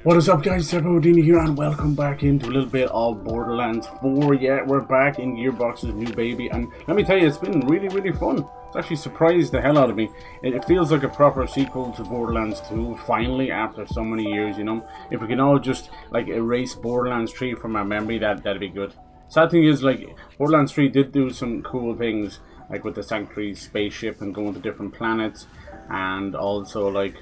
What is up, guys? CyberHoudini here, and welcome back into a little bit of Borderlands 4. Yeah, we're back in Gearbox's new baby, and let me tell you, it's been really fun. It's actually surprised the hell out of me. It feels like a proper sequel to Borderlands 2, finally, after so many years, you know. If we can all just, like, erase Borderlands 3 from our memory, that'd be good. Sad thing is, like, Borderlands 3 did do some cool things, like with the Sanctuary spaceship and going to different planets, and also, like,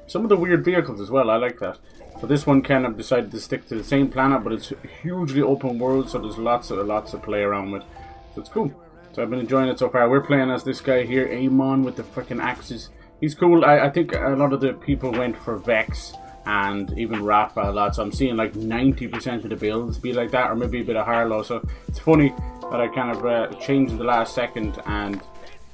some of the weird vehicles as well. I like that. So this one kind of decided to stick to the same planet, but it's hugely open world, so there's lots to play around with. So it's cool. So I've been enjoying it so far. We're playing as this guy here, Amon, with the freaking axes. He's cool. I think a lot of the people went for Vex and even Rafa a lot, so I'm seeing like 90% of the builds be like that, or maybe a bit of Harlow. So it's funny that I kind of changed the last second and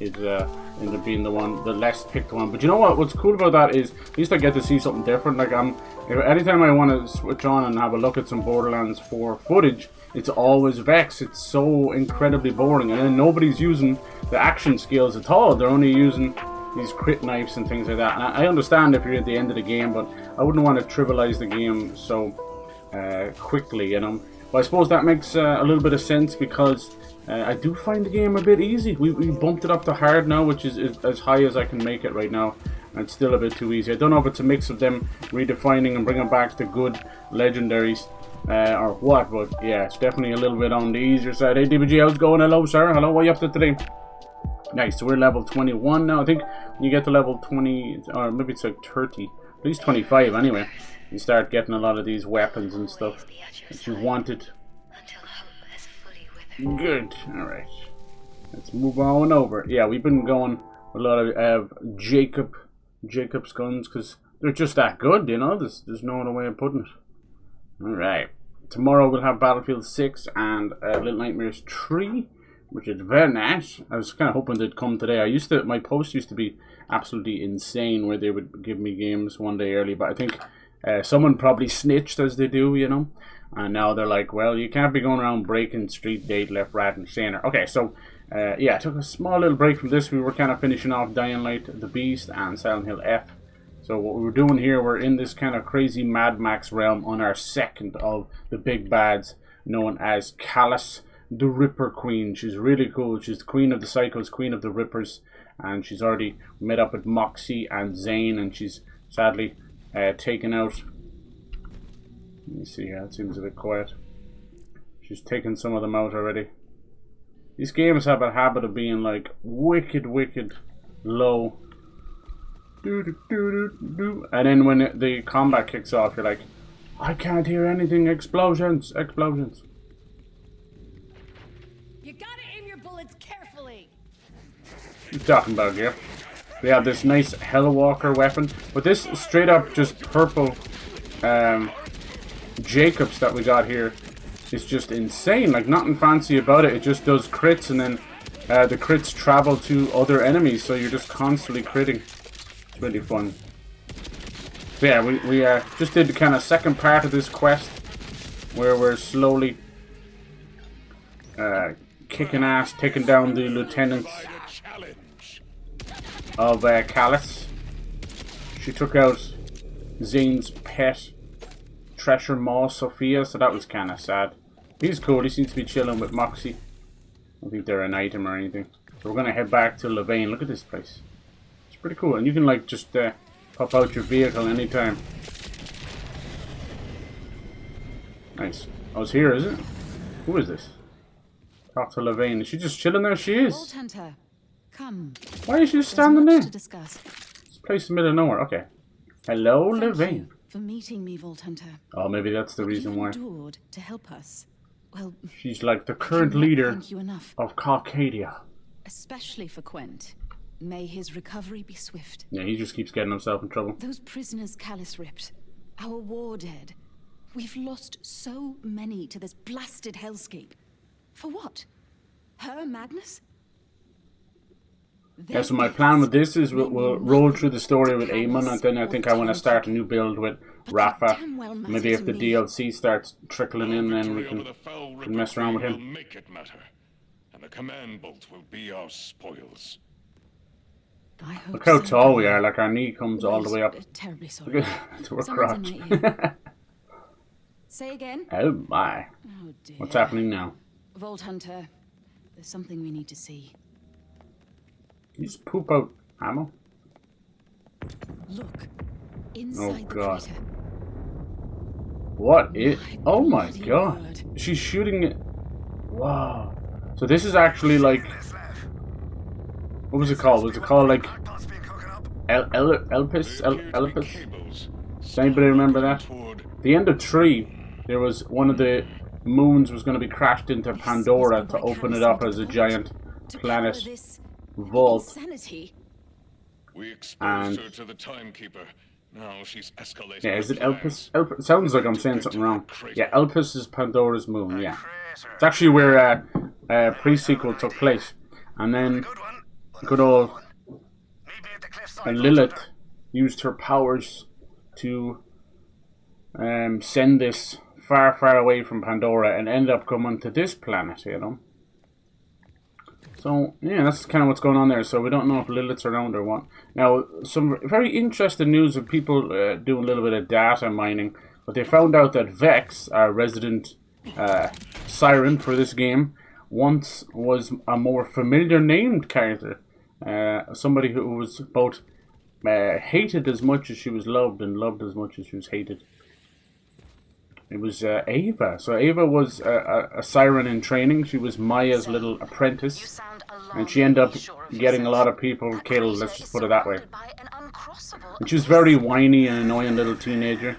it ended up being the less picked one. But you know what? What's cool about that is at least I get to see something different. Like anytime I want to switch on and have a look at some Borderlands 4 footage, it's always Vex. It's so incredibly boring, and then nobody's using the action skills at all. They're only using these crit knives and things like that. And I understand if you're at the end of the game, but I wouldn't want to trivialize the game so quickly, you know. But I suppose that makes a little bit of sense, because I do find the game a bit easy. We bumped it up to hard now, which is as high as I can make it right now. And it's still a bit too easy. I don't know if it's a mix of them redefining and bringing back the good legendaries or what, but yeah, it's definitely a little bit on the easier side. Hey DBG, how's it going? Hello sir, hello, what are you up to today? Nice, so we're level 21 now. I think when you get to level 20, or maybe it's like 30, at least 25 anyway, you start getting a lot of these weapons and stuff that you wanted. Good, alright. Let's move on over. Yeah, we've been going with a lot of Jacob's guns, because they're just that good, you know. There's no other way of putting it. Alright. Tomorrow we'll have Battlefield 6 and Little Nightmares 3, which is very nice. I was kind of hoping they'd come today. My post used to be absolutely insane, where they would give me games one day early, but I think someone probably snitched, as they do, you know. And now they're like, well, you can't be going around breaking street date left, right, and center. Okay, so yeah, I took a small little break from this. We were kind of finishing off Dying Light, The Beast, and Silent Hill F. So what we were doing here, we're in this kind of crazy Mad Max realm on our second of the big bads, known as CALLIS, the Ripper Queen. She's really cool. She's the queen of the Psychos, queen of the Rippers, and she's already met up with Moxie and Zane, and she's sadly taken out. Let me see here, it seems a bit quiet. She's taken some of them out already. These games have a habit of being like wicked low. And then when the combat kicks off, you're like, I can't hear anything. Explosions. You gotta aim your bullets carefully. What are you talking about here? We have this nice Hellwalker weapon, but this straight up just purple Jacobs that we got here is just insane. Like, nothing fancy about it. It just does crits, and then the crits travel to other enemies, so you're just constantly critting. It's really fun. So yeah, we just did the kind of second part of this quest, where we're slowly kicking ass, taking down the lieutenants of CALLIS. She took out Zane's pet Treasure Maw Sophia, so that was kind of sad. He's cool. He seems to be chilling with Moxie. I don't think they're an item or anything. So we're gonna head back to Lavane. Look at this place. It's pretty cool, and you can like just pop out your vehicle anytime. Nice. Oh, it's here, is it? Who is this? Talk to Lavane. Is she just chilling there? She is. Vault Hunter, come. Why is she just standing there? To discuss. This place in the middle of nowhere. Okay. Hello, Lavane. For meeting me, Vault Hunter. Oh, maybe that's the reason why. Endured to help us. Well, she's like the current leader of Calcadia. Especially for Quent. May his recovery be swift. Yeah, he just keeps getting himself in trouble. Those prisoners CALLIS ripped. Our war dead. We've lost so many to this blasted hellscape. For what? Her madness? Yeah, so my plan with this is we'll roll through the story with Amon, and then I think I want to start a new build with Rafa. Maybe if the DLC starts trickling in, then we can mess around with him. Make it matter, and the command bolt will be our spoils. Look how tall we are, like our knee comes all the way up. Terribly sorry. To our crotch. Say again? Oh my. Oh dear. What's happening now? Vault Hunter, there's something we need to see. You just poop out ammo? Look, inside the God. crater. What is... Oh my bloody god. word. She's shooting it. Wow. So this is actually like... What was it called? Was it called like... Elpis? Does anybody remember that? The end of 3, there was one of the moons was going to be crashed into Pandora to open it up as a giant planet vault. Insanity. We exposed her to the Timekeeper. Now she's escalating. Yeah, is it Elpis? Elpis? Sounds like I'm saying something wrong. Yeah, Elpis is Pandora's moon, yeah. It's actually where pre-sequel took place. And then good old Lilith used her powers to send this far, far away from Pandora and end up coming to this planet, you know. So, yeah, that's kind of what's going on there. So we don't know if Lilith's around or what. Now, some very interesting news of people doing a little bit of data mining. But they found out that Vex, our resident siren for this game, once was a more familiar named character. Somebody who was both hated as much as she was loved and loved as much as she was hated. It was Ava. So Ava was a siren in training. She was Maya's little apprentice. And she ended up getting a lot of people killed, let's just put it that way. And she was very whiny and annoying little teenager.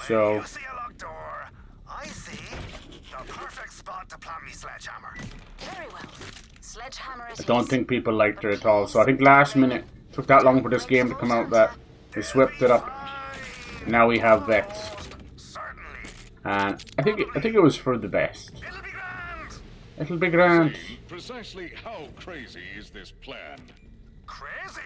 So... You see a locked door, I see the perfect spot to plant me sledgehammer. Very well. Sledgehammer is I don't think people liked her at all. So I think last minute, took that long for this game to come out that they swept it up. Now we have Vex. And I think it was for the best. It'll be grand. It'll be grand. Precisely how crazy is this plan? Crazy?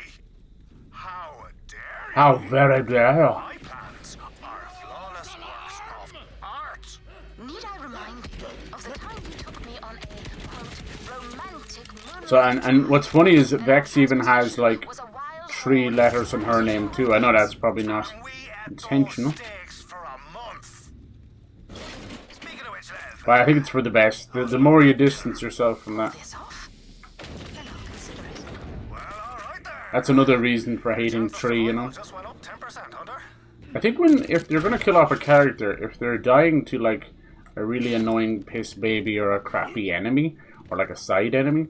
How dare you? How very dare. My plans are flawless works of art. Need I remind you of the time you took me on a, quote, romantic moonlight? So and what's funny is that Vex even has like 3 letters in her name too. I know that's probably not intentional. But I think it's for the best. The more you distance yourself from that. That's another reason for hating 3, you know. I think if you're gonna kill off a character, if they're dying to like a really annoying piss baby or a crappy enemy or like a side enemy,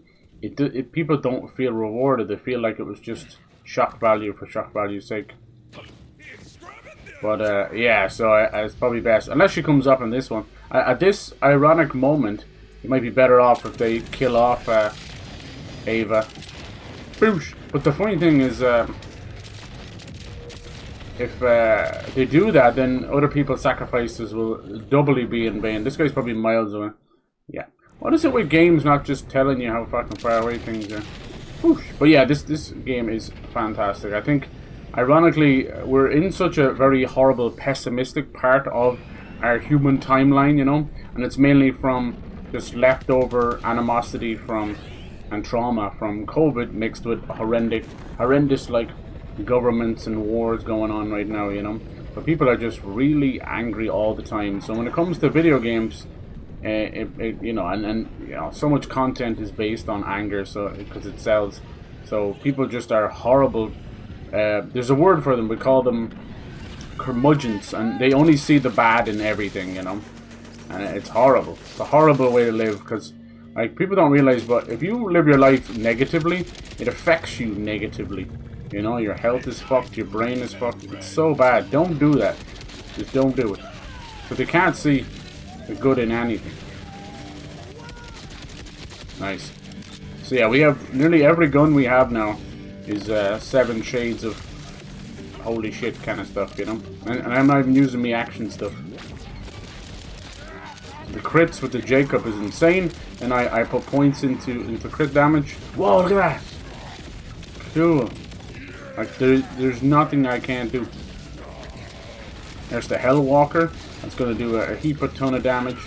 people don't feel rewarded. They feel like it was just shock value for shock value's sake. But yeah, so it's probably best unless she comes up in this one. At this ironic moment, it might be better off if they kill off Ava. Boosh! But the funny thing is, if they do that, then other people's sacrifices will doubly be in vain. This guy's probably miles away. Yeah. What is it with games not just telling you how fucking far away things are? Whoosh. But yeah, this game is fantastic. I think, ironically, we're in such a very horrible, pessimistic part of our human timeline, you know, and it's mainly from just leftover animosity from and trauma from COVID mixed with horrendous like governments and wars going on right now, you know. But people are just really angry all the time. So when it comes to video games, you know, and you know, so much content is based on anger, so because it sells. So people just are horrible. There's a word for them. We call them curmudgeons, and they only see the bad in everything, you know. And it's horrible. It's a horrible way to live, because like people don't realize, but if you live your life negatively, it affects you negatively. You know, your health is fucked, your brain is fucked. It's so bad. Don't do that. Just don't do it. But they can't see the good in anything. Nice. So yeah, we have nearly every gun we have now is 7 shades of holy shit kind of stuff, you know. And I'm not even using me action stuff. The crits with the Jacob is insane, and I put points into crit damage. Whoa, look at that! Cool. Like there's nothing I can't do. There's the Hellwalker. That's gonna do a heap a ton of damage,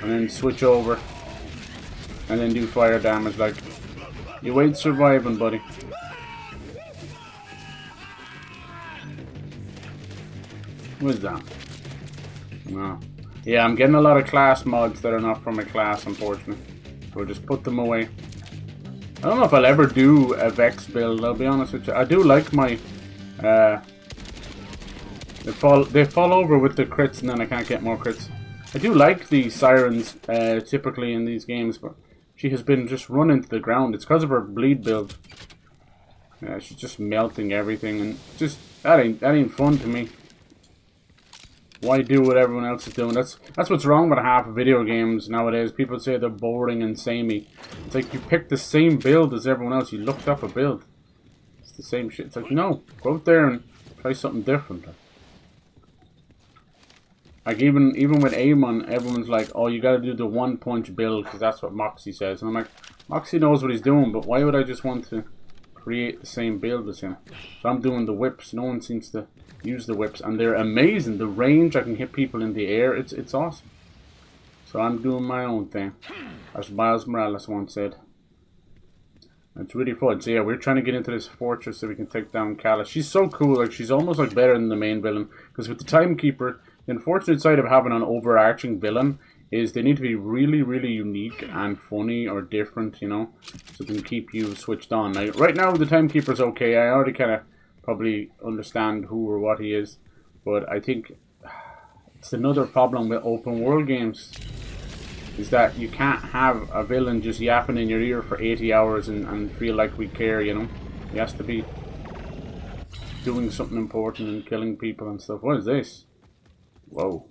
and then switch over, and then do fire damage. Like you ain't surviving, buddy. What is that? No. Yeah, I'm getting a lot of class mods that are not for my class, unfortunately. So we'll just put them away. I don't know if I'll ever do a Vex build, I'll be honest with you. I do like my... They fall over with the crits and then I can't get more crits. I do like the Sirens, typically in these games, but she has been just run into the ground. It's because of her bleed build. She's just melting everything, and just that ain't fun to me. Why do what everyone else is doing? That's what's wrong with half of video games nowadays. People say they're boring and samey. It's like you picked the same build as everyone else. You looked up a build. It's the same shit. It's like, no, go out there and try something different. Like even with Amon, everyone's like, oh, you gotta do the one punch build because that's what Moxie says. And I'm like, Moxie knows what he's doing, but why would I just want to create the same build as him? So I'm doing the whips. No one seems to use the whips, and they're amazing. The range, I can hit people in the air. It's awesome. So I'm doing my own thing, as Miles Morales once said. It's really fun. So yeah, we're trying to get into this fortress so we can take down CALLIS. She's so cool. Like, she's almost like better than the main villain, because with the Timekeeper, the unfortunate side of having an overarching villain is they need to be really, really unique and funny or different, you know, so they can keep you switched on. Now, right now, the Timekeeper's okay. I already kind of probably understand who or what he is, but I think it's another problem with open world games, is that you can't have a villain just yapping in your ear for 80 hours and feel like we care, you know. He has to be doing something important and killing people and stuff. What is this? Whoa.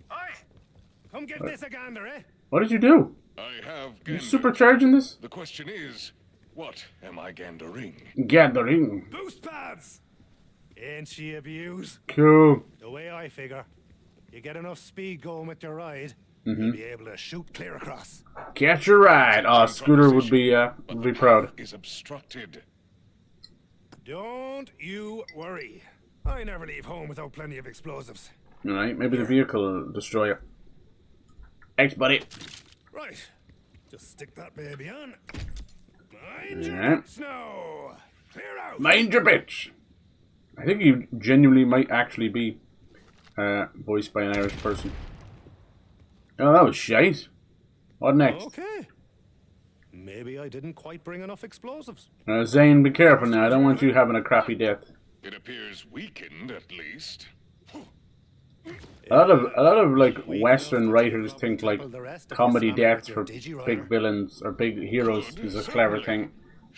Come get this a gander, eh? What did you do? I have You gandered. supercharging this? The question is, what am I gandering? Gathering. Boost pads! Ain't she abused? Cool. The way I figure, you get enough speed going with your ride, you'll be able to shoot clear across. Catch a ride. Oh, Scooter would be proud. Is obstructed. Don't you worry. I never leave home without plenty of explosives. Alright, maybe the vehicle will destroy it. Thanks, buddy. Right. Just stick that baby on. Mind your Yeah. snow. Clear out. Mind your bitch. I think you genuinely might actually be voiced by an Irish person. Oh, that was shite. What next? Okay. Maybe I didn't quite bring enough explosives. Zane, be careful now. I don't want you having a crappy death. It appears weakened, at least. A lot of like Western writers think like comedy deaths for big villains or big heroes is a clever thing.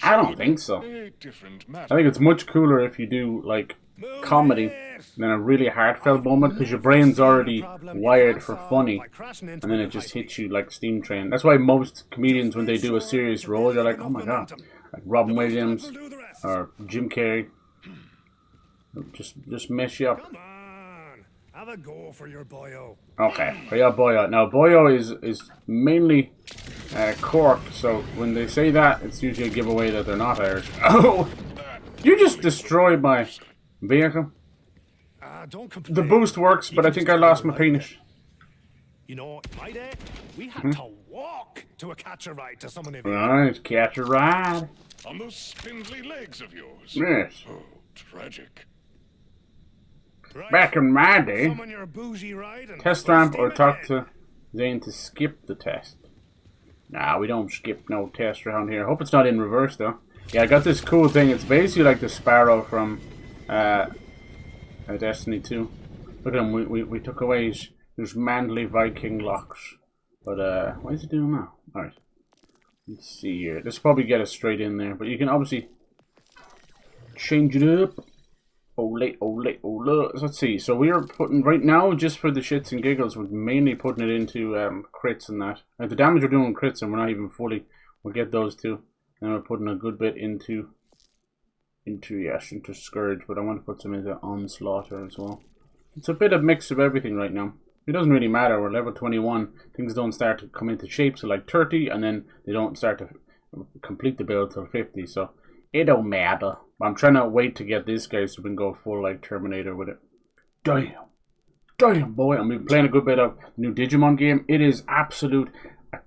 I don't think so. A different I matter. think it's much cooler if you do like comedy than a really heartfelt moment, because your brain's already wired for funny, and then it just hits you like steam train. That's why most comedians, when they do a serious role, you're like, oh my god, like Robin Williams or Jim Carrey, just mess you up. Come on. Have a go for your boyo. Okay, so yeah, Boyo. Now Boyo is mainly Cork, so when they say that, it's usually a giveaway that they're not Irish. Oh, you just destroyed my vehicle. Don't The complain. boost works, but I think I lost my penis. You know, my day, we had to walk to a catch a ride to someone of you. Right, catch a ride. On those spindly legs of yours. Yes. Oh, tragic. Right. Back in my day, Summon your bougie ride and test full ramp or steam talk ahead. to Zane to skip the test. Nah, we don't skip no test around here. Hope it's not in reverse though. Yeah, I got this cool thing. It's basically like the Sparrow from Destiny 2. Look at him. We took away his manly Viking locks. But what is he doing now? Alright. Let's see here. This will probably get us straight in there, but you can obviously change it up. Ole, ole, ole. Let's see. So we are putting, right now, just for the shits and giggles, we're mainly putting it into crits and that. Like the damage we're doing with crits, and we're not even fully, we'll get those too. And we're putting a good bit into Scourge, but I want to put some into Onslaughter as well. It's a bit of mix of everything right now. It doesn't really matter. We're level 21. Things don't start to come into shape till like 30, and then they don't start to complete the build till 50. So it don't matter. I'm trying to wait to get this guy so we can go full like Terminator with it. Damn boy. I'm playing a good bit of new Digimon game. It is absolute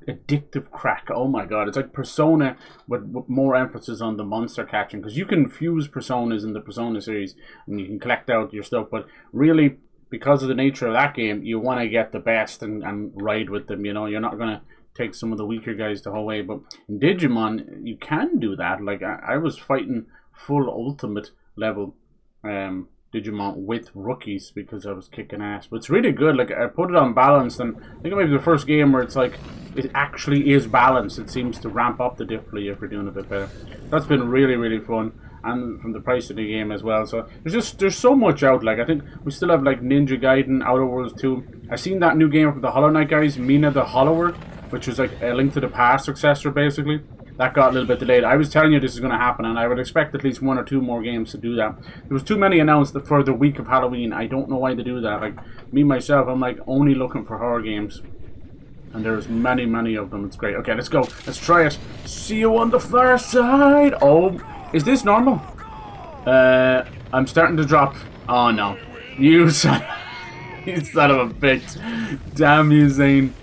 addictive crack. Oh my god, it's like Persona with more emphasis on the monster catching, because you can fuse Personas in the Persona series and you can collect out your stuff, but really because of the nature of that game, you want to get the best and ride with them, you know. You're not going to take some of the weaker guys the whole way. But in Digimon, you can do that. Like, I was fighting full ultimate level Digimon with rookies because I was kicking ass. But it's really good. Like, I put it on balanced, and I think it might be the first game where it's like, it actually is balanced. It seems to ramp up the difficulty if you're doing a bit better. That's been really, really fun. And from the price of the game as well. So there's so much out. Like, I think we still have like Ninja Gaiden, Outer Worlds 2. I've seen that new game from the Hollow Knight guys, Mina the Hollower, which was like a Link to the Past successor basically. That got a little bit delayed. I was telling you this is going to happen, and I would expect at least 1 or 2 more games to do that. There was too many announced for the week of Halloween. I don't know why they do that. Like, me myself, I'm like only looking for horror games, and there's many of them. It's great. Okay, let's go. Let's try it. See you on the far side. Oh, is this normal? I'm starting to drop. Oh no, you son, you son of a bitch! Damn you, Zane.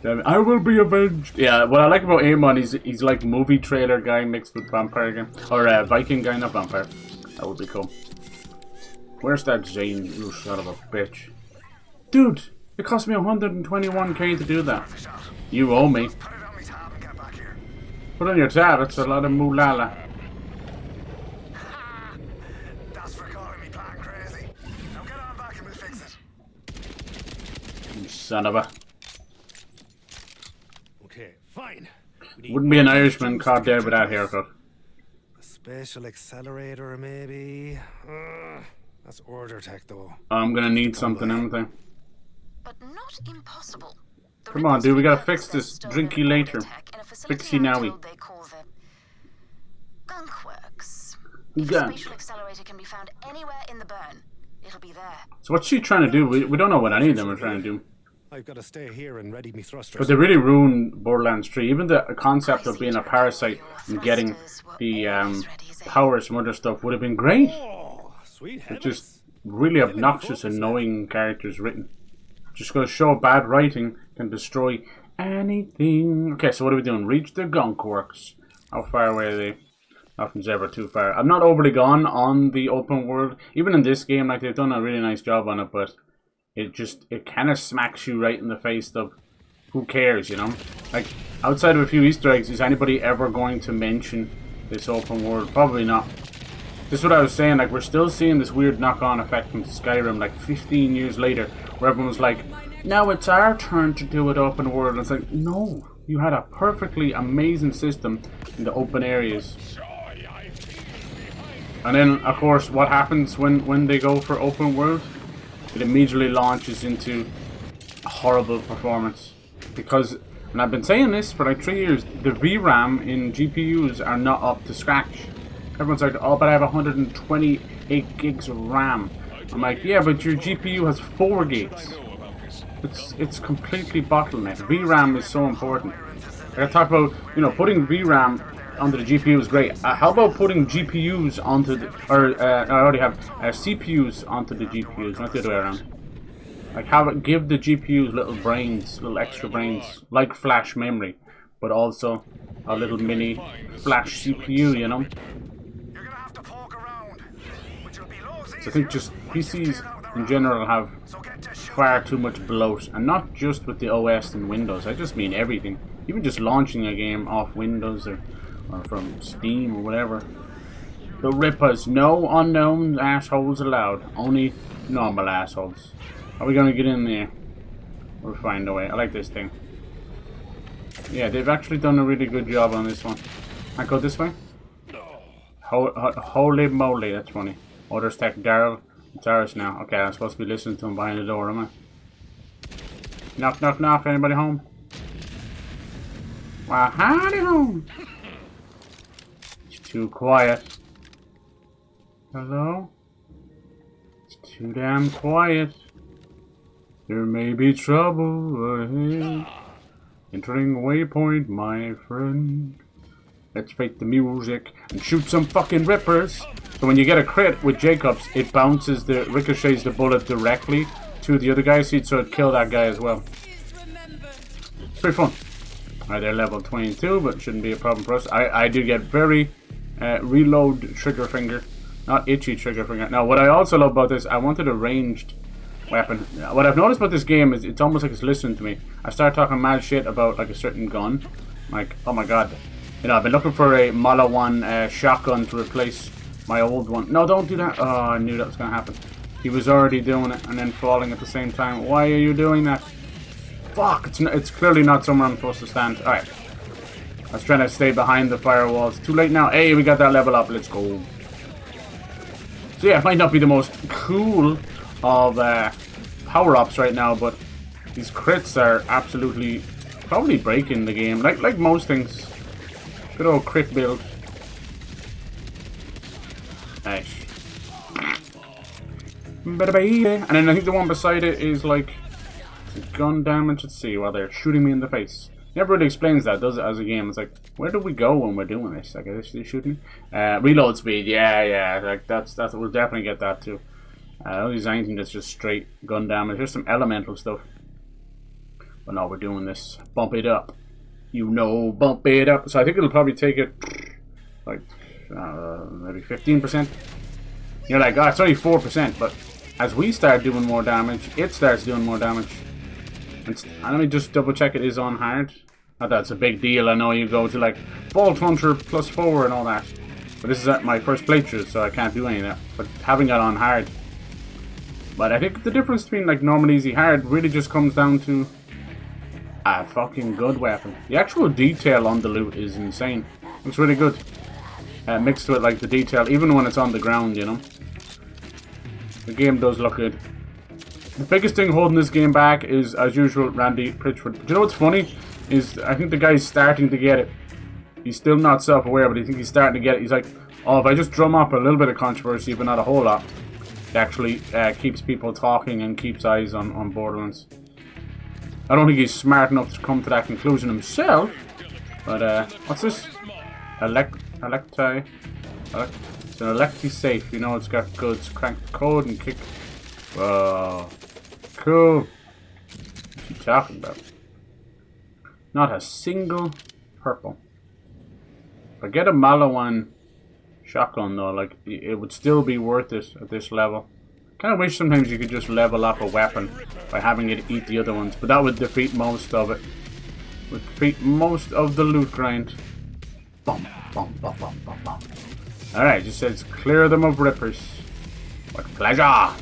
Damn it. I will be avenged. Yeah, what I like about Amon, he's like movie trailer guy mixed with vampire guy, or Viking guy, not vampire. That would be cool. Where's that Zane? You son of a bitch, dude! It cost me 121k to do that. You owe me. Put on your tab. It's a lot of moolala. Son of a. Okay, fine. Wouldn't be an Irishman caught dead with that haircut. A special accelerator, maybe. That's order tech, though. I'm gonna need something, anything. But not impossible. Come on, dude, we gotta fix this. Drinky later. Fixy nowy. They call the Gunk Works. Gunk. Spatial accelerator can be found anywhere in the burn. It'll be there. So what's she trying to do? We don't know what any of them are trying to do. I've got to stay here and ready me thrusters. But they really ruined Borderlands 3. Even the concept of being a parasite and getting the powers from other stuff would have been great. Oh, sweet It's just really obnoxious, annoying characters written. Just goes to show bad writing can destroy anything. Okay, so what are we doing? Reach the Gunk Works. How far away are they? Nothing's ever too far. I'm not overly gone on the open world. Even in this game, like, they've done a really nice job on it, but it kind of smacks you right in the face of who cares, you know? Like, outside of a few Easter eggs, is anybody ever going to mention this open world? Probably not. This is what I was saying, like, we're still seeing this weird knock-on effect from Skyrim, like, 15 years later, where everyone's like, now it's our turn to do it open world. And it's like, no, you had a perfectly amazing system in the open areas. And then, of course, what happens when they go for open world? It immediately launches into a horrible performance. Because, and I've been saying this for like 3 years, the VRAM in GPUs are not up to scratch. Everyone's like, oh, but I have 128 gigs of RAM. I'm like, yeah, but your GPU has 4 gigs. It's completely bottlenecked. VRAM is so important. I gotta talk about, you know, putting VRAM onto the GPU is great. How about putting GPUs onto the, I already have CPUs onto the GPUs, not the other way around. Like, give the GPUs little brains, little extra brains, like flash memory, but also a little mini flash CPU, you know? So I think just PCs in general have far too much bloat, and not just with the OS and Windows, I just mean everything. Even just launching a game off Windows or from Steam or whatever. The rippers, no unknown assholes allowed, only normal assholes. Are we gonna get in there? We'll find a way. I like this thing. Yeah, they've actually done a really good job on this one. I go this way? Holy moly, that's funny. Orders tech Daryl. It's ours now. Okay, I'm supposed to be listening to him behind the door, am I? Knock, knock, knock. Anybody home? Well, howdy home. It's too quiet. Hello? It's too damn quiet. There may be trouble ahead. Entering waypoint, my friend. Let's fake the music and shoot some fucking rippers. So when you get a crit with Jacobs, it bounces ricochets the bullet directly to the other guy's seat, so it kill that guy as well. It's pretty fun. Alright, they're level 22, but shouldn't be a problem for us. I do get very reload trigger finger, not itchy trigger finger. Now, what I also love about this, I wanted a ranged weapon. What I've noticed about this game is it's almost like it's listening to me. I start talking mad shit about like a certain gun. Like, oh my god. You know, I've been looking for a Mala 1 shotgun to replace my old one. No, don't do that. Oh, I knew that was going to happen. He was already doing it and then falling at the same time. Why are you doing that? Fuck, it's clearly not somewhere I'm supposed to stand. Alright. I was trying to stay behind the firewalls. Too late now. Hey, we got that level up. Let's go. So yeah, it might not be the most cool of power-ups right now, but these crits are absolutely probably breaking the game. Like most things. Good old crit build. Nice. And then I think the one beside it is like gun damage. Let's see, while they're shooting me in the face. Never really explains that, does it, as a game? It's like, where do we go when we're doing this? Like, are they shooting me? Reload speed, yeah, like that's we'll definitely get that too. I don't use anything that's just straight gun damage. There's some elemental stuff. But no, we're doing this. Bump it up. You know, bump it up. So I think it'll probably take it like maybe 15%. You're like, oh, it's only 4%, but as we start doing more damage, it starts doing more damage. And let me just double check it is on hard. Not that it's a big deal. I know you go to like Vault Hunter +4 and all that. But this is my first playthrough, so I can't do any of that. But having it on hard. But I think the difference between like normal, easy, hard really just comes down to a fucking good weapon. The actual detail on the loot is insane. Looks really good. Mixed with like the detail, even when it's on the ground, you know. The game does look good. The biggest thing holding this game back is, as usual, Randy Pritchford. But you know what's funny? Is I think the guy's starting to get it. He's still not self-aware, but I think he's starting to get it. He's like, oh, if I just drum up a little bit of controversy, but not a whole lot, it actually keeps people talking and keeps eyes on Borderlands. I don't think he's smart enough to come to that conclusion himself. But, what's this? Electi. It's an Electi safe. You know it's got goods. Crank the code and kick. Whoa. Cool. What are you talking about? Not a single purple. If I get a Mala 1 shotgun though, like, it would still be worth it at this level. Kinda wish sometimes you could just level up a weapon by having it eat the other ones, but that would defeat most of it. Would defeat most of the loot grind. Bum, bum, bum, bum, bum, bum. Alright, just says clear them of rippers. What pleasure!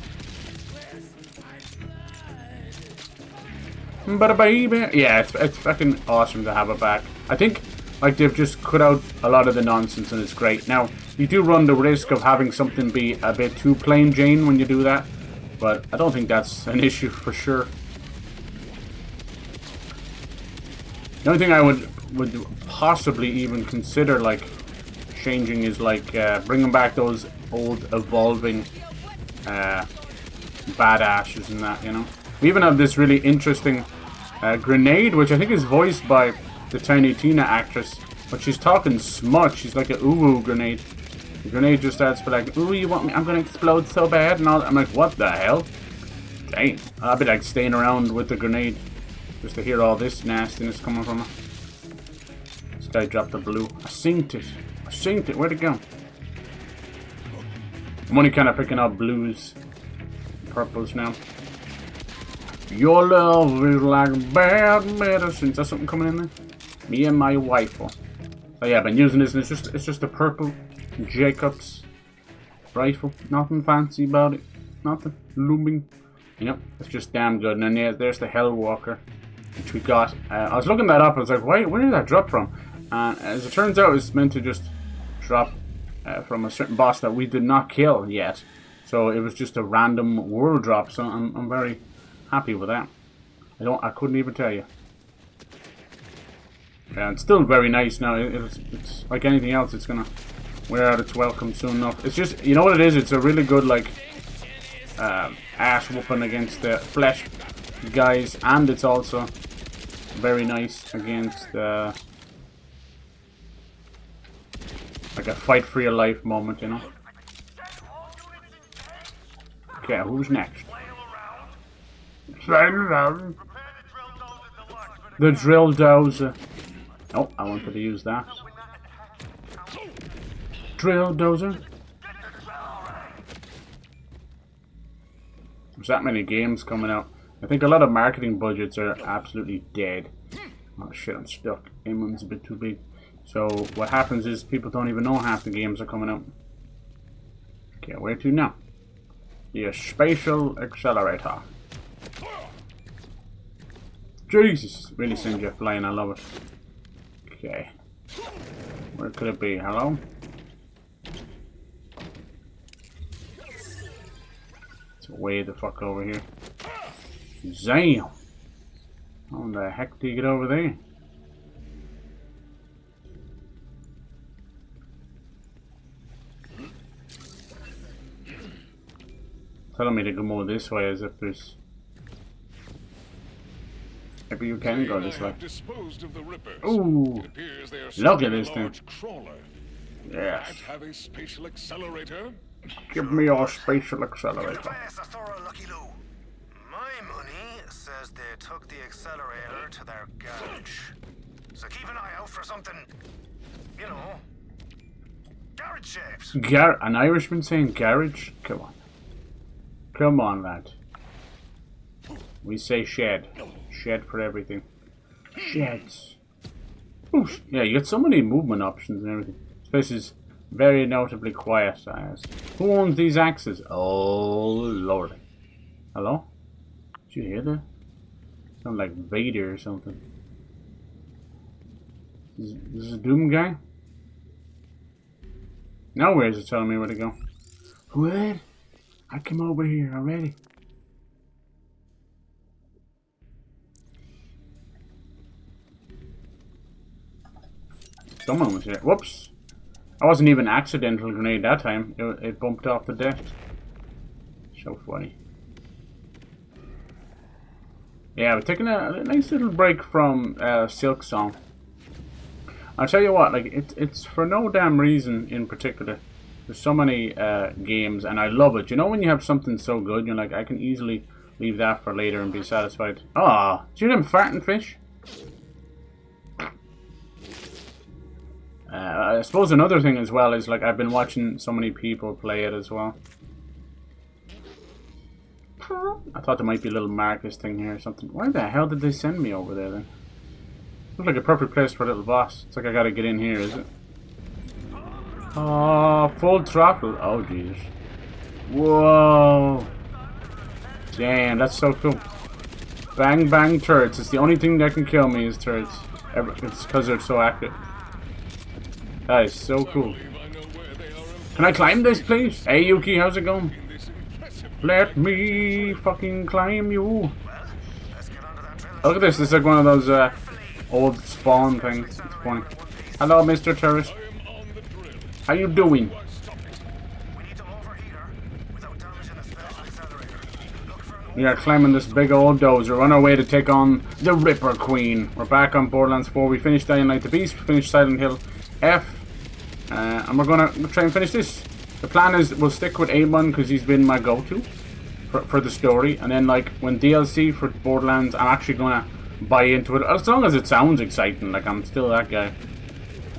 But baby, yeah, it's fucking awesome to have it back. I think like they've just cut out a lot of the nonsense and it's great. Now you do run the risk of having something be a bit too plain Jane when you do that, but I don't think that's an issue for sure. The only thing I would possibly even consider like changing is like bringing back those old evolving badasses and that, you know. We even have this really interesting grenade, which I think is voiced by the Tiny Tina actress, but she's talking smut. She's like a ooh grenade. The grenade just starts to be like, ooh, you want me? I'm gonna explode so bad, and all. I'm like, what the hell? Dang, I'll be like staying around with the grenade just to hear all this nastiness coming from her. This guy dropped the blue. I synced it. I synced it. Where'd it go? I'm only kind of picking up blues and purples now. Your love is like bad medicine. Is that something coming in there? Me and my wife. So yeah, I've been using this, and it's just a purple Jacobs rifle. Nothing fancy about it. Nothing looming. You know, it's just damn good. And then yeah, there's the Hellwalker, which we got. I was looking that up. I was like, where did that drop from? And as it turns out, it's meant to just drop from a certain boss that we did not kill yet. So it was just a random world drop. So I'm very happy with that. I couldn't even tell you. Yeah, it's still very nice now. It's like anything else. It's gonna wear out its welcome soon enough. It's just, you know what it is? It's a really good like ass whooping against the flesh guys, and it's also very nice against like a fight for your life moment, you know. Okay, who's next? The drill dozer. Oh, I wanted to use that. Drill dozer. There's that many games coming out. I think a lot of marketing budgets are absolutely dead. Oh shit, I'm stuck. Amon's a bit too big. So what happens is people don't even know half the games are coming out. Okay, where to now? The spatial accelerator. Jesus, really sends you flying. I love it. Okay, where could it be? Hello? It's way the fuck over here. Zam! How the heck do you get over there? Telling me to go more this way as if there's... Maybe you can go this way. Ooh! Look at this thing. Yes. Have a spatial accelerator? Give me your spatial accelerator. My money says they took the accelerator to their garage. So keep an eye out for something, you know, garage shaped. An Irishman saying garage? Come on. Come on, lad. We say shed. Shed for everything. Sheds. Ooh, yeah, you get so many movement options and everything. This place is very notably quiet. Who owns these axes? Oh, lordy. Hello? Did you hear that? Sound like Vader or something. Is this a Doom guy? Now where's it telling me where to go? What? I came over here already. Someone was here. Whoops. I wasn't even accidental grenade that time. It bumped off the desk. So funny. Yeah, we're taking a nice little break from Silk Song. I'll tell you what, like it's for no damn reason in particular. There's so many games, and I love it. You know when you have something so good, you're like, I can easily leave that for later and be satisfied. Ah, do you hear them farting fish? I suppose another thing as well is, like, I've been watching so many people play it as well. I thought there might be a little Marcus thing here or something. Why the hell did they send me over there then? Looks like a perfect place for a little boss. It's like I gotta get in here, is it? Oh, full throttle. Oh, Jesus. Whoa. Damn, that's so cool. Bang, bang, turrets. It's the only thing that can kill me is turrets. It's because they're so active. That is so cool. Can I climb this, please? Hey, Yuki, how's it going? Let me fucking climb you. Look at this. This is like one of those old Spawn things. It's funny. Hello, Mr. Turret. How you doing? We are climbing this big old dozer on our way to take on the Ripper Queen. We're back on Borderlands 4. We finished Dying Light the Beast. We finished Silent Hill F. And we're gonna try and finish this. The plan is we'll stick with Amon because he's been my go-to for the story. And then, like, when DLC for Borderlands, I'm actually gonna buy into it. As long as it sounds exciting. Like, I'm still that guy.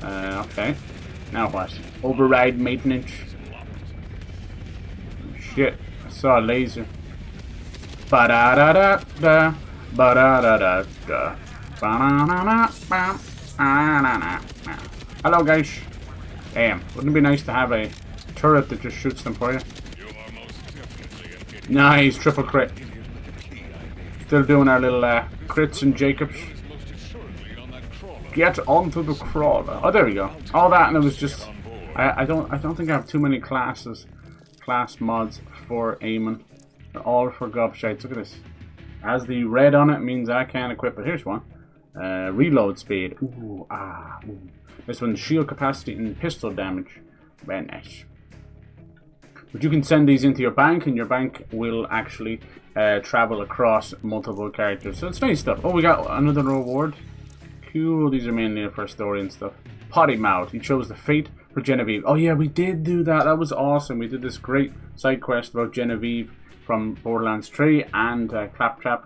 Okay. Now what? Override maintenance. Shit. I saw a laser. Ba-da-da-da-da. Ba-da-da-da-da. Ba-da-da-da-da. Hello, guys. Damn. Wouldn't it be nice to have a turret that just shoots them for you? Nice. Triple crit. Still doing our little crits and Jacobs. Get onto the crawler. Oh, there we go. All that, and it was just... I don't think I have too many class mods for Amon. They're all for gobshites. Look at this. Has the red on it means I can't equip it. Here's one. Reload speed. Ooh, ooh. This one's shield capacity and pistol damage. Very nice. But you can send these into your bank, and your bank will actually travel across multiple characters. So it's nice stuff. Oh, we got another reward. Cool. These are mainly for story and stuff. Potty Mouth. He chose the fate for Genevieve. Oh yeah, we did do that. That was awesome. We did this great side quest about Genevieve from Borderlands 3 and Claptrap.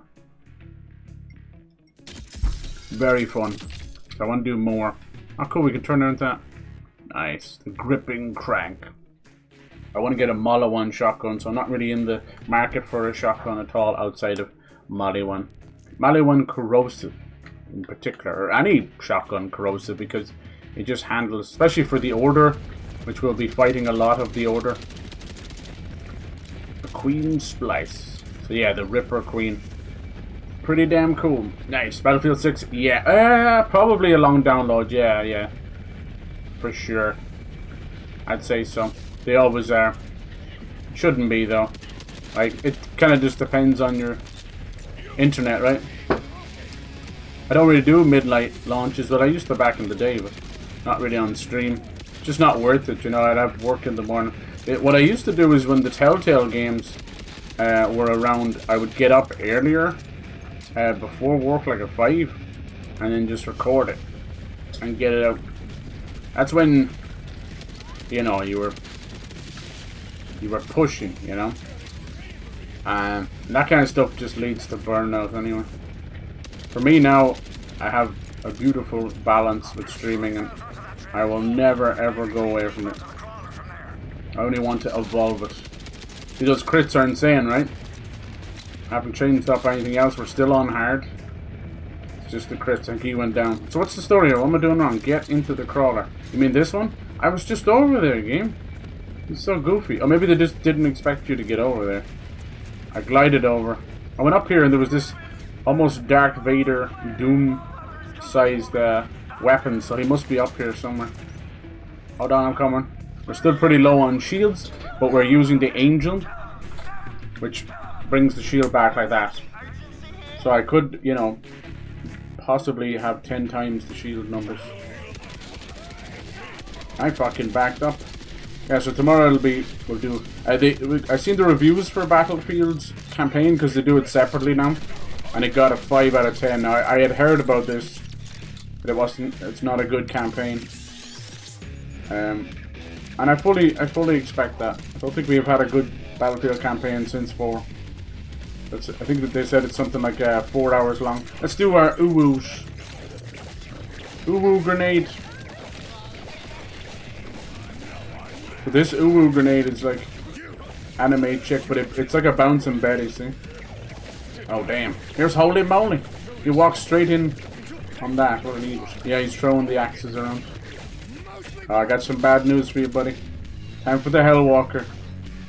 Very fun. So I want to do more. Oh cool, we can turn around that. Nice. The gripping crank. I want to get a Mala 1 shotgun, so I'm not really in the market for a shotgun at all outside of Mali 1. Mali 1 corrosive in particular, or any shotgun corrosive, because it just handles, especially for the Order, which will be fighting a lot of the Order. The Queen Splice. So yeah, the Ripper Queen. Pretty damn cool. Nice. Battlefield 6, yeah. Probably a long download, yeah. For sure. I'd say so. They always are. Shouldn't be though. Like, it kind of just depends on your internet, right? I don't really do midnight launches, but I used to back in the day, but not really on stream. Just not worth it, you know. I'd have work in the morning. What I used to do is when the Telltale games were around, I would get up earlier before work, like at 5, and then just record it and get it out. That's when, you know, you were pushing, you know. That kind of stuff just leads to burnout anyway. For me now, I have a beautiful balance with streaming, and I will never ever go away from it. I only want to evolve it. See, those crits are insane, right? I haven't changed up anything else. We're still on hard. It's just the crits. I think he went down. So what's the story here? What am I doing wrong? Get into the crawler. You mean this one? I was just over there, game. It's so goofy. Or maybe they just didn't expect you to get over there. I glided over. I went up here and there was this almost Darth Vader Doom-sized weapon. So he must be up here somewhere. Hold on, I'm coming. We're still pretty low on shields, but we're using the Angel, which brings the shield back like that. So I could, you know, possibly have 10 times the shield numbers. I fucking backed up. Yeah, so tomorrow we'll do. I've seen the reviews for Battlefield's campaign because they do it separately now, and it got a 5 out of 10. Now I had heard about this, but it's not a good campaign. And I fully expect that. I don't think we have had a good Battlefield campaign since 4. I think that they said it's something like 4 hours long. Let's do our uwoos. Uwoo grenade. So this uwoo grenade is like anime chick, but it's like a bouncing Betty, see? Oh damn. Here's holy moly. He walks straight in on that. What an idiot. Yeah, he's throwing the axes around. Oh, I got some bad news for you, buddy. Time for the Hellwalker.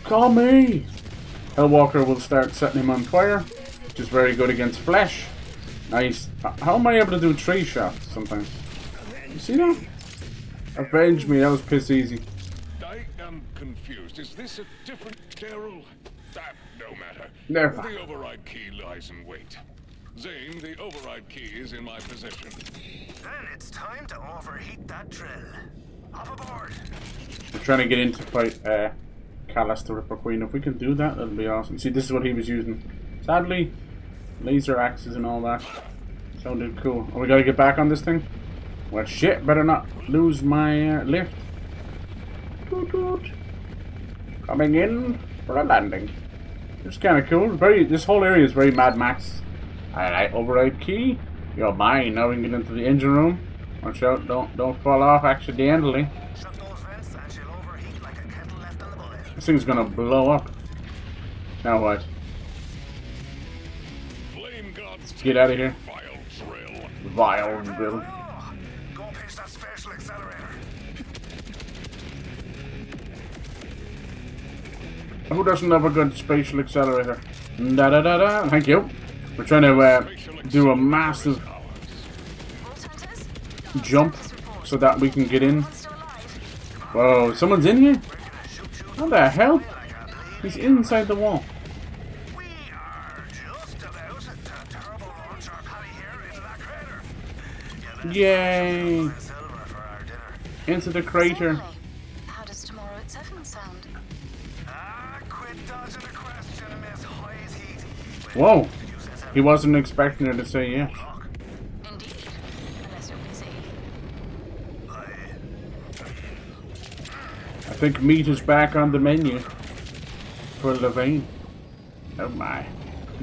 Call me! Hellwalker will start setting him on fire, which is very good against flesh. Nice. How am I able to do 3 shots sometimes? You see that? Avenge me, that was piss easy. I am confused. Is this a different Daryl? That no matter. Never. The override key lies in wait. Zane, the override key is in my possession. Then it's time to overheat that drill. Hop aboard. We're trying to get in to fight CALLIS, the Ripper Queen. If we can do that, that'll be awesome. See, this is what he was using. Sadly, laser axes and all that. Sounded cool. Oh, we gotta get back on this thing? Well, shit, better not lose my lift. Toot toot. Coming in for a landing. It's kind of cool. This whole area is very Mad Max. Alright, override key. You're mine. Now we can get into the engine room. Watch out, don't fall off accidentally. Shut those vents and she'll overheat like a kettle left on the boil. This thing's gonna blow up. Now what? Flame gods, Get out of here. vile drill. Vile drill. Oh, go pitch that special accelerator. Who doesn't have a good spatial accelerator? Da da da da. Thank you. We're trying to do a massive jump so that we can get in. Whoa, someone's in here? How the hell? He's inside the wall. We are just about to turbo launch our paddy here into that crater. Yay! Silver for our dinner. Into the crater. How does tomorrow at 7 sound? Quit dodging the question, Miss Hoy's Heat. Whoa! He wasn't expecting her to say yes. Indeed. Unless you're busy. I think meat is back on the menu for Levain. Oh my.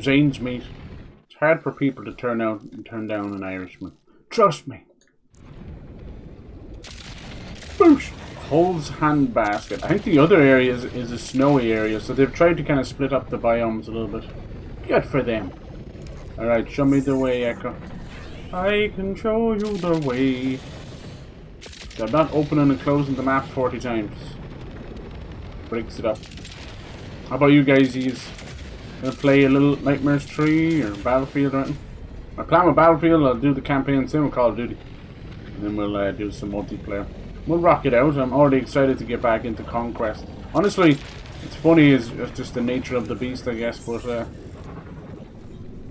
Zane's meat. It's hard for people to turn down an Irishman. Trust me. Boosh! Holds hand basket. I think the other area is a snowy area, so they've tried to kind of split up the biomes a little bit. Good for them. Alright, show me the way, Echo. I can show you the way. I'm not opening and closing the map 40 times. Breaks it up. How about you guys? Gonna play a little Nightmares 3 or Battlefield or anything? My plan with Battlefield, I'll do the campaign soon with Call of Duty. And then we'll do some multiplayer. We'll rock it out. I'm already excited to get back into Conquest. Honestly, it's funny, it's just the nature of the beast, I guess, but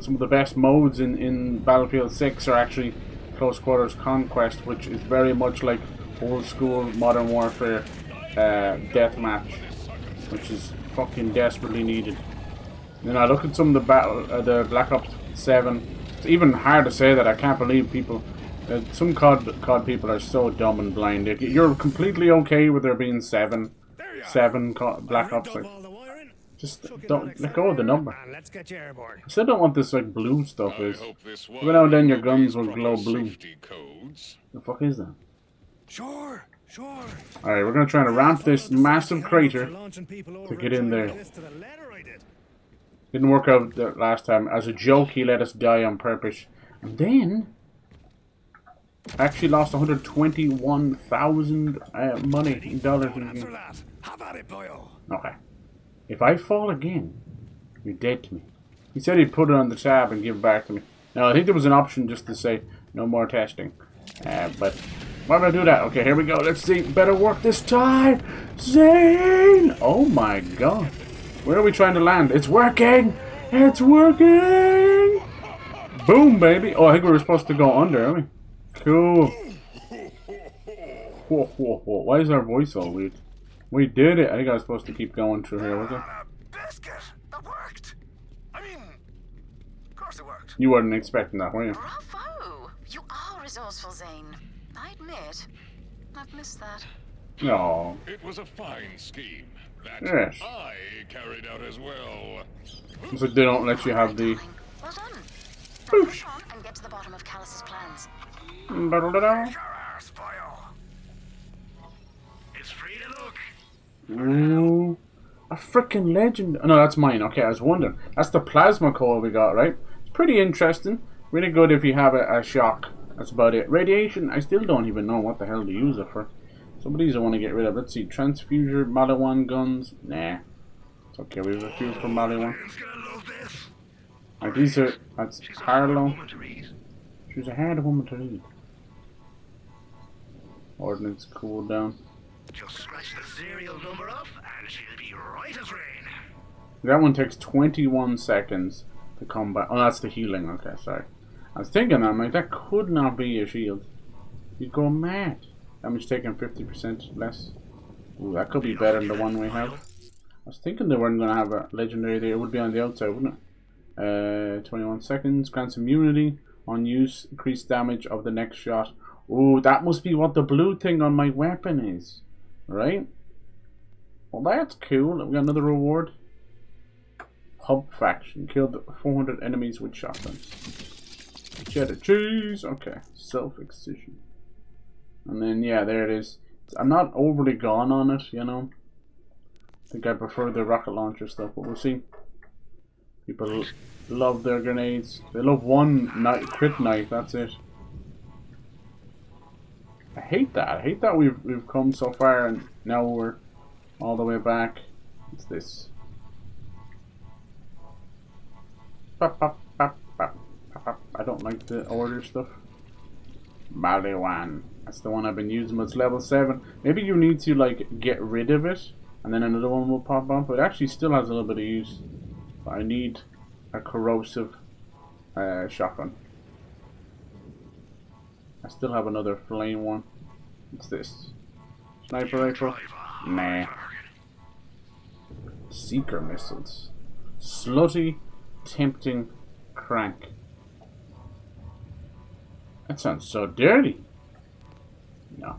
some of the best modes in Battlefield 6 are actually Close Quarters Conquest, which is very much like old school Modern Warfare deathmatch, which is fucking desperately needed. And I look at some of the Black Ops 7. It's even hard to say that. I can't believe people. Some COD people are so dumb and blind. You're completely okay with there being seven Black Ops. Like, just don't let go of the number. I still don't want this like blue stuff. Is every now and then your guns will glow blue. The fuck is that? Sure. Alright, we're gonna try to ramp this massive crater to get in there. Didn't work out the last time. As a joke, he let us die on purpose. And then I actually lost 121,000 money in dollars in the game. Okay. If I fall again, you're dead to me. He said he'd put it on the tab and give it back to me. Now, I think there was an option just to say no more testing. But why would I do that? Okay, here we go. Let's see. Better work this time. Zane! Oh my god. Where are we trying to land? It's working! It's working! Boom, baby. Oh, I think we were supposed to go under, aren't we? Cool. Whoa, whoa, whoa. Why is our voice all weird? We did it. I think I was supposed to keep going through here, was it? Biscuit! That worked! I mean, of course it worked. You weren't expecting that, were you? Bravo! You are resourceful, Zane. I admit, I've missed that. No. It was a fine scheme that Yes. I carried out as well. It's like they don't let you have the... Well done. Now Push. push on and get to the bottom of CALLIS's plans. Da-da-da-da. It's free to look. Ooh. A freaking legend. Oh, no, that's mine. Okay, I was wondering. That's the plasma core we got, right? It's pretty interesting. Really good if you have a shock. That's about it. Radiation, I still don't even know what the hell to use it for. Some of these I want to get rid of. Let's see. Transfuser, Maliwan guns. Nah. It's okay. We have a few from Maliwan. These are... That's Harlow. She's a hard woman to read. Ordnance cooldown. Just scratch the serial number up and she'll be right as rain. That one takes 21 seconds to come back. Oh, that's the healing. Okay, sorry. I was thinking that, I'm like, that could not be a shield. You'd go mad. Damage taken 50% less. Ooh, that could be better than the one we have. I was thinking they weren't going to have a legendary there. It would be on the outside, wouldn't it? 21 seconds. Grants immunity on use. Increased damage of the next shot. Ooh, that must be what the blue thing on my weapon is. Right? Well, that's cool. We got another reward. Hub faction. Killed 400 enemies with shotguns. Cheddar cheese. Okay. Self-excision. And then, yeah, there it is. I'm not overly gone on it, you know. I think I prefer the rocket launcher stuff, but we'll see. People love their grenades. They love one crit knife, that's it. I hate that. I hate that we've come so far and now we're all the way back. It's this. Pop, pop, pop, pop, pop, pop. I don't like the order stuff. Maliwan. That's the one I've been using, but it's level 7. Maybe you need to like get rid of it and then another one will pop up. It actually still has a little bit of use. But I need a corrosive shotgun. I still have another flame one. What's this? Sniper rifle? Nah. Seeker missiles. Slutty, tempting crank. That sounds so dirty. No.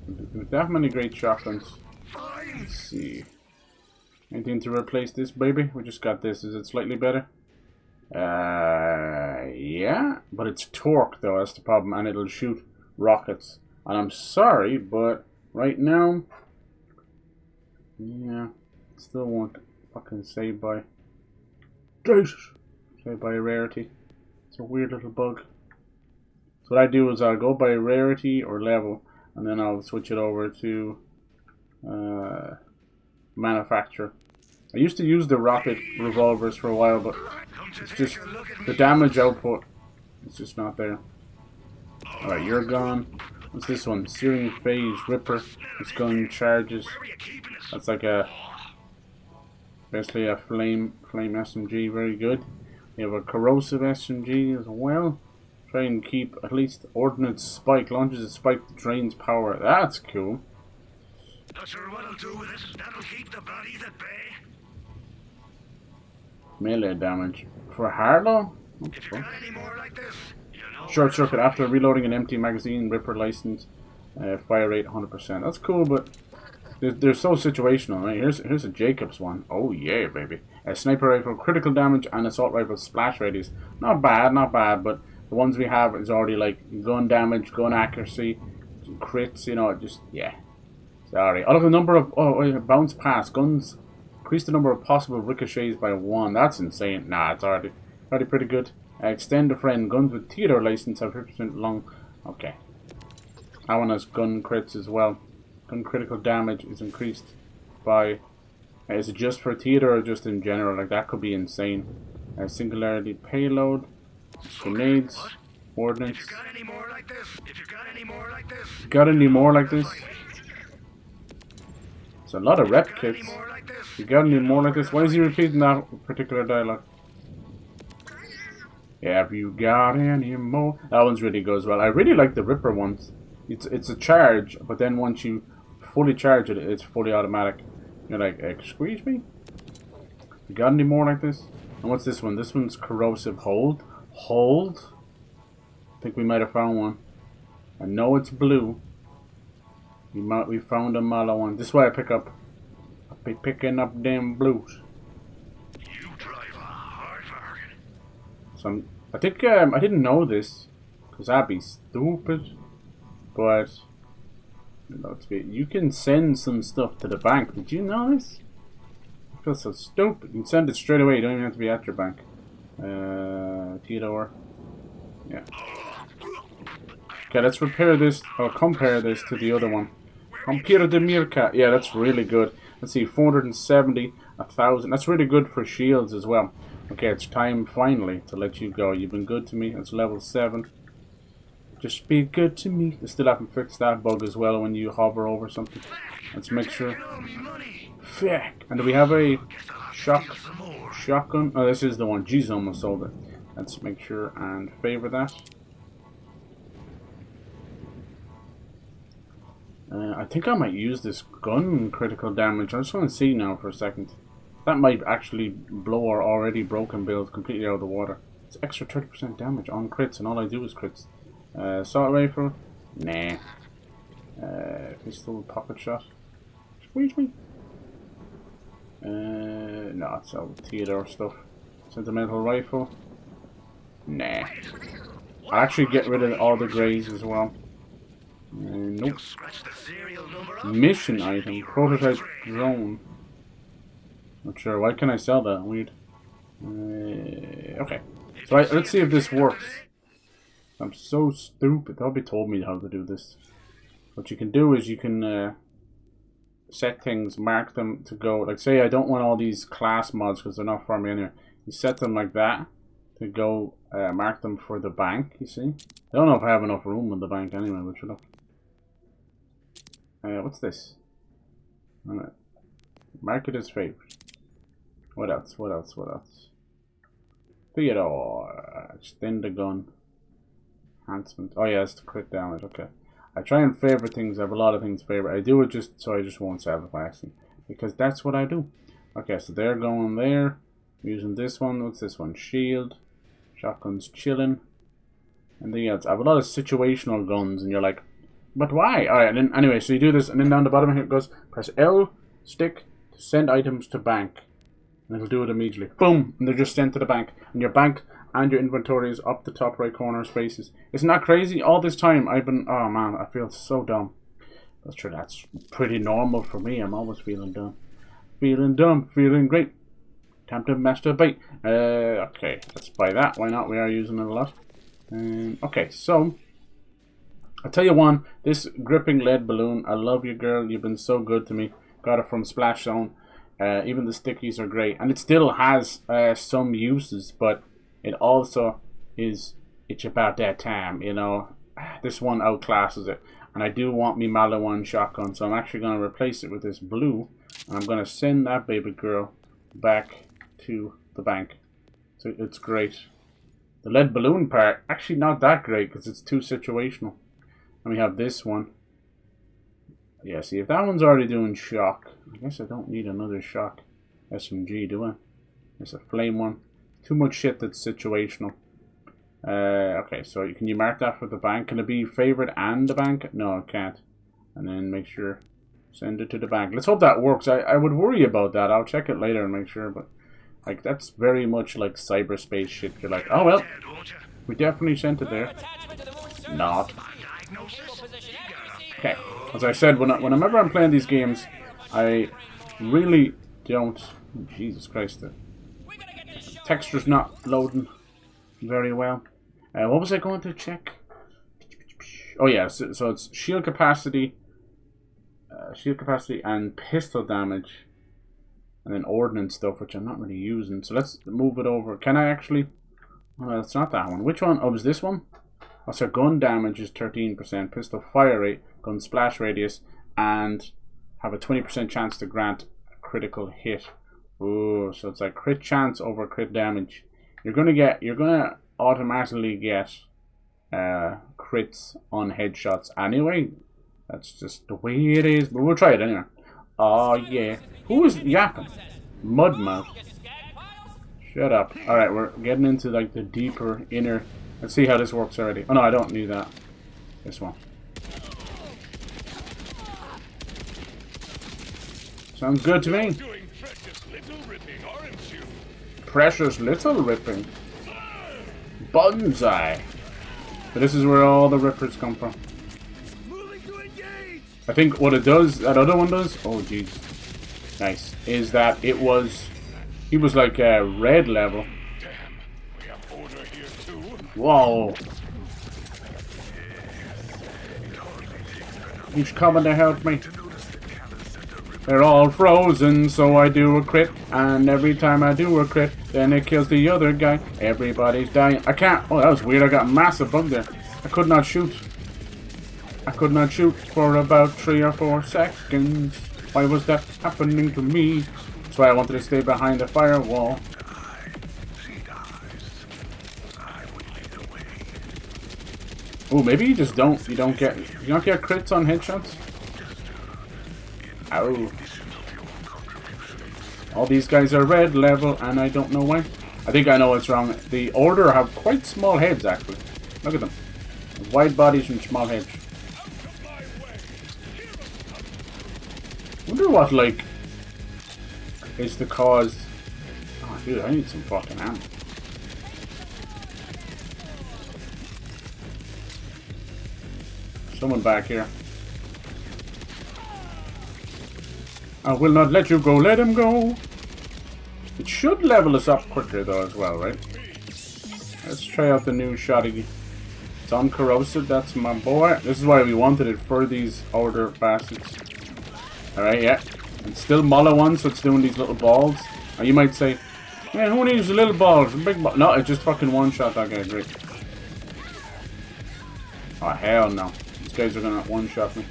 With that many great shotguns. Let's see. Anything to replace this baby? We just got this. Is it slightly better? Yeah. But it's torque though, that's the problem. And it'll shoot rockets. And I'm sorry, but right now. Yeah, still won't fucking save by. Jesus! Save by rarity. It's a weird little bug. So what I do is I'll go by rarity or level, and then I'll switch it over to manufacture. I used to use the rocket revolvers for a while, but it's just the damage output. It's just not there. Alright, you're gone. What's this one? Searing Phase, Ripper. This gun charges. That's like a basically a flame SMG. Very good. We have a corrosive SMG as well. Try and keep at least ordnance spike. Launches a spike that drains power. That's cool. Not sure what I'll do with it. That'll keep the bodies at bay. Melee damage. For Harlow? If you got any more like this, you know. Short circuit after reloading an empty magazine. Ripper license. Fire rate 100%. That's cool, but they're so situational. Right? Here's a Jacobs one. Oh yeah, baby. A sniper rifle, critical damage, and assault rifle splash radius. Not bad, but the ones we have is already like gun damage, gun accuracy, crits. You know, just yeah. Sorry. Out of the number of bounce pass guns, increase the number of possible ricochets by 1. That's insane. Nah, it's already pretty good. Extend a friend. Guns with theater license have 50% long. Okay. That one has gun crits as well. Gun critical damage is increased by. Is it just for theater or just in general? Like that could be insane. Singularity payload, grenades, ordnance. If you got any more like this, Got any more like this? It's a lot of rep kits. You got any more like this? Why is he repeating that particular dialogue? Have you got any more? That one's really good as well. I really like the Ripper ones. It's a charge, but then once you fully charge it, it's fully automatic. You're like, excuse me? You got any more like this? And what's this one? This one's corrosive hold. Hold? I think we might have found one. I know it's blue. We found a mallow one. This is why I'll be picking up damn blues. You drive a hard bargain. So I think I didn't know this, because I'd be stupid. But you can send some stuff to the bank. Did you know this? I feel so stupid. You can send it straight away. You don't even have to be at your bank. Theodore. Yeah. Okay, let's repair this or compare this to the other one. Compare the meerkat. Yeah, that's really good. Let's see, 470, 1,000. That's really good for shields as well. Okay, it's time finally to let you go. You've been good to me. It's level 7. Just be good to me. I still haven't fixed that bug as well when you hover over something. Let's make sure. Fuck. And do we have a shotgun? Oh, this is the one. Jesus, almost sold it. Let's make sure and favor that. I think I might use this gun critical damage. I just want to see now for a second. That might actually blow our already broken build completely out of the water. It's extra 30% damage on crits, and all I do is crits. Assault rifle? Nah. Pistol, pocket shot. Squeeze me. No, it's all theater stuff. Sentimental rifle? Nah. I'll actually get rid of all the greys as well. Nope. Mission item. Prototype drone. Not sure. Why can I sell that? Weird. Okay. So let's see if this works. I'm so stupid. Nobody told me how to do this. What you can do is you can set things, mark them to go. Like say I don't want all these class mods because they're not for me anyway. You set them like that to go mark them for the bank, you see. I don't know if I have enough room in the bank anyway, but shut up. What's this? Alright. Mark it as favorite. What else? What else? What else? Theodore. Extend the gun. Enhancement. Oh yeah, it's the crit damage. Okay. I try and favor things. I have a lot of things favorite. I do it just so I just won't sell it by accident. Because that's what I do. Okay, so they're going there. Using this one. What's this one? Shield. Shotgun's chilling. And then else. I have a lot of situational guns, and you're like, but why? Alright, and then anyway, so you do this, and then down the bottom here it goes, press L, stick, to send items to bank. And it'll do it immediately. Boom! And they're just sent to the bank. And your bank and your inventory is up the top right corner spaces. Isn't that crazy? All this time I've been, oh man, I feel so dumb. That's true, that's pretty normal for me. I'm always feeling dumb. Feeling dumb, feeling great. Time to masturbate. Okay, let's buy that. Why not? We are using it a lot. Okay, so I'll tell you one. This gripping lead balloon. I love you, girl. You've been so good to me. Got it from Splash Zone. Even the stickies are great, and it still has some uses, but it also is. It's about that time, you know. This one outclasses it, and I do want me Malawan shotgun, so I'm actually going to replace it with this blue, and I'm going to send that baby girl back to the bank. So it's great. The lead balloon part, actually not that great because it's too situational. And we have this one. Yeah, see, if that one's already doing shock, I guess I don't need another shock SMG, do I? There's a flame one. Too much shit that's situational. Okay, so can you mark that for the bank? Can it be favorite and the bank? No, it can't. And then make sure, send it to the bank. Let's hope that works. I would worry about that. I'll check it later and make sure, but like that's very much like cyberspace shit. You're like, oh well, we definitely sent it there. Not. Okay, as I said, whenever I'm playing these games, I really don't. Jesus Christ, the texture's not loading very well. What was I going to check? Oh yeah, so it's shield capacity and pistol damage, and then ordnance stuff, which I'm not really using. So let's move it over. Can I actually? Oh, it's not that one. Which one? Oh, is this one? Oh, so gun damage is 13%, pistol fire rate, gun splash radius, and have a 20% chance to grant a critical hit. Ooh, so it's like crit chance over crit damage. You're gonna automatically get crits on headshots anyway. That's just the way it is. But we'll try it anyway. Oh yeah. Who is yapping? Mudmouth. Shut up. Alright, we're getting into like the deeper inner. Let's see how this works already. Oh no, I don't need that. This one. Sounds good to me. Precious little ripping. Bonsai. But this is where all the rippers come from. I think what it does, that other one does, oh jeez, nice, is that he was like a red level. Damn, we have order here too. Whoa. He's coming to help me. They're all frozen, so I do a crit, and every time I do a crit, then it kills the other guy. Everybody's dying. I can't. Oh, that was weird. I got a massive bug there. I could not shoot. I could not shoot for about 3 or 4 seconds. Why was that happening to me? That's why I wanted to stay behind the firewall. Oh, maybe you just don't. You don't get crits on headshots. Ow. All these guys are red level, and I don't know why. I think I know what's wrong. The Order have quite small heads, actually. Look at them. Wide bodies and small heads. Wonder what, like, is the cause. Oh, dude, I need some fucking ammo. Someone back here. I will not let you go. Let him go. It should level us up quicker, though, as well, right? Let's try out the new shotty. It's uncorrosive. That's my boy. This is why we wanted it for these Order bastards. Alright, yeah. It's still Mulla one, so it's doing these little balls. And you might say, man, who needs the little balls? The big ball. No, it just fucking one-shot that guy. Great. Oh, hell no. These guys are gonna one-shot me.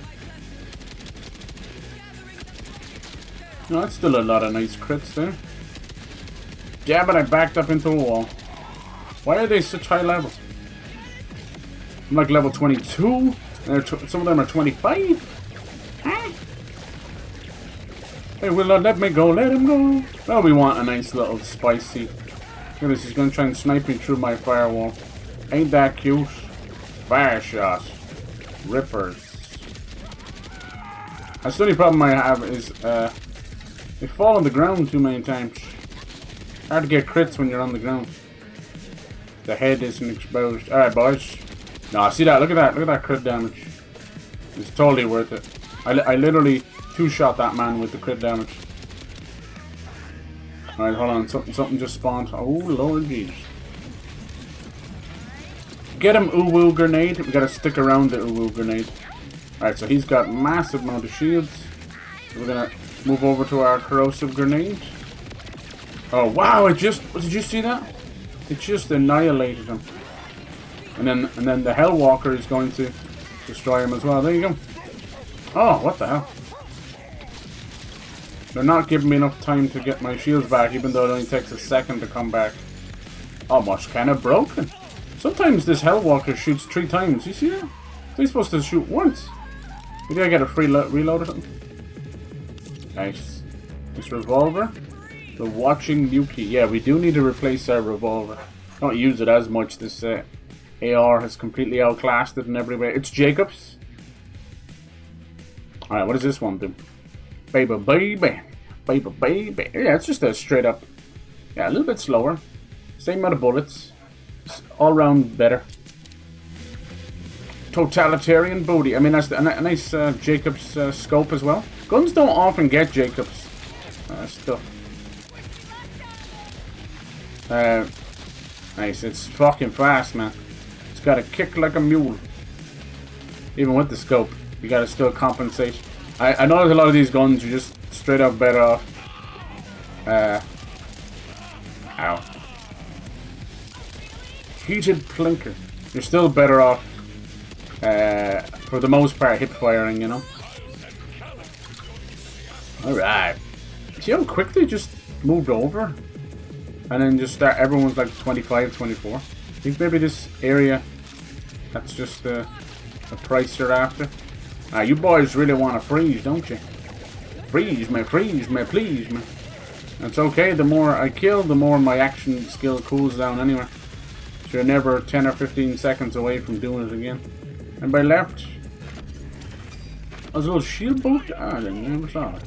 No, that's still a lot of nice crits there. Yeah, but I backed up into a wall. Why are they such high levels? I'm like level 22. And some of them are 25. Huh? Hey, will not let me go. Let him go. Well, we want a nice little spicy. Look at this. He's going to try and snipe me through my firewall. Ain't that cute? Fire shot. Rippers. That's the only problem I have is they fall on the ground too many times. Hard to get crits when you're on the ground. The head isn't exposed. Alright, boys. No, see that? Look at that. Look at that crit damage. It's totally worth it. I literally two-shot that man with the crit damage. Alright, hold on. Something just spawned. Oh, Lord Jesus. Get him, Uwu grenade. We gotta stick around the Uwu grenade. Alright, so he's got massive amount of shields. We're gonna move over to our corrosive grenade. Oh, wow, it just... Did you see that? It just annihilated him. And then the Hellwalker is going to destroy him as well. There you go. Oh, what the hell? They're not giving me enough time to get my shields back, even though it only takes a second to come back. Almost kind of broken. Sometimes this Hellwalker shoots 3 times. You see that? He's supposed to shoot once. Maybe I get a free reload or something. Nice. This revolver. The Watching Nuki. Yeah, we do need to replace our revolver. Don't use it as much. This AR has completely outclassed it in every way. It's Jacobs. Alright, what does this one do? Baby, baby. Baby, baby. Yeah, it's just a straight up. Yeah, a little bit slower. Same amount of bullets. All round better. Totalitarian booty. I mean, that's a nice Jacobs scope as well. Guns don't often get Jacobs stuff. Nice. It's fucking fast, man. It's got a kick like a mule. Even with the scope, you gotta still compensate. I know there's a lot of these guns you're just straight up better off. Ow. Heated plinker. You're still better off, for the most part, hip firing, you know. Alright. See how quick they just moved over? And then just start, everyone's like 25, 24. I think maybe this area, that's just the price you're after. You boys really want to freeze, don't you? Freeze me, please me. That's okay, the more I kill, the more my action skill cools down anyway. So you're never 10 or 15 seconds away from doing it again. And by left, there's a little shield boat? I never saw it.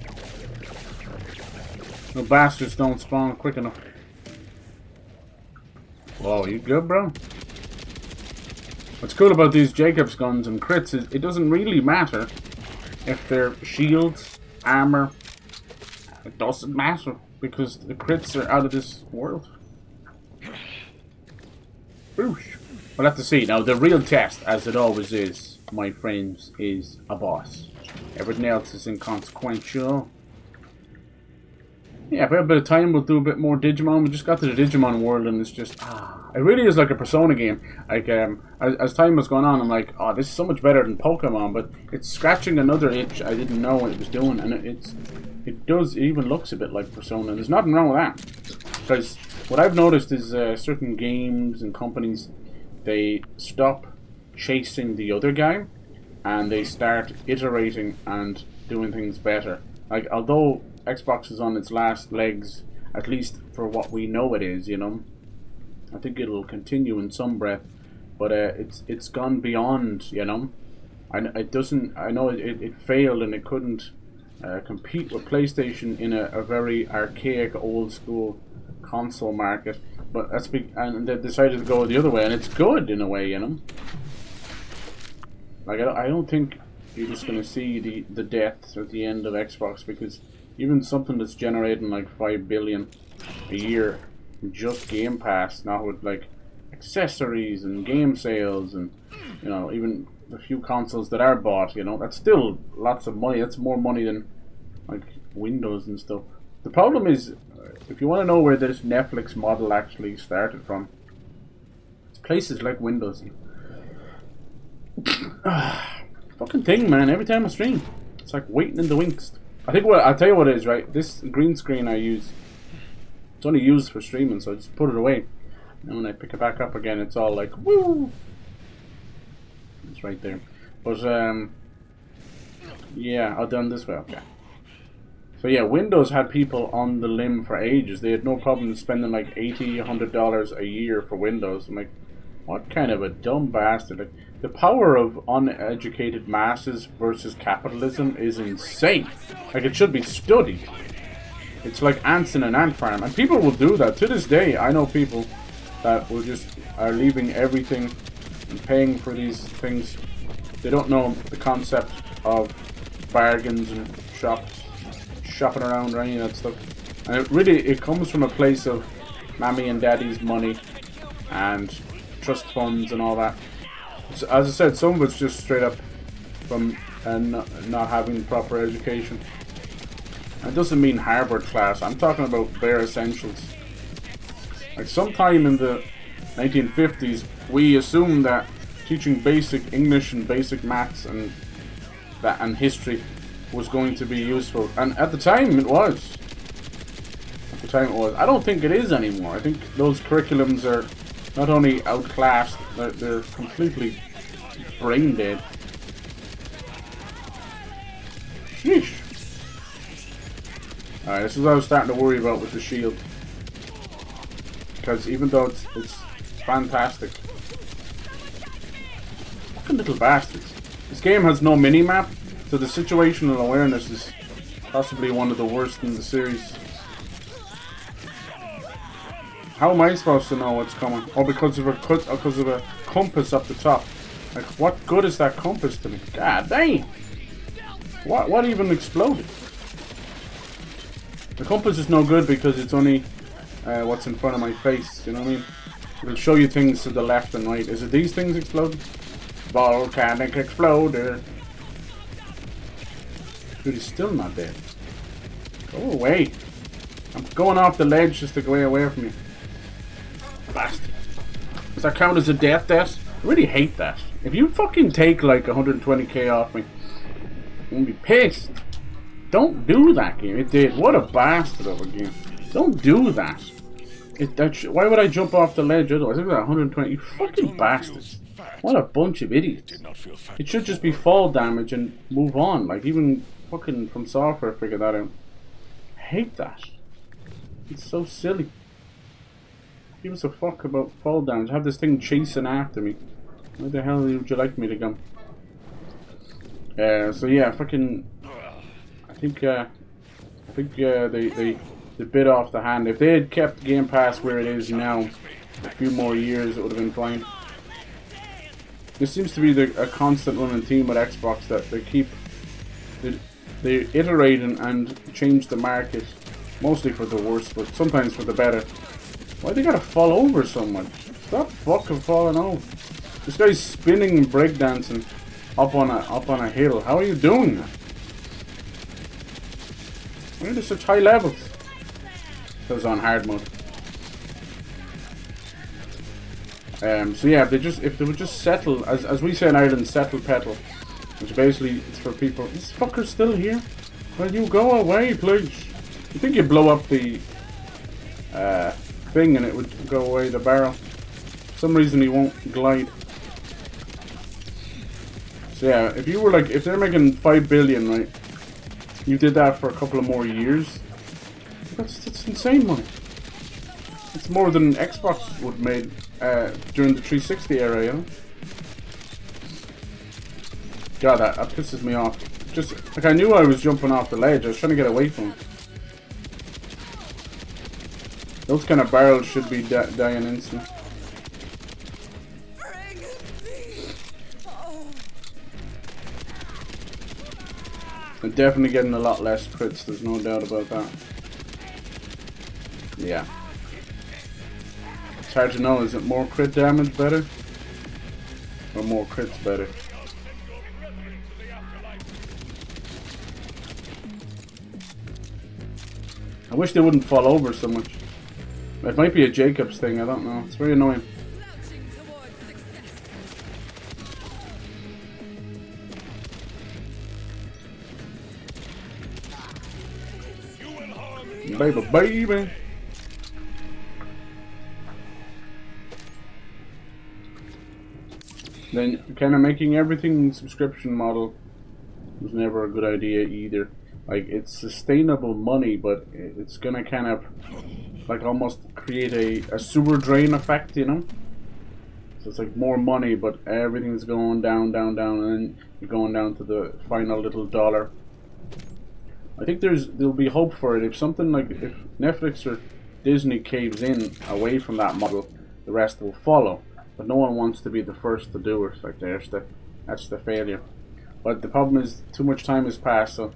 The bastards don't spawn quick enough. Whoa, you good, bro? What's cool about these Jacobs guns and crits is it doesn't really matter if they're shields, armor. It doesn't matter because the crits are out of this world. Boosh. We'll have to see. Now, the real test, as it always is, my friends, is a boss. Everything else is inconsequential. Yeah, if we have a bit of time, we'll do a bit more Digimon. We just got to the Digimon world, and it's just, it really is like a Persona game. Like, as time was going on, I'm like, oh, this is so much better than Pokemon, but it's scratching another itch I didn't know what it was doing, and it even looks a bit like Persona. There's nothing wrong with that. Because what I've noticed is certain games and companies, they stop chasing the other guy, and they start iterating and doing things better. Like, although Xbox is on its last legs, at least for what we know it is, you know. I think it'll continue in some breath, but it's gone beyond, you know. It doesn't. I know it failed and it couldn't compete with PlayStation in a very archaic, old school console market. But that's and they decided to go the other way, and it's good in a way, you know. Like I don't think you're just gonna see the death at the end of Xbox, because even something that's generating like 5 billion a year, just Game Pass, not with like accessories and game sales and, you know, even the few consoles that are bought, you know, that's still lots of money. That's more money than like Windows and stuff. The problem is, if you want to know where this Netflix model actually started from, it's places like Windows. Fucking thing, man. Every time I stream, it's like waiting in the wings. I'll tell you what it is, right? This green screen I use, it's only used for streaming, so I just put it away. And when I pick it back up again, it's all like, woo! It's right there. But, yeah, I'll done this way, okay. So yeah, Windows had people on the limb for ages. They had no problem spending like $80, $100 a year for Windows. I'm like, what kind of a dumb bastard? Like, the power of uneducated masses versus capitalism is insane. Like, it should be studied. It's like ants in an ant farm, and people will do that. To this day, I know people that will are leaving everything and paying for these things. They don't know the concept of bargains and shopping around, right, and that stuff. And it comes from a place of mommy and daddy's money and trust funds and all that. So, as I said, some of it's just straight up from not having proper education. It doesn't mean Harvard class. I'm talking about bare essentials. Like sometime in the 1950s, we assumed that teaching basic English and basic maths and history was going to be useful, and at the time it was. I don't think it is anymore. I think those curriculums are not only outclassed, they're completely brain dead. Sheesh. Alright, this is what I was starting to worry about with the shield. Because even though it's fantastic. Fucking little bastards. This game has no mini-map, so the situational awareness is possibly one of the worst in the series. How am I supposed to know what's coming? Oh, because of a compass up the top. Like, what good is that compass to me? God dang! What even exploded? The compass is no good because it's only what's in front of my face, you know what I mean? It'll show you things to the left and right. Is it these things exploding? Volcanic exploder. Dude, he's still not dead. Go away. I'm going off the ledge just to go away from you. Bastard. Does that count as a death? I really hate that. If you fucking take like 120k off me, I'm gonna be pissed. Don't do that game. It did. What a bastard of a game. Don't do that. Why would I jump off the ledge otherwise? Look at that 120. You fucking bastards. What a bunch of idiots. It should just be fall damage and move on. Like, even fucking From Software figured that out. I hate that. It's so silly. Give us a fuck about fall damage. Have this thing chasing after me. Where the hell would you like me to go? So yeah, fucking. I think they bit off the hand. If they had kept Game Pass where it is now, a few more years, it would have been fine. This seems to be a constant running theme with Xbox, that they iterate and change the market, mostly for the worse, but sometimes for the better. Why they gotta fall over so much? Stop fucking falling over. This guy's spinning and breakdancing up on a hill. How are you doing that? Why are there such high levels? Because on hard mode. So yeah, if they would just settle, as we say in Ireland, settle petal, which basically it's for people. This fucker's still here. Will you go away, please? You think you blow up the thing and it would go away, the barrel? For some reason he won't glide. So yeah, if they're making 5 billion, right? You did that for a couple of more years. That's insane money. It's more than Xbox would have made during the 360 era, you know? God, that pisses me off. Just like, I knew I was jumping off the ledge. I was trying to get away from it. Those kind of barrels should be dying instant. I'm definitely getting a lot less crits, there's no doubt about that. Yeah. It's hard to know, is it more crit damage better? Or more crits better? I wish they wouldn't fall over so much. It might be a Jacob's thing, I don't know. It's very annoying. Baby. Then kind of making everything subscription model was never a good idea either. Like, it's sustainable money, but it's gonna kind of like almost create a sewer drain effect, you know? So it's like more money, but everything's going down, and then you're going down to the final little dollar. I think there'll be hope for it if something like, if Netflix or Disney caves in away from that model, the rest will follow. But no one wants to be the first to do it. Like, that's the failure. But the problem is too much time has passed, so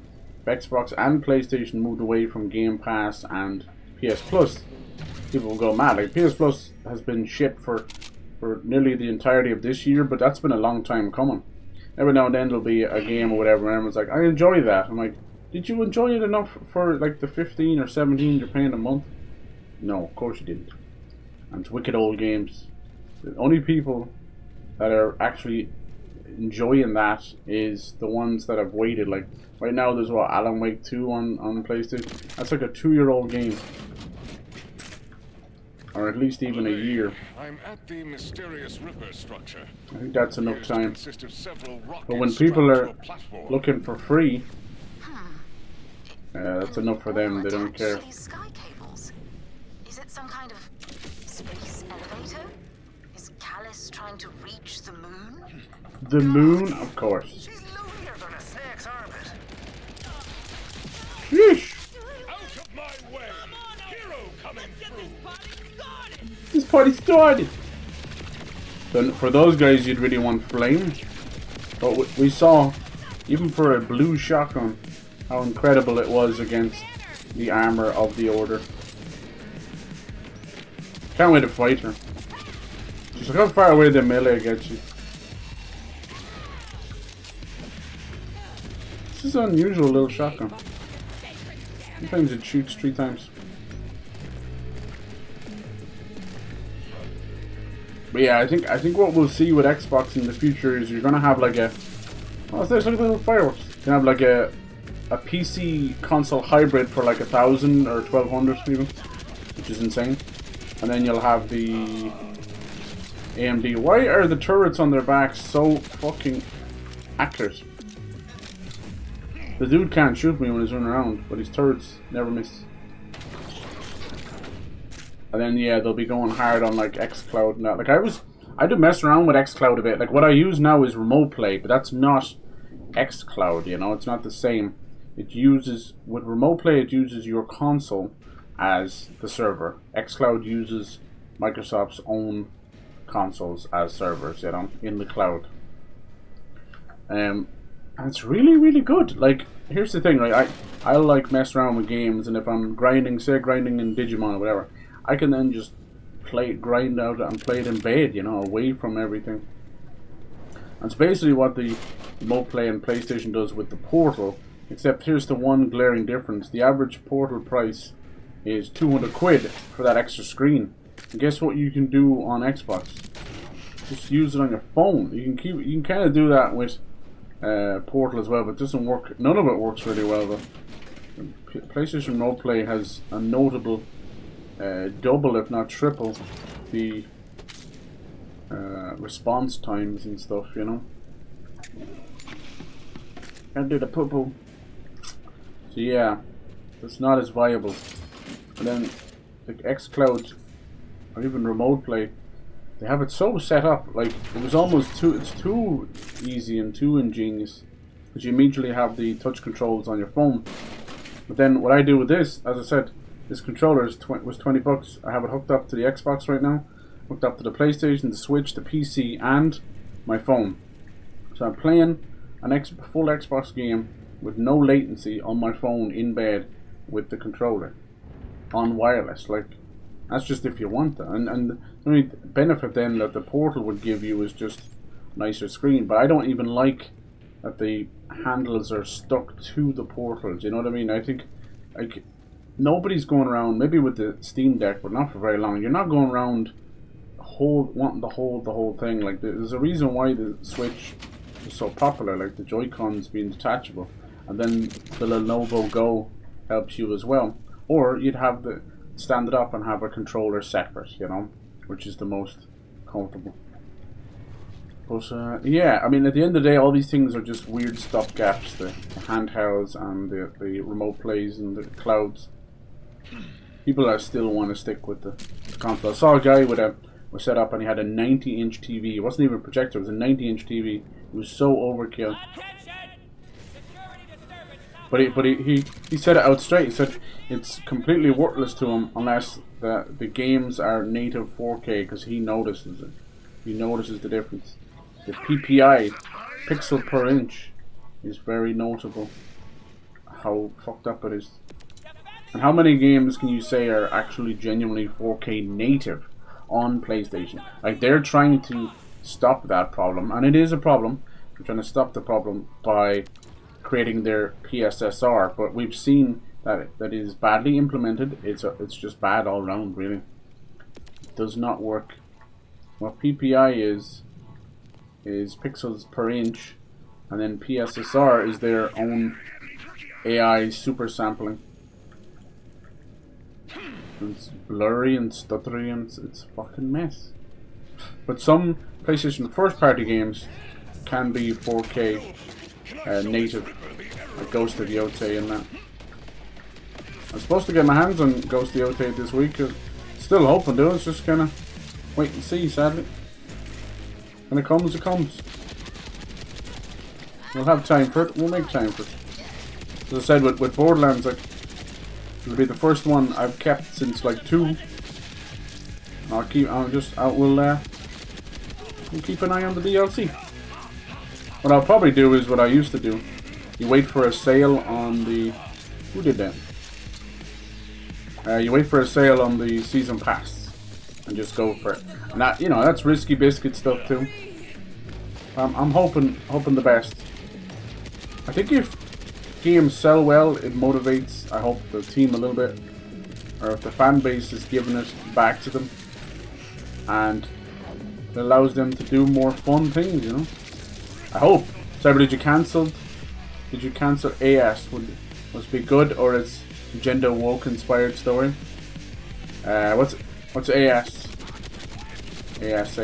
Xbox and PlayStation moved away from Game Pass and PS Plus, people will go mad. Like, PS Plus has been shipped for nearly the entirety of this year, but that's been a long time coming. Every now and then there'll be a game or whatever, and everyone's like, I enjoy that. I'm like, did you enjoy it enough for like the 15 or 17 you're paying a month? No, of course you didn't. And it's wicked old games. The only people that are actually enjoying that is the ones that have waited. Like, right now there's what, Alan Wake 2 on PlayStation? That's like a 2-year-old game. Or at least even a year. I'm at the mysterious Ripper structure. I think that's enough time. But when But people are looking for free, that's enough for them. They don't care. These sky cables. Is it some kind of space elevator? Is CALLIS trying to reach the moon? The moon, of course. She's loonier than a snake's orbit. Yeesh! Out of my way! Hero coming through! This party started! So for those guys, you'd really want flame. But we saw, even for a blue shotgun, how incredible it was against the armor of the Order. Can't wait to fight her. Just look how far away the melee gets you. This is an unusual little shotgun. Sometimes it shoots 3 times. But yeah, I think what we'll see with Xbox in the future is you're gonna have like a, oh, there's like little fireworks. You're gonna have like a PC console hybrid for like 1,000 or 1,200 even, which is insane. And then you'll have the AMD. Why are the turrets on their backs so fucking accurate? The dude can't shoot me when he's running around, but his turrets never miss. And then yeah, they'll be going hard on like xCloud and that. Like I do mess around with xCloud a bit. Like what I use now is remote play, but that's not xCloud, you know, it's not the same. It uses, with remote play, it uses your console as the server. xCloud uses Microsoft's own consoles as servers, you know, in the cloud. And it's really, really good. Like, here's the thing, right? I like mess around with games, and if I'm grinding, say grinding in Digimon or whatever, I can then just grind out and play it in bed, you know, away from everything. That's basically what the remote play and PlayStation does with the Portal, except here's the one glaring difference. The average Portal price is 200 quid for that extra screen. And guess what you can do on Xbox? Just use it on your phone. You can kind of do that with Portal as well, but it doesn't work. None of it works really well though. PlayStation Remote Play has a notable double, if not triple, the response times and stuff, you know. Can't do the poo-poo. So yeah, it's not as viable. And then like xCloud or even Remote Play, they have it so set up, like it was almost it's too easy and too ingenious, because you immediately have the touch controls on your phone. But then what I do with this, as I said, this controller was 20 bucks. I have it hooked up to the Xbox right now, hooked up to the PlayStation, the Switch, the PC, and my phone. So I'm playing an full Xbox game with no latency on my phone in bed with the controller on wireless. Like, that's just if you want that. And the only benefit then that the Portal would give you is just nicer screen. But I don't even like that the handles are stuck to the portals. You know what I mean? I think like nobody's going around, maybe with the Steam Deck, but not for very long. You're not going around wanting to hold the whole thing. Like there's a reason why the Switch is so popular. Like the Joy-Cons being detachable, and then the Lenovo Go helps you as well. Or you'd have the stand it up and have a controller separate, you know, which is the most comfortable. But yeah, I mean, at the end of the day, all these things are just weird stopgaps. The handhelds and the remote plays and the clouds. People are still want to stick with the console. I saw a guy was set up and he had a 90-inch TV. It wasn't even a projector; it was a 90-inch TV. It was so overkill. But he said it out straight. He said it's completely worthless to him unless the games are native 4K, because he notices it. He notices the difference. The PPI, pixel per inch, is very notable. How fucked up it is. And how many games can you say are actually genuinely 4K native on PlayStation? Like, they're trying to stop that problem, and it is a problem. They're trying to stop the problem by creating their PSSR, but we've seen that it is badly implemented. It's just bad all around, really. It does not work. What PPI is pixels per inch, and then PSSR is their own AI super sampling. It's blurry and stuttery, and it's a fucking mess. But some PlayStation first party games can be 4K native, like Ghost of Yotei and that. I'm supposed to get my hands on Ghost of Yotei this week. Still hoping to. It's just gonna wait and see, sadly. When it comes, it comes. We'll have time for it. We'll make time for it. As I said, with Borderlands, like, it'll be the first one I've kept since like 2. We'll keep an eye on the DLC. What I'll probably do is what I used to do. You wait for a sale on the... Who did that? You wait for a sale on the season pass and just go for it. And that, you know, that's risky biscuit stuff too. I'm hoping the best. I think if games sell well, it motivates, I hope, the team a little bit, or if the fan base is giving it back to them, and it allows them to do more fun things, you know. I hope. Cyber, did you cancel AS? Was it be good, or it's gender woke inspired story? What's AS? AS.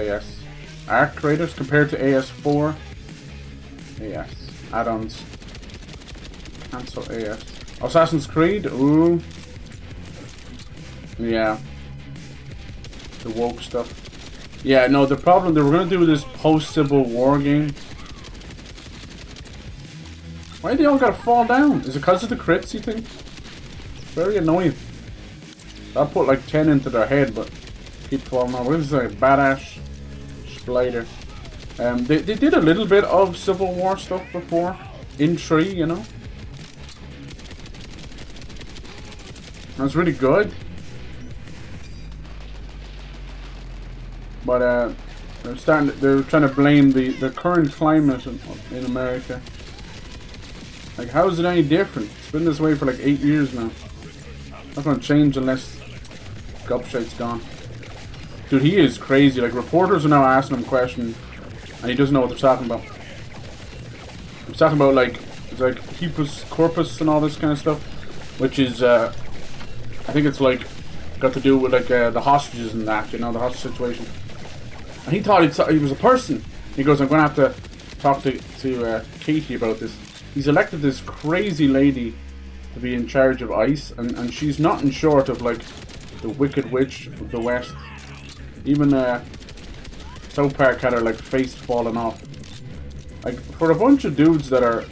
Arc creators compared to AS4. AS add-ons. Cancel AS. Assassin's Creed. Ooh. Yeah. The woke stuff. Yeah. No. The problem. They were gonna do this post-Civil War game. Why do they all gotta fall down? Is it because of the crits, you think? Very annoying. I'll put like 10 into their head, but keep falling over. This is like badass splider. They did a little bit of Civil War stuff before. In 3, you know. That's really good. But they're trying to blame the current climate in America. Like, how is it any different? It's been this way for like 8 years now. Not gonna change unless Gobshite's gone. Dude, he is crazy. Like, reporters are now asking him questions, and he doesn't know what they're talking about. He's talking about like, it's like Hipus Corpus and all this kind of stuff, which is I think it's like got to do with like the hostages and that, you know, the hostage situation. And he thought he was a person. He goes, I'm gonna have to talk to Katie about this. He's elected this crazy lady to be in charge of ICE, and she's nothing short of like the Wicked Witch of the West. Even South Park had her like face falling off. Like, for a bunch of dudes that are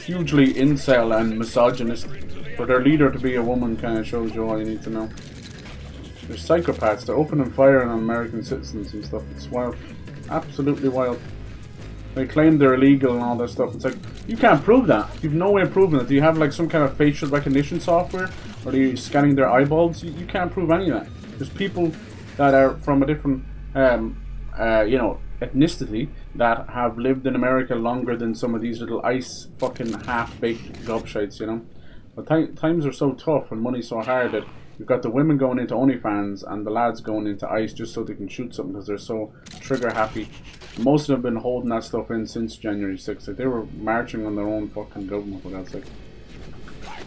hugely incel and misogynist, for their leader to be a woman kind of shows you all you need to know. They're psychopaths. They're opening fire on American citizens and stuff. It's wild. Absolutely wild. They claim they're illegal and all that stuff. It's like, you can't prove that. You've no way of proving it. Do you have like some kind of facial recognition software? Or are you scanning their eyeballs? You can't prove any of that. There's people that are from a different, you know, ethnicity that have lived in America longer than some of these little ICE fucking half-baked gobshites, you know. But times are so tough and money's so hard that you've got the women going into OnlyFans and the lads going into ICE just so they can shoot something because they're so trigger happy. Most of them have been holding that stuff in since January 6th. Like, they were marching on their own fucking government, for God's sake.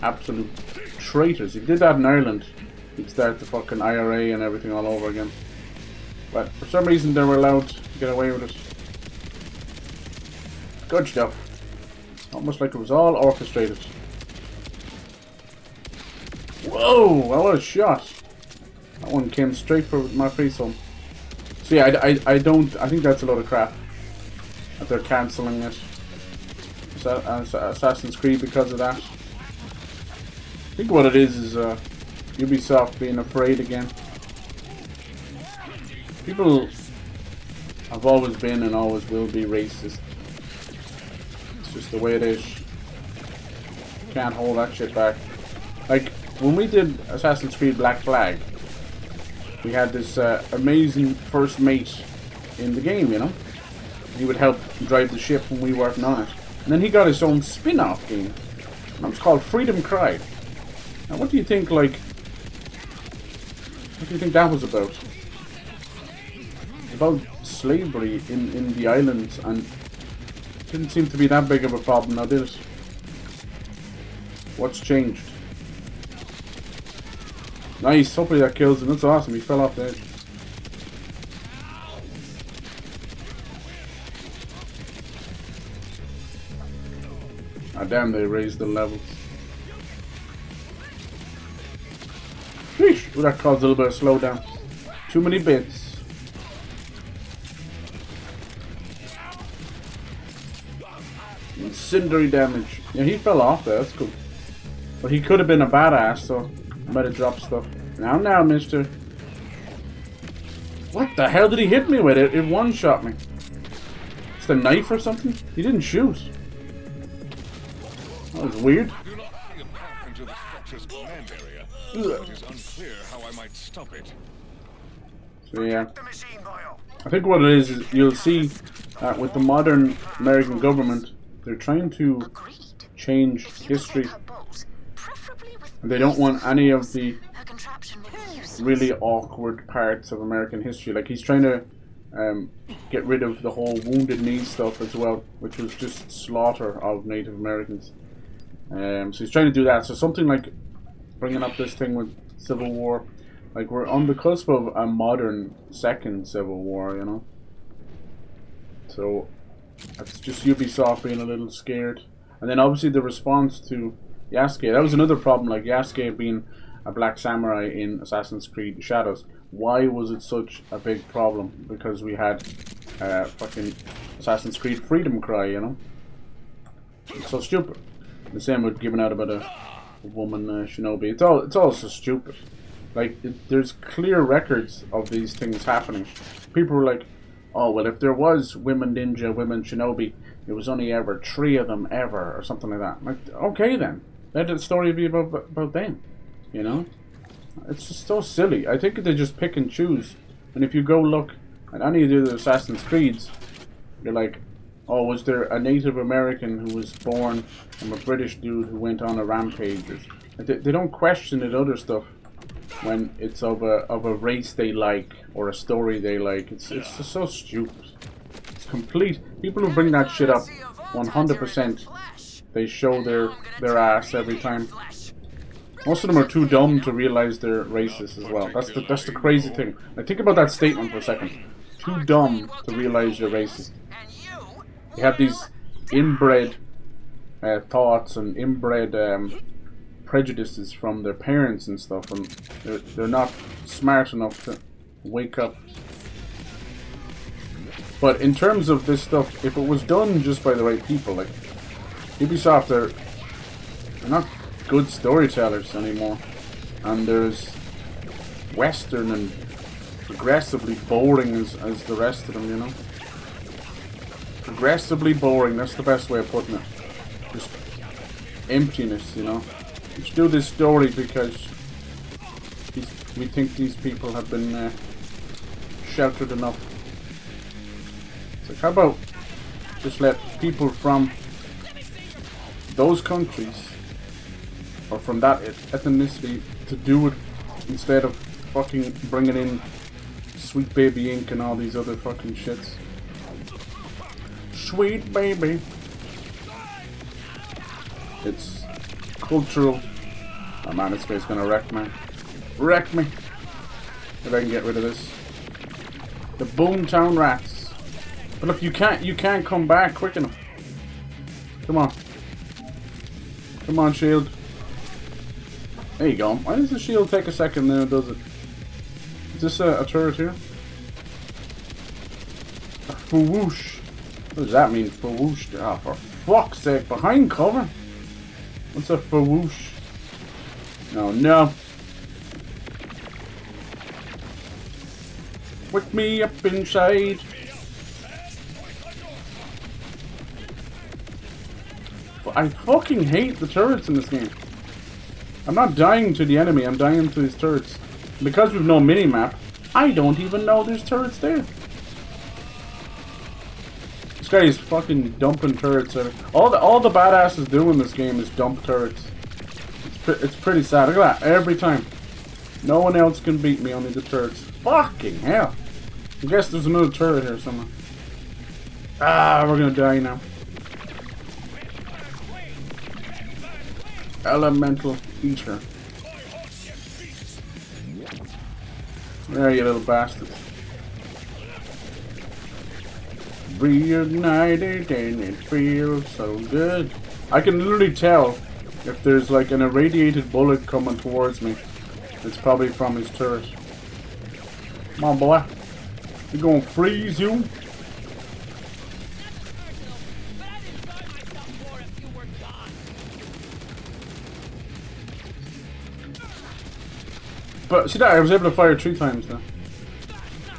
Absolute traitors. If you did that in Ireland, you'd start the fucking IRA and everything all over again. But for some reason they were allowed to get away with it. Good stuff. Almost like it was all orchestrated. Whoa! What a shot! That one came straight for my face home. So yeah, I think that's a load of crap that they're cancelling it. Assassin's Creed because of that. I think what it is Ubisoft being afraid again. People have always been and always will be racist. It's just the way it is. Can't hold that shit back. Like, when we did Assassin's Creed Black Flag, we had this amazing first mate in the game, you know? He would help drive the ship when we weren't on it. And then he got his own spin-off game. And it was called Freedom Cry. Now, what do you think, like... What do you think that was about? About slavery in the islands, and it didn't seem to be that big of a problem now, did it? What's changed? Nice, hopefully that kills him. That's awesome, he fell off the edge. Ah damn, they raised the levels. Sheesh! Ooh, that caused a little bit of slowdown. Too many bits. Incendiary damage. Yeah, he fell off there, that's cool. But he could have been a badass, so I might have dropped stuff. Now, mister. What the hell did he hit me with? It one-shot me. It's the knife or something? He didn't shoot. That was weird. Do not see a path into the structure's command area. It is unclear how I might stop it. So yeah. The machine, Boyle. I think what it is you'll see with the modern American government, they're trying to change history. And they don't want any of the really awkward parts of American history. Like, he's trying to get rid of the whole Wounded Knee stuff as well, which was just slaughter of Native Americans. So he's trying to do that. So something like bringing up this thing with Civil War. Like, we're on the cusp of a modern second Civil War, you know? So that's just Ubisoft being a little scared. And then obviously the response to Yasuke. That was another problem, like Yasuke being a black samurai in Assassin's Creed Shadows. Why was it such a big problem? Because we had fucking Assassin's Creed Freedom Cry, you know? It's so stupid. The same with giving out about a woman shinobi. It's all so stupid. Like, there's clear records of these things happening. People were like, oh, well, if there was women ninja, women shinobi, it was only ever 3 of them ever, or something like that. Like, okay then. Let the story be about them, you know? It's just so silly. I think they just pick and choose. And if you go look at any of the other Assassin's Creeds, you're like, oh, was there a Native American who was born from a British dude who went on a rampage? They don't question it other stuff when it's of a race they like or a story they like. It's just so stupid. It's complete. People who bring that shit up, 100%, they show their ass every time. Most of them are too dumb to realize they're racist as well. That's the crazy thing. Now think about that statement for a second. Too dumb to realize you're racist. You have these inbred thoughts and inbred prejudices from their parents and stuff, and they're not smart enough to wake up. But in terms of this stuff, if it was done just by the right people, like Ubisoft, they're not good storytellers anymore, and there's Western and progressively boring as the rest of them, you know. Progressively boring, that's the best way of putting it. Just emptiness, you know. Let's do this story because we think these people have been sheltered enough. It's like, how about just let people from those countries or from that ethnicity to do it instead of fucking bringing in Sweet Baby Inc. and all these other fucking shits. Sweet baby. It's cultural. Oh man, this guy's gonna wreck me. Wreck me. If I can get rid of this. The Boomtown Rats. But look, you can't come back quick enough. Come on. Come on, shield. There you go. Why does the shield take a second, then it does it? Is this a turret here? A fawoosh. What does that mean, fawoosh? Oh, for fuck's sake, behind cover? What's a fawoosh? No. With me up inside. I fucking hate the turrets in this game. I'm not dying to the enemy, I'm dying to these turrets. Because we've no mini-map, I don't even know there's turrets there. This guy is fucking dumping turrets. All the badasses do in this game is dump turrets. It's pretty sad. Look at that, every time. No one else can beat me, only the turrets. Fucking hell. I guess there's another turret here somewhere. Ah, we're gonna die now. Elemental feature. There, you little bastard. Reignited and it feels so good. I can literally tell if there's like an irradiated bullet coming towards me. It's probably from his turret. Come on, boy. We're gonna freeze you. But see that, I was able to fire 3 times now.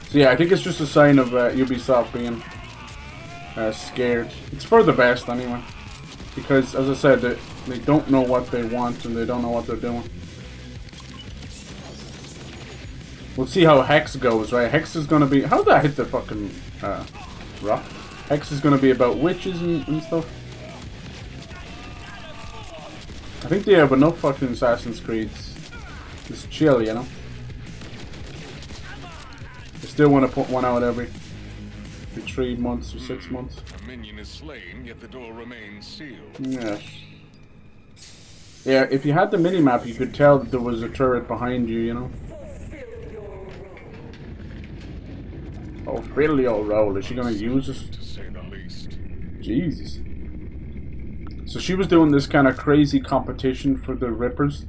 So yeah, I think it's just a sign of Ubisoft being scared. It's for the best anyway. Because, as I said, they don't know what they want and they don't know what they're doing. We'll see how Hex goes, right? Hex is gonna be... How did I hit the fucking rock? Hex is gonna be about witches and stuff. I think they have enough fucking Assassin's Creeds. Just chill, you know. I still want to put one out every 3 months or 6 months. A minion is slain, yet the door remains sealed. Yeah. Yeah, if you had the minimap, you could tell that there was a turret behind you, you know. Oh, fiddle your role. Is she gonna use it? To say the least. Jesus. So she was doing this kind of crazy competition for the Rippers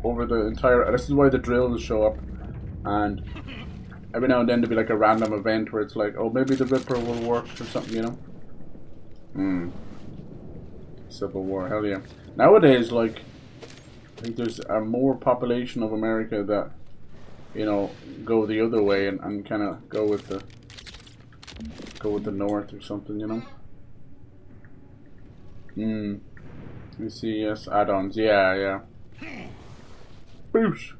over the entire... This is why the drills show up. And every now and then there'll be like a random event where it's like, oh, maybe the Ripper will work or something, you know? Civil War, hell yeah. Nowadays, like, I think there's a more population of America that, you know, go the other way and kind of go with the North or something, you know? Let me see, yes, add-ons, yeah. Boosh!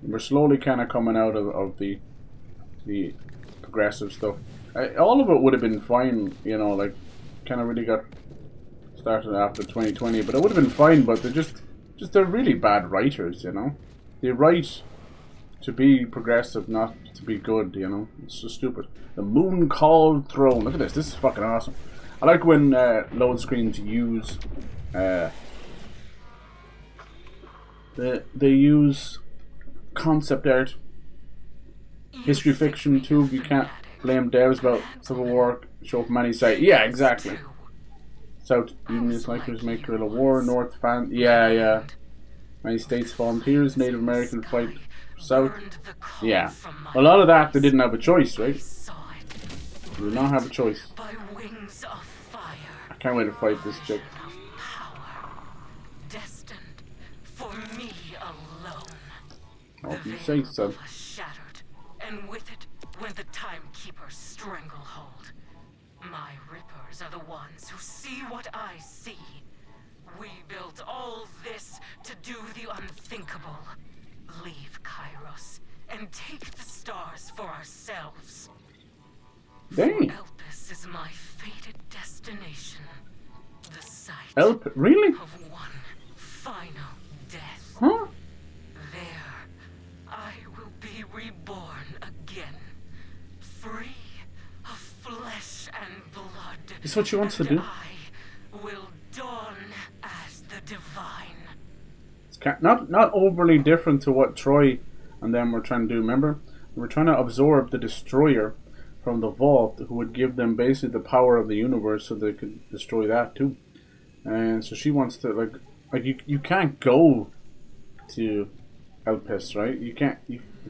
We're slowly kind of coming out of the progressive stuff. All of it would have been fine, you know, like, kind of really got started after 2020, but it would have been fine, but they're really bad writers, you know? They write to be progressive, not to be good, you know? It's so stupid. The Moon Called Throne. Look at this. This is fucking awesome. I like when load screens use they use concept art, history fiction too. You can't blame devs about Civil War show from any side. Yeah, exactly. South Union snipers make guerrilla war. North fan. Yeah. Many states volunteers. Native American fight South. Yeah. A lot of that they didn't have a choice, right? They did not have a choice. I can't wait to fight this chick. Oh, you say so. Shattered, and with it went the Timekeeper's stranglehold. My rippers are the ones who see what I see. We built all this to do the unthinkable. Leave Kairos and take the stars for ourselves. Dang. Elpis is my fated destination. The site Really? of one final death. Huh? I will be reborn again, free of flesh and blood. Is this what she wants to do? I will dawn as the divine. It's not overly different to what Troy and them were trying to do. Remember, they were trying to absorb the Destroyer from the Vault, who would give them basically the power of the universe, so they could destroy that too. And so she wants to like you can't go to Elpis, right? You can't.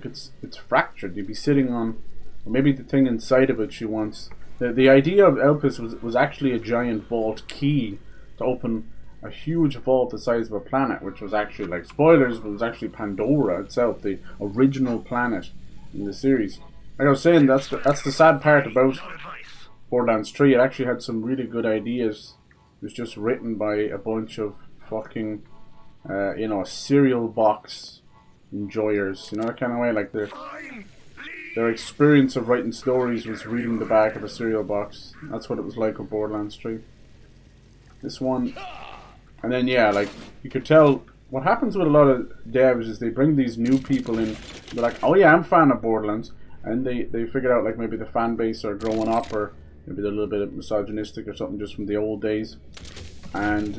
It's fractured. You'd be sitting on, or maybe the thing inside of it. She wants. The idea of Elpis was actually a giant vault key to open a huge vault the size of a planet, which was actually, like, spoilers, but it was actually Pandora itself, the original planet in the series. Like I was saying, that's the sad part about Borderlands 3, it actually had some really good ideas. It was just written by a bunch of fucking, you know, cereal box enjoyers. You know, that kind of way, like their experience of writing stories was reading the back of a cereal box. That's what it was like with Borderlands 3. This one, and then yeah, like you could tell what happens with a lot of devs is they bring these new people in. They're like, oh yeah, I'm a fan of Borderlands, and they figured out like maybe the fan base are growing up, or maybe they're a little bit misogynistic or something just from the old days, and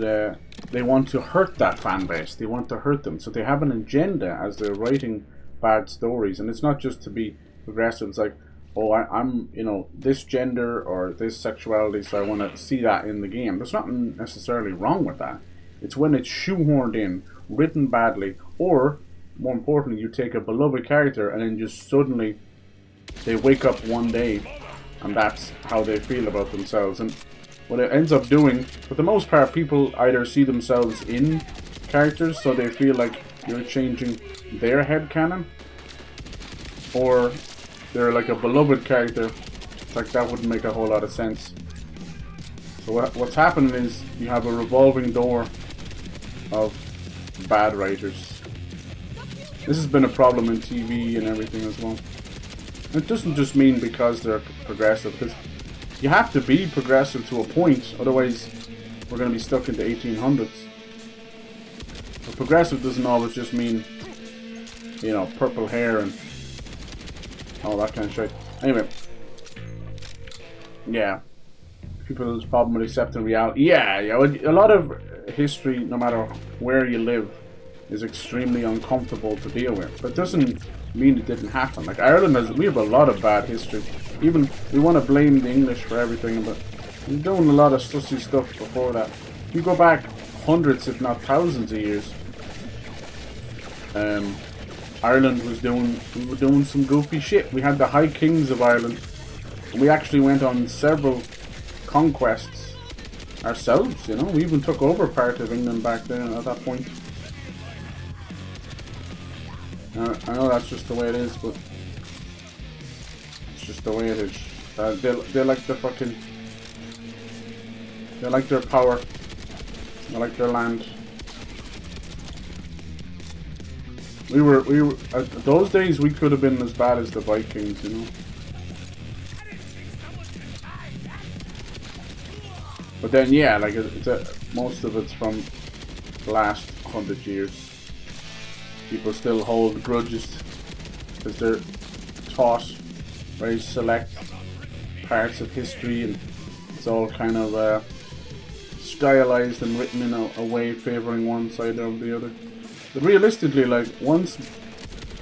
they want to hurt that fan base. They want to hurt them, so they have an agenda as they're writing bad stories, and it's not just to be progressive. It's like, oh, I'm you know, this gender or this sexuality, so I want to see that in the game. There's nothing necessarily wrong with that. It's when it's shoehorned in, written badly, or more importantly, you take a beloved character and then just suddenly they wake up one day and that's how they feel about themselves. And what it ends up doing, for the most part, people either see themselves in characters, so they feel like you're changing their headcanon, or they're like a beloved character. It's like that wouldn't make a whole lot of sense. So what's happening is you have a revolving door of bad writers. This has been a problem in TV and everything as well. It doesn't just mean because they're progressive, because you have to be progressive to a point, otherwise we're going to be stuck in the 1800s. But progressive doesn't always just mean, you know, purple hair and all that kind of shit. Anyway, yeah, people's problem with accepting reality. Yeah, a lot of history, no matter where you live, is extremely uncomfortable to deal with. But it doesn't mean it didn't happen. Like Ireland we have a lot of bad history. Even we want to blame the English for everything, but we're doing a lot of sussy stuff before that. If you go back hundreds, if not thousands of years, Ireland we were doing some goofy shit. We had the High Kings of Ireland, and we actually went on several conquests ourselves, you know. We even took over part of England back then at that point. I know that's just the way it is, but it's just the way it is. They like the fucking, they like their power, they like their land. We were those days we could have been as bad as the Vikings, you know. But then yeah, like most of it's from the last 100 years. People still hold grudges because they're taught very select parts of history, and it's all kind of stylized and written in a way favoring one side or the other. But realistically, like, once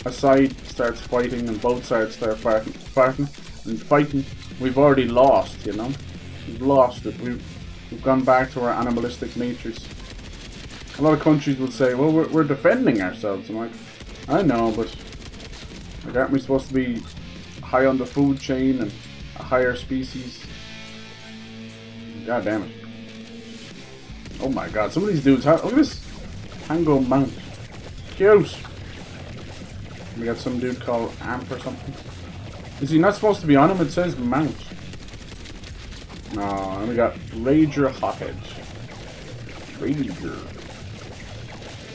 a side starts fighting and both sides start fighting, we've already lost, you know. We've lost it. We've gone back to our animalistic natures. A lot of countries would say, well, we're defending ourselves. I'm like, I know, but like, aren't we supposed to be high on the food chain and a higher species? God damn it. Oh my god, some of these dudes, look at this Tango Mount. Cute. We got some dude called Amp or something. Is he not supposed to be on him? It says Mount. No, and we got Rager Hothead. Rager.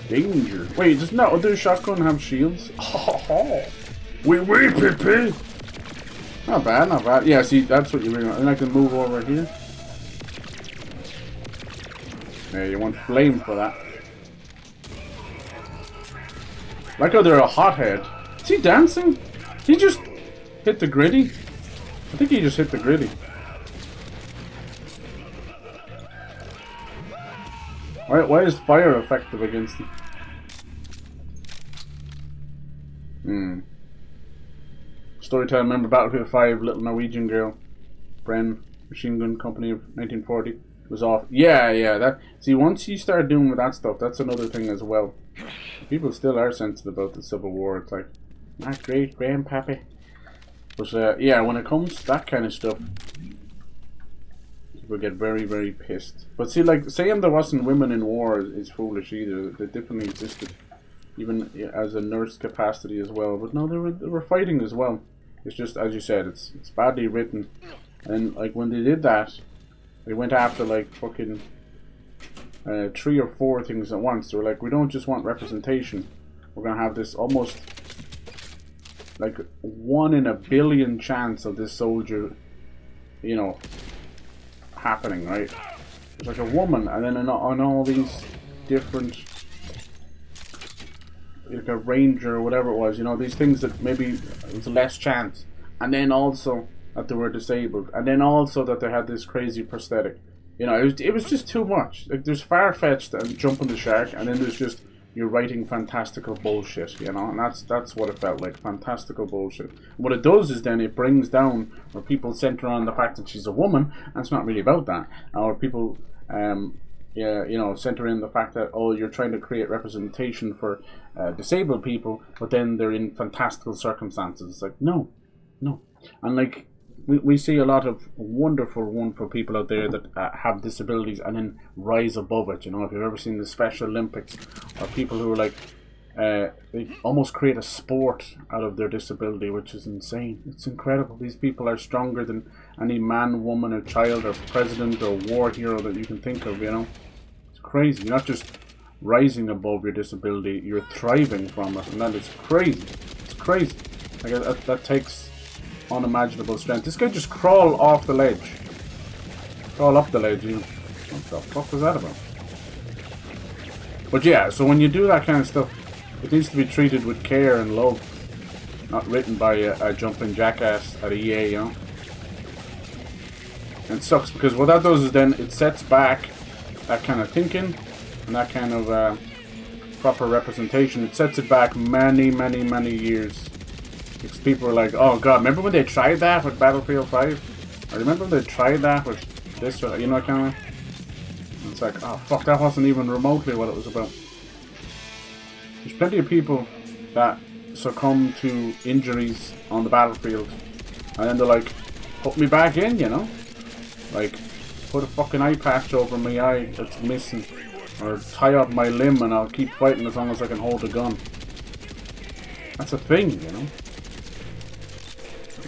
Danger. Wait, does not other shotgun have shields? Oh, wait, Pippi! Not bad, not bad. Yeah, see, that's what you mean. And I can move over here. Yeah, you want flame for that. Like how they're a hothead. Is he dancing? He just hit the gritty? I think he just hit the gritty. Why is fire effective against him? Storytime, remember Battlefield 5, Little Norwegian Girl. Bren, Machine Gun Company of 1940. Was off. Yeah, that. See, once you start doing with that stuff, that's another thing as well. People still are sensitive about the Civil War. It's like, not great, grandpappy. But yeah, when it comes to that kind of stuff, people get very, very pissed. But see, like, saying there wasn't women in war is foolish either. They definitely existed, even as a nurse capacity as well. But no, they were fighting as well. It's just, as you said, it's badly written, And like when they did that, they went after like fucking 3 or 4 things at once. They were like, we don't just want representation. We're gonna have this almost like 1 in a billion chance of this soldier, you know, happening, right? It's like a woman, and then on all these different, like a ranger or whatever it was, you know, these things that maybe it was less chance, and then also that they were disabled, and then also that they had this crazy prosthetic. You know, it was just too much. Like there's far-fetched and jumping the shark, and then there's just you're writing fantastical bullshit, you know, and that's what it felt like, fantastical bullshit. What it does is then it brings down where people center on the fact that she's a woman, and it's not really about that. Or people, yeah, you know, center in the fact that, oh, you're trying to create representation for disabled people, but then they're in fantastical circumstances. It's like, no, and like we see a lot of wonderful people out there that have disabilities and then rise above it. You know, if you've ever seen the Special Olympics, or people who are like, they almost create a sport out of their disability, which is insane. It's incredible. These people are stronger than any man, woman, or child, or president, or war hero that you can think of, you know. It's crazy. You're not just rising above your disability, you're thriving from it, and that is crazy. It's crazy. Like that takes unimaginable strength. This guy just crawl off the ledge. Crawl up the ledge, you know. What the fuck was that about? But yeah, so when you do that kind of stuff, it needs to be treated with care and love. Not written by a jumping jackass at EA, you know. And it sucks because what that does is then it sets back that kind of thinking and that kind of proper representation. It sets it back many years. Because people are like, oh god, remember when they tried that with Battlefield 5? I remember when they tried that with this, you know, kind of. And it's like, oh fuck, that wasn't even remotely what it was about. There's plenty of people that succumb to injuries on the battlefield, and then they're like, put me back in, you know? Like, put a fucking eye patch over my eye that's missing, or tie up my limb and I'll keep fighting as long as I can hold a gun. That's a thing, you know?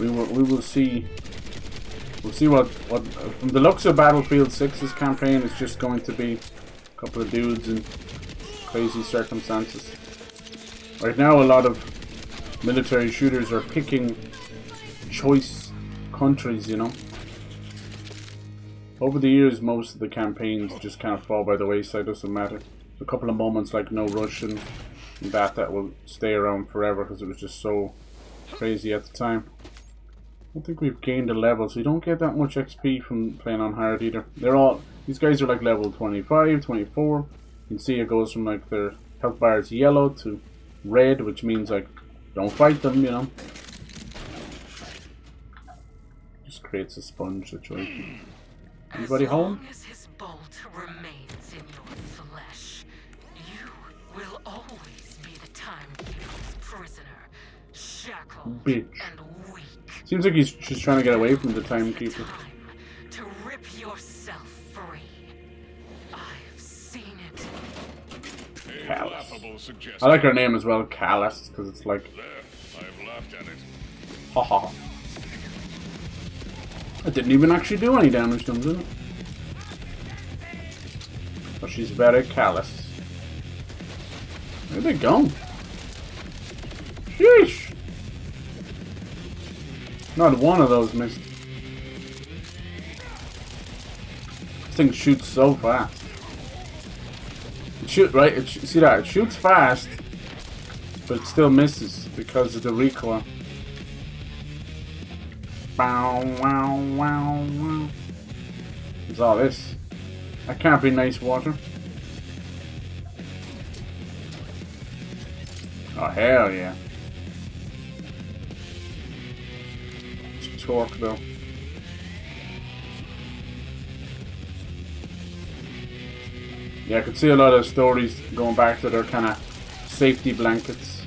We will see. We'll see what from the looks of Battlefield 6's campaign, it's just going to be a couple of dudes in crazy circumstances. Right now, a lot of military shooters are picking choice countries, you know. Over the years, most of the campaigns just kind of fall by the wayside. Doesn't matter. A couple of moments like No Russian, that will stay around forever because it was just so crazy at the time. I don't think we've gained a level, so you don't get that much XP from playing on hard either. These guys are like level 25, 24. You can see it goes from like their health bars yellow to red, which means like don't fight them, you know. Just creates a sponge situation. Anybody home? As long as his bolt remains in your flesh, you will always be the Timekeeper's prisoner, shackled Bitch. and weak. Seems like he's just trying to get away from the Timekeeper. Time to rip yourself free. I've seen it. I like her name as well, CALLIS, because it's like, There, I've laughed at it. haha. It didn't even actually do any damage to him, did it? But she's very callous. Where'd they go? Sheesh! Not one of those missed. This thing shoots so fast. Right? See that? It shoots fast, but it still misses because of the recoil. Bow, wow, wow, wow. What's all this? That can't be nice water. Oh, hell yeah. It's torque though. Yeah, I could see a lot of stories going back to their kind of safety blankets.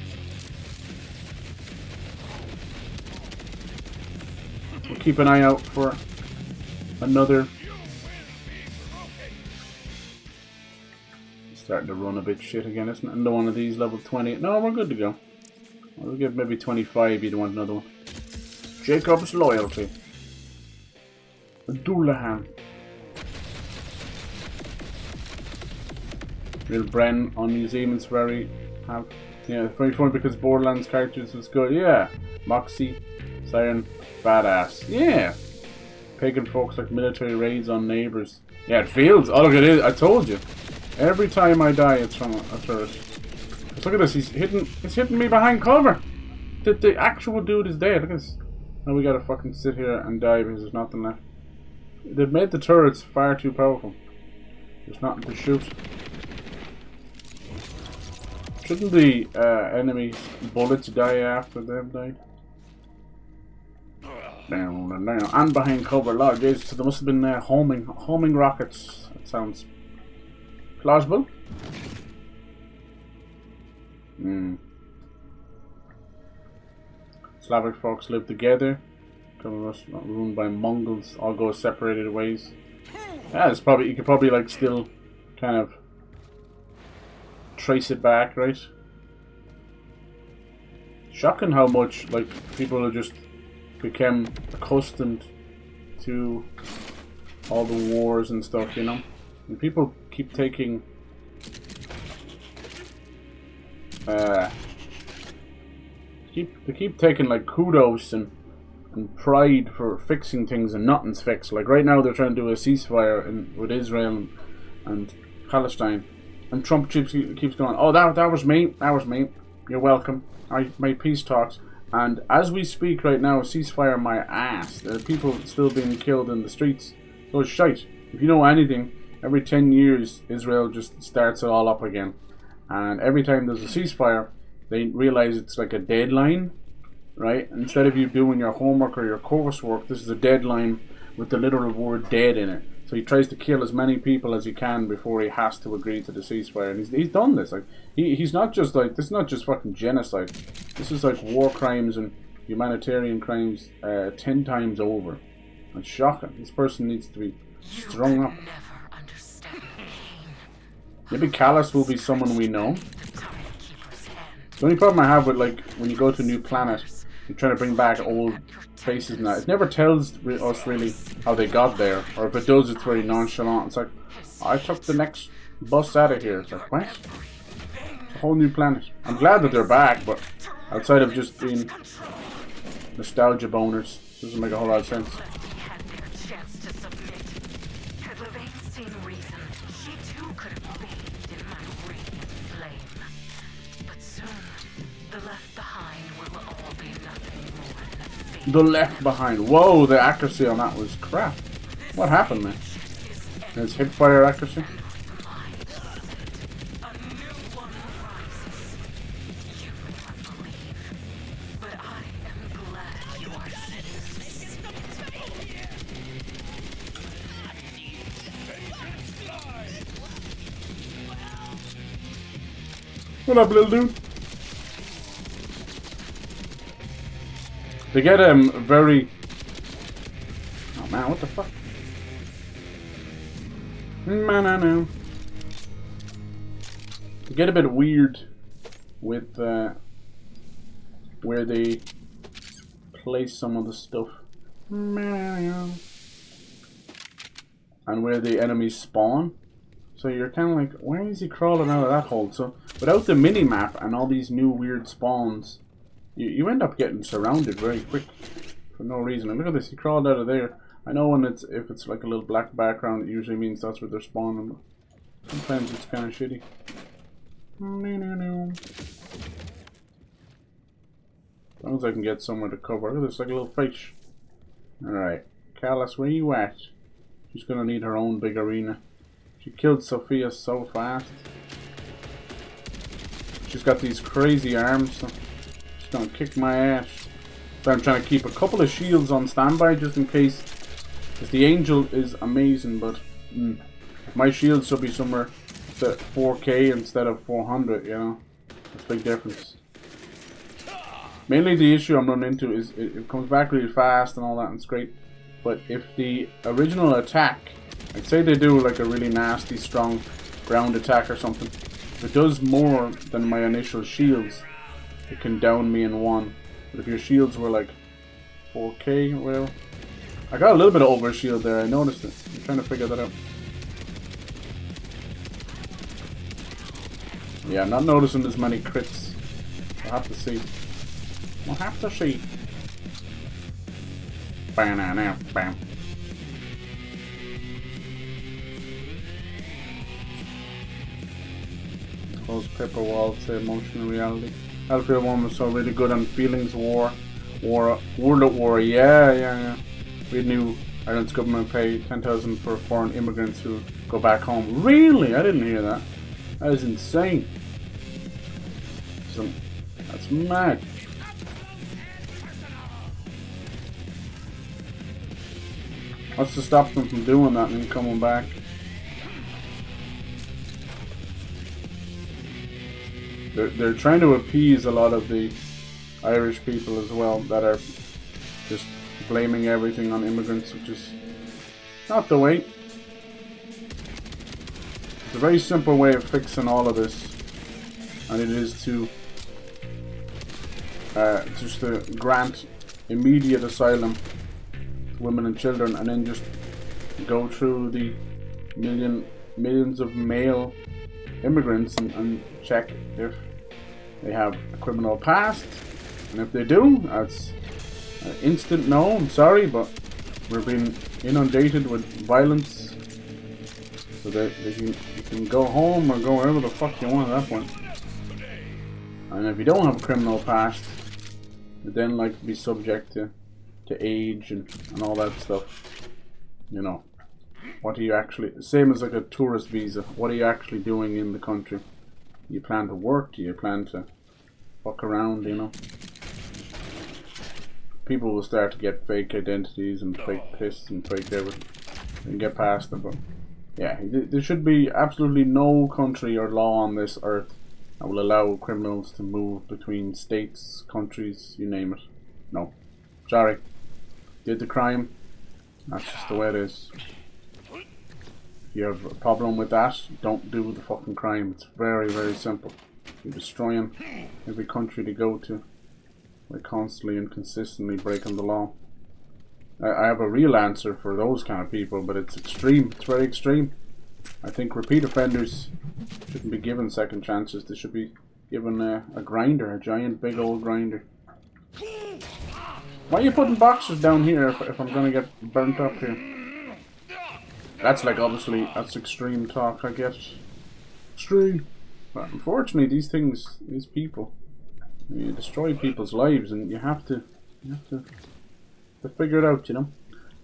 We'll keep an eye out for another. Starting to run a bit shit again, isn't it? Another one of these level 20. No, we're good to go. We'll get maybe 25. You'd want another one. Jacob's loyalty. Dullahan. Real Bren on New Zealand's very have. Yeah, it's very funny because Borderlands characters was good. Yeah. Moxie, Siren, badass. Yeah. Pagan folks like military raids on neighbors. Yeah, it feels. Oh look, it is. I told you. Every time I die, it's from a turret. Look at this. He's hitting me behind cover. The actual dude is dead. Look at this. Now we gotta fucking sit here and die because there's nothing left. They've made the turrets far too powerful. There's nothing to shoot. Shouldn't the enemies' bullets die after they've died? Down. And behind cover, Lord Jesus. So there must have been homing rockets. That sounds plausible. Slavic folks live together. Some of us not ruined by Mongols. All go separated ways. Yeah, it's probably, you could probably like still kind of trace it back, right? Shocking how much like people are just became accustomed to all the wars and stuff, you know. And people keep taking they keep taking like kudos and pride for fixing things, and nothing's fixed. Like right now they're trying to do a ceasefire with Israel and Palestine, and Trump keeps going, oh that was me, you're welcome, I made peace talks. And as we speak right now, a ceasefire my ass. There are people still being killed in the streets. So it's shite. If you know anything, every 10 years Israel just starts it all up again. And every time there's a ceasefire, they realize it's like a deadline, right? Instead of you doing your homework or your coursework, this is a deadline with the literal word dead in it. So he tries to kill as many people as he can before he has to agree to the ceasefire. And he's done this. Like he's not just like, this is not just fucking genocide. This is like war crimes and humanitarian crimes 10 times over. It's shocking. This person needs to be strung up. Maybe CALLIS will be someone we know. The only problem I have with like when you go to a new planet, you're trying to bring back old faces and that, it never tells us really how they got there, or if it does, it's very nonchalant. It's like, I took the next bus out of here. It's like, what? It's a whole new planet. I'm glad that they're back, but outside of just being nostalgia boners, doesn't make a whole lot of sense. The Left Behind. Whoa, the accuracy on that was crap. What happened there? His hipfire accuracy? What up, little dude? They get very... Oh man, what the fuck? Man, I know. They get a bit weird with where they place some of the stuff. And where the enemies spawn. So you're kind of like, why is he crawling out of that hole? So without the mini-map and all these new weird spawns, you end up getting surrounded very quick for no reason. And look at this, he crawled out of there. I know when if it's like a little black background, it usually means that's where they're spawning, but sometimes it's kind of shitty. As long as I can get somewhere to cover. Look at this, like a little fish. Alright, CALLIS, where you at? She's gonna need her own big arena. She killed Sophia so fast. She's got these crazy arms. So she's gonna kick my ass. So I'm trying to keep a couple of shields on standby just in case. Because the angel is amazing, but my shields should be somewhere at 4K instead of 400, you know. That's a big difference. Mainly the issue I'm running into is it comes back really fast and all that, and it's great. But if the original attack, like say they do like a really nasty strong ground attack or something, if it does more than my initial shields, it can down me in one. But if your shields were like 4K, well, I got a little bit of overshield there, I noticed it. I'm trying to figure that out. Yeah, I'm not noticing as many crits. I'll have to see. We'll have to see. Bam, bam. Close paper walls, say emotional reality. Battlefield 1 was so really good on feelings war. World at War, yeah. We knew Ireland's government paid 10,000 for foreign immigrants who go back home. Really? I didn't hear that. That is insane. That's mad. What's to stop them from doing that and then coming back? They're trying to appease a lot of the Irish people as well that are just blaming everything on immigrants, which is not the way. It's a very simple way of fixing all of this, and it is to just to grant immediate asylum to women and children, and then just go through the millions of male immigrants and check if they have a criminal past, and if they do, that's an instant no. I'm sorry, but we're being inundated with violence, so that you can go home or go wherever the fuck you want at that point. And if you don't have a criminal past, you then like to be subject to age and all that stuff. You know, what are you actually, same as like a tourist visa, what are you actually doing in the country? Do you plan to work? Do you plan to fuck around, you know? People will start to get fake identities and fake piss and fake everything and get past them, but yeah, there should be absolutely no country or law on this earth that will allow criminals to move between states, countries, you name it. No. Sorry. Did the crime. That's just the way it is. If you have a problem with that, don't do the fucking crime. It's very, very simple. You're destroying every country to go to by constantly and consistently breaking the law. I have a real answer for those kind of people, but it's extreme. It's very extreme. I think repeat offenders shouldn't be given second chances. They should be given a grinder, a giant big old grinder. Why are you putting boxes down here if I'm gonna get burnt up here? That's like, obviously, that's extreme talk, I guess. Extreme. But unfortunately, these things, these people, you destroy people's lives, and you have to figure it out, you know.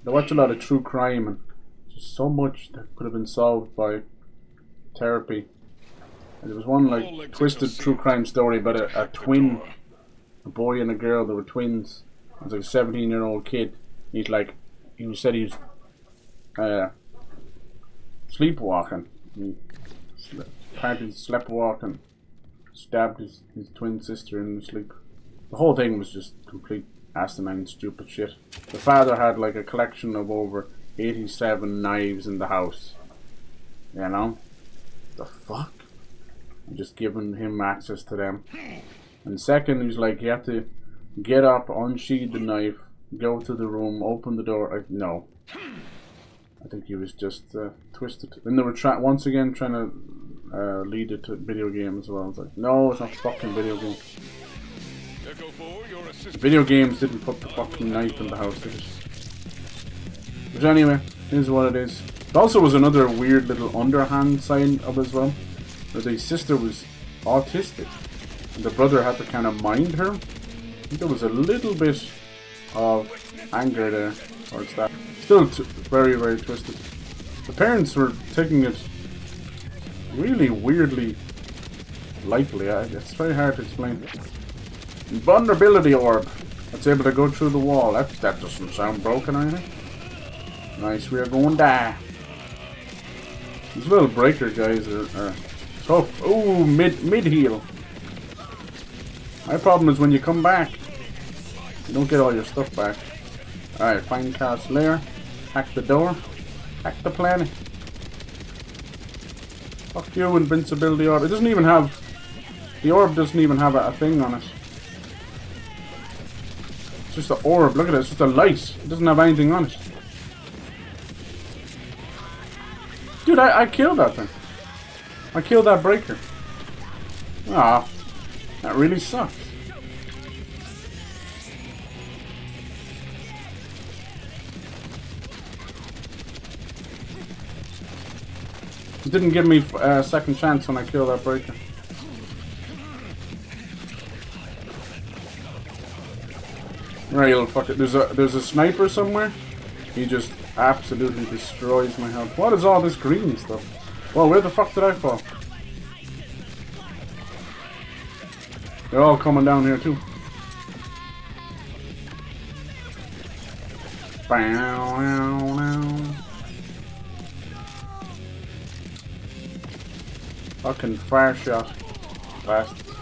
I watch a lot of true crime, and just so much that could have been solved by therapy. And there was one like twisted true crime story about a twin, a boy and a girl. They were twins. It was like a 17-year-old kid. He said he was sleepwalking. He apparently sleepwalking, stabbed his twin sister in his sleep. The whole thing was just complete asinine, stupid shit. The father had like a collection of over 87 knives in the house. You know? The fuck? I'm just giving him access to them. And second, he was like, you have to get up, unsheathe the knife, go to the room, open the door. No. I think he was just twisted. Then they were once again trying to lead it to video games as well. I was like, no, it's not fucking video game. Video games didn't put the fucking knife in the house, did it? But anyway, here's what it is. There also was another weird little underhand side of it as well, where the sister was autistic and the brother had to kind of mind her. I think there was a little bit of anger there towards that. Still very, very twisted. The parents were taking it really weirdly lightly. It's very hard to explain. Vulnerability orb. That's able to go through the wall. That doesn't sound broken or anything. Nice, we are going to die. These little breaker guys are tough. Ooh, mid heal. My problem is when you come back, you don't get all your stuff back. Alright, find cast layer. Hack the door. Hack the planet. Fuck you, invincibility orb. It doesn't even have... The orb doesn't even have a thing on it. It's just an orb. Look at it. It's just a light. It doesn't have anything on it. Dude, I killed that thing. I killed that breaker. Ah, that really sucks. It didn't give me a second chance when I killed that breaker. Right, you little fucker. There's a sniper somewhere. He just absolutely destroys my health. What is all this green stuff? Well, where the fuck did I fall? They're all coming down here too. Fucking fire shot. Bastard.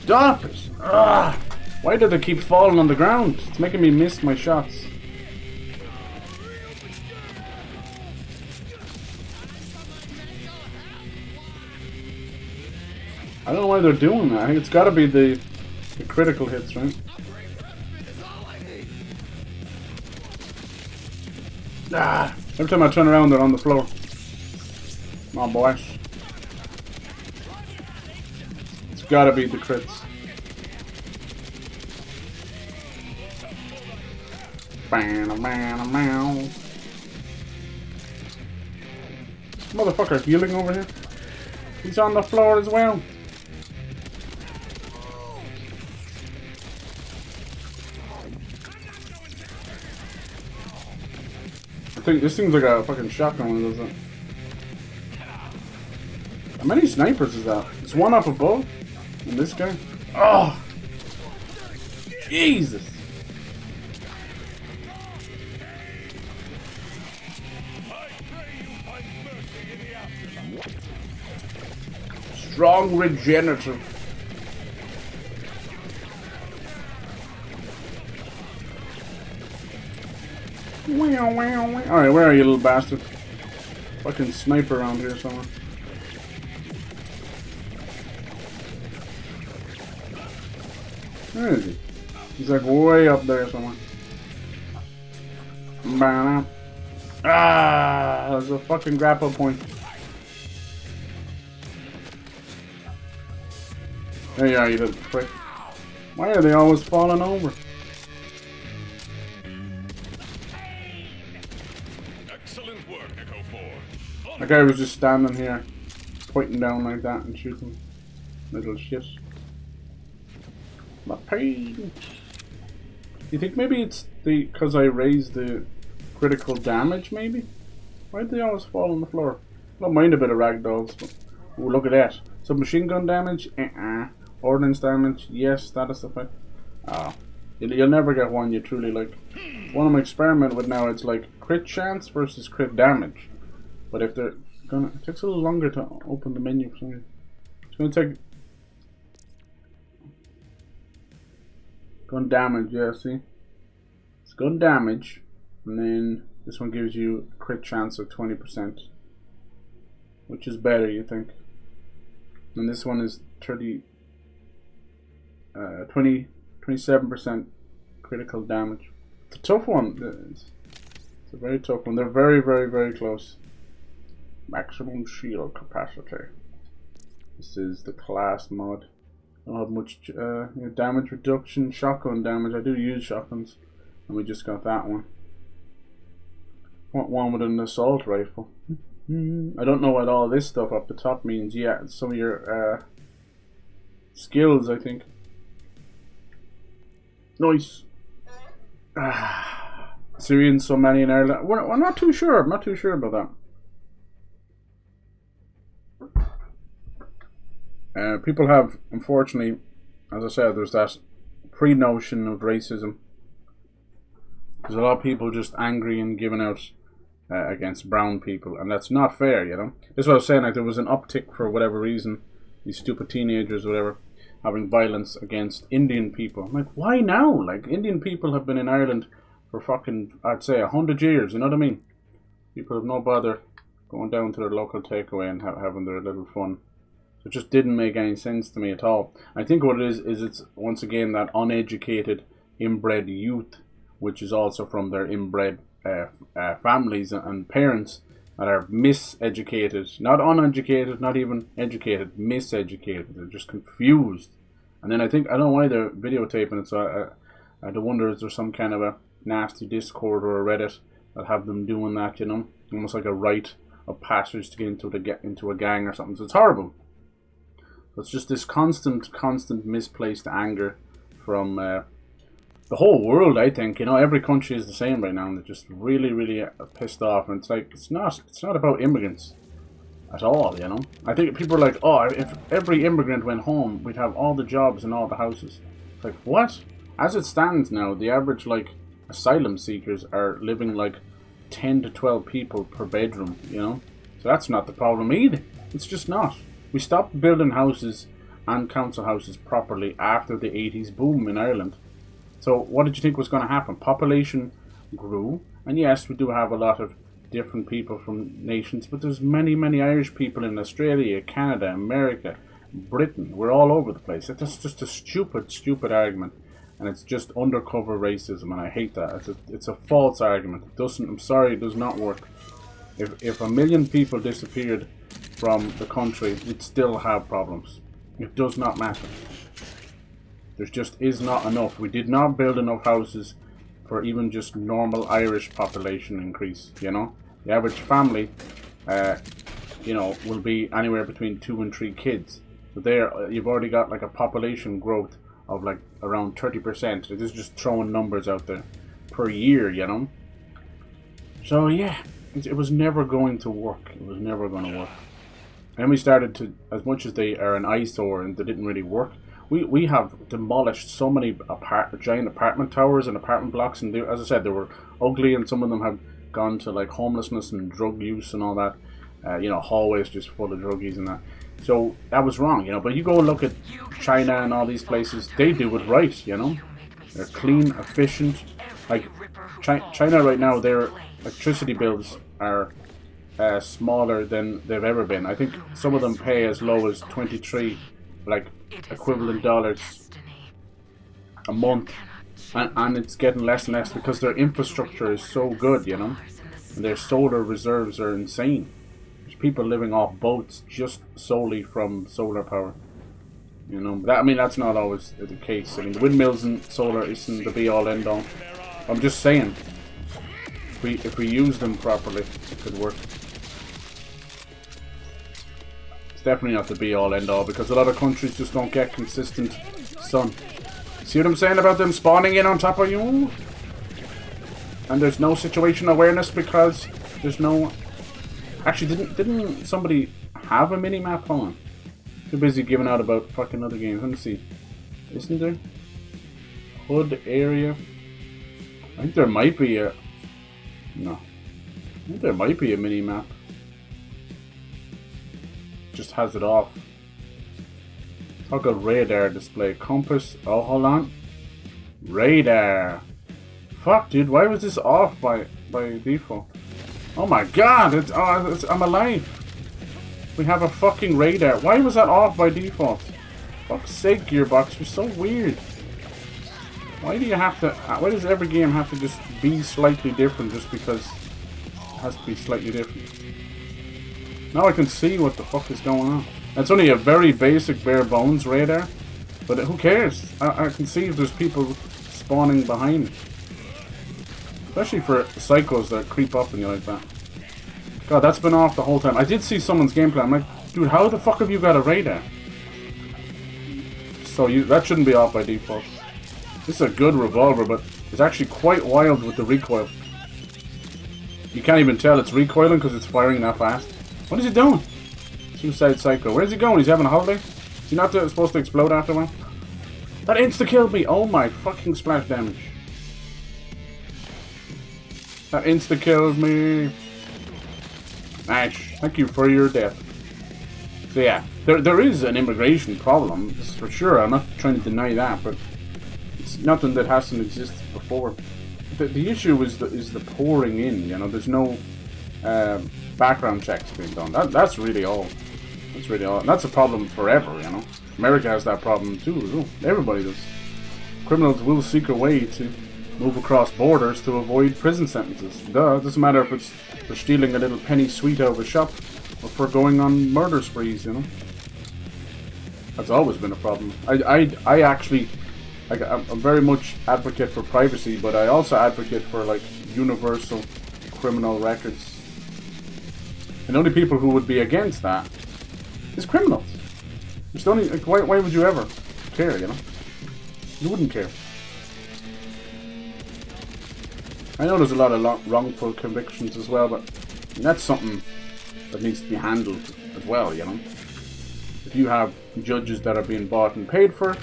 Stop it! Ugh. Why do they keep falling on the ground? It's making me miss my shots. I don't know why they're doing that. I think it's gotta be the critical hits, right? Ah! Every time I turn around, they're on the floor. Come on, boys. It's gotta be the crits. Motherfucker healing over here. He's on the floor as well. I think this thing's like a fucking shotgun, doesn't it? How many snipers is that? It's one up above. And this guy. Oh! Jesus! Strong regenerative. Alright, where are you, little bastard? Fucking sniper around here somewhere. Where is he? He's like way up there somewhere. Ah, there's a fucking grapple point. There you are, you little prick. Why are they always falling over? Excellent work, Echo 4. That guy was just standing here, pointing down like that and shooting. Little shit. My pain. You think maybe it's because I raised the critical damage, maybe? Why'd they always fall on the floor? I don't mind a bit of ragdolls, but... Ooh, look at that. Submachine gun damage? Ordnance damage? Yes, status effect. Ah. You'll never get one you truly like. One I'm experimenting with now, it's like crit chance versus crit damage. But if they're gonna... It takes a little longer to open the menu for some reason. It's gonna take... Gun damage, yeah, see? It's gun damage. And then this one gives you a crit chance of 20%. Which is better, you think. And this one is 27% critical damage. It's a tough one. It's a very tough one. They're very, very, very close. Maximum shield capacity. This is the class mod. I don't have much damage reduction, shotgun damage. I do use shotguns. And we just got that one. Want one with an assault rifle. I don't know what all this stuff up the top means yet. It's some of your skills, I think. Nice. Syrians, so many in Ireland. We're not too sure. I'm not too sure about that. People have, unfortunately, as I said, there's that pre-notion of racism. There's a lot of people just angry and giving out against brown people, and that's not fair, you know. That's what I was saying, like there was an uptick for whatever reason, these stupid teenagers, whatever, having violence against Indian people. I'm like, why now? Like, Indian people have been in Ireland for fucking, I'd say, 100 years, you know what I mean? People have no bother going down to their local takeaway and having their little fun. So it just didn't make any sense to me at all. I think what it is it's once again that uneducated inbred youth, which is also from their inbred families and parents that are miseducated, not uneducated, not even educated, miseducated. They're just confused. And then I don't know why they're videotaping it, so I do wonder, is there some kind of a nasty Discord or a Reddit that have them doing that, you know? Almost like a rite of passage to get into a gang or something. So it's horrible. So it's just this constant misplaced anger from the whole world, I think. You know, every country is the same right now, and they're just really pissed off. And it's like, it's not about immigrants at all, you know? I think people are like, oh, if every immigrant went home, we'd have all the jobs and all the houses. It's like, what? As it stands now, the average, like, asylum seekers are living, like, 10 to 12 people per bedroom, you know? So that's not the problem either. It's just not. We stopped building houses and council houses properly after the 80s boom in Ireland. So what did you think was going to happen? Population grew, and yes, we do have a lot of different people from nations, but there's many Irish people in Australia, Canada, America, Britain. We're all over the place. That's just a stupid argument, and it's just undercover racism, and I hate that. It's a false argument. I'm sorry, it does not work. If 1 million people disappeared from the country, we'd still have problems. It does not matter. There just is not enough. We did not build enough houses for even just normal Irish population increase, you know? The average family, you know, will be anywhere between 2 and 3 kids. So there, you've already got like a population growth of like around 30%. This is just throwing numbers out there per year, you know? So yeah, it was never going to work. It was never going to work. And we started to, as much as they are an eyesore and they didn't really work, we have demolished so many giant apartment towers and apartment blocks, and as I said, they were ugly, and some of them have gone to like homelessness and drug use and all that. You know, hallways just full of druggies and that. So that was wrong, you know. But you go look at China and all these places, they do it right, you know. They're clean, efficient. Like China right now, their electricity bills are smaller than they've ever been. I think some of them pay as low as 23, like equivalent dollars a month, and it's getting less and less because their infrastructure is so good, you know, and their solar reserves are insane. There's people living off boats just solely from solar power, you know. I mean, that's not always the case. I mean, windmills and solar isn't the be-all end-all. I'm just saying, if we use them properly, it could work. It's definitely not the be-all end-all, because a lot of countries just don't get consistent sun. See what I'm saying about them spawning in on top of you? And there's no situation awareness because there's no... Actually, didn't somebody have a mini-map? Hold on. Too busy giving out about fucking other games. Let me see. Isn't there? Hood area. I think there might be a... No. I think there might be a mini-map. Just has it off. Toggle radar display. Compass. Oh, hold on. Radar. Fuck, dude. Why was this off by default? Oh my god. I'm alive. We have a fucking radar. Why was that off by default? Fuck's sake, Gearbox. You're so weird. Why do you have to... Why does every game have to just be slightly different just because it has to be slightly different? Now I can see what the fuck is going on. It's only a very basic bare bones radar, but who cares? I can see if there's people spawning behind me. Especially for psychos that creep up on you like that. God, that's been off the whole time. I did see someone's gameplay. I'm like, dude, how the fuck have you got a radar? So that shouldn't be off by default. This is a good revolver, but it's actually quite wild with the recoil. You can't even tell it's recoiling because it's firing that fast. What is he doing? Suicide Psycho. Where's he going? He's having a holiday? Is he not supposed to explode after one? That insta-killed me! Oh my fucking splash damage. That insta-killed me. Ash, thank you for your death. So yeah, there is an immigration problem, this is for sure. I'm not trying to deny that, but it's nothing that hasn't existed before. The issue is the pouring in, you know. There's no background checks being done. That's really all. That's really all. And that's a problem forever, you know. America has that problem too. Everybody does. criminals will seek a way to move across borders to avoid prison sentences. Duh, it doesn't matter if it's for stealing a little penny sweet out of a shop or for going on murder sprees, you know. That's always been a problem. I actually, like, I'm very much advocate for privacy, but I also advocate for like universal criminal records. And the only people who would be against that is criminals. Just only, like, why would you ever care, you know? You wouldn't care. I know there's a lot of wrongful convictions as well, but that's something that needs to be handled as well, you know? If you have judges that are being bought and paid for,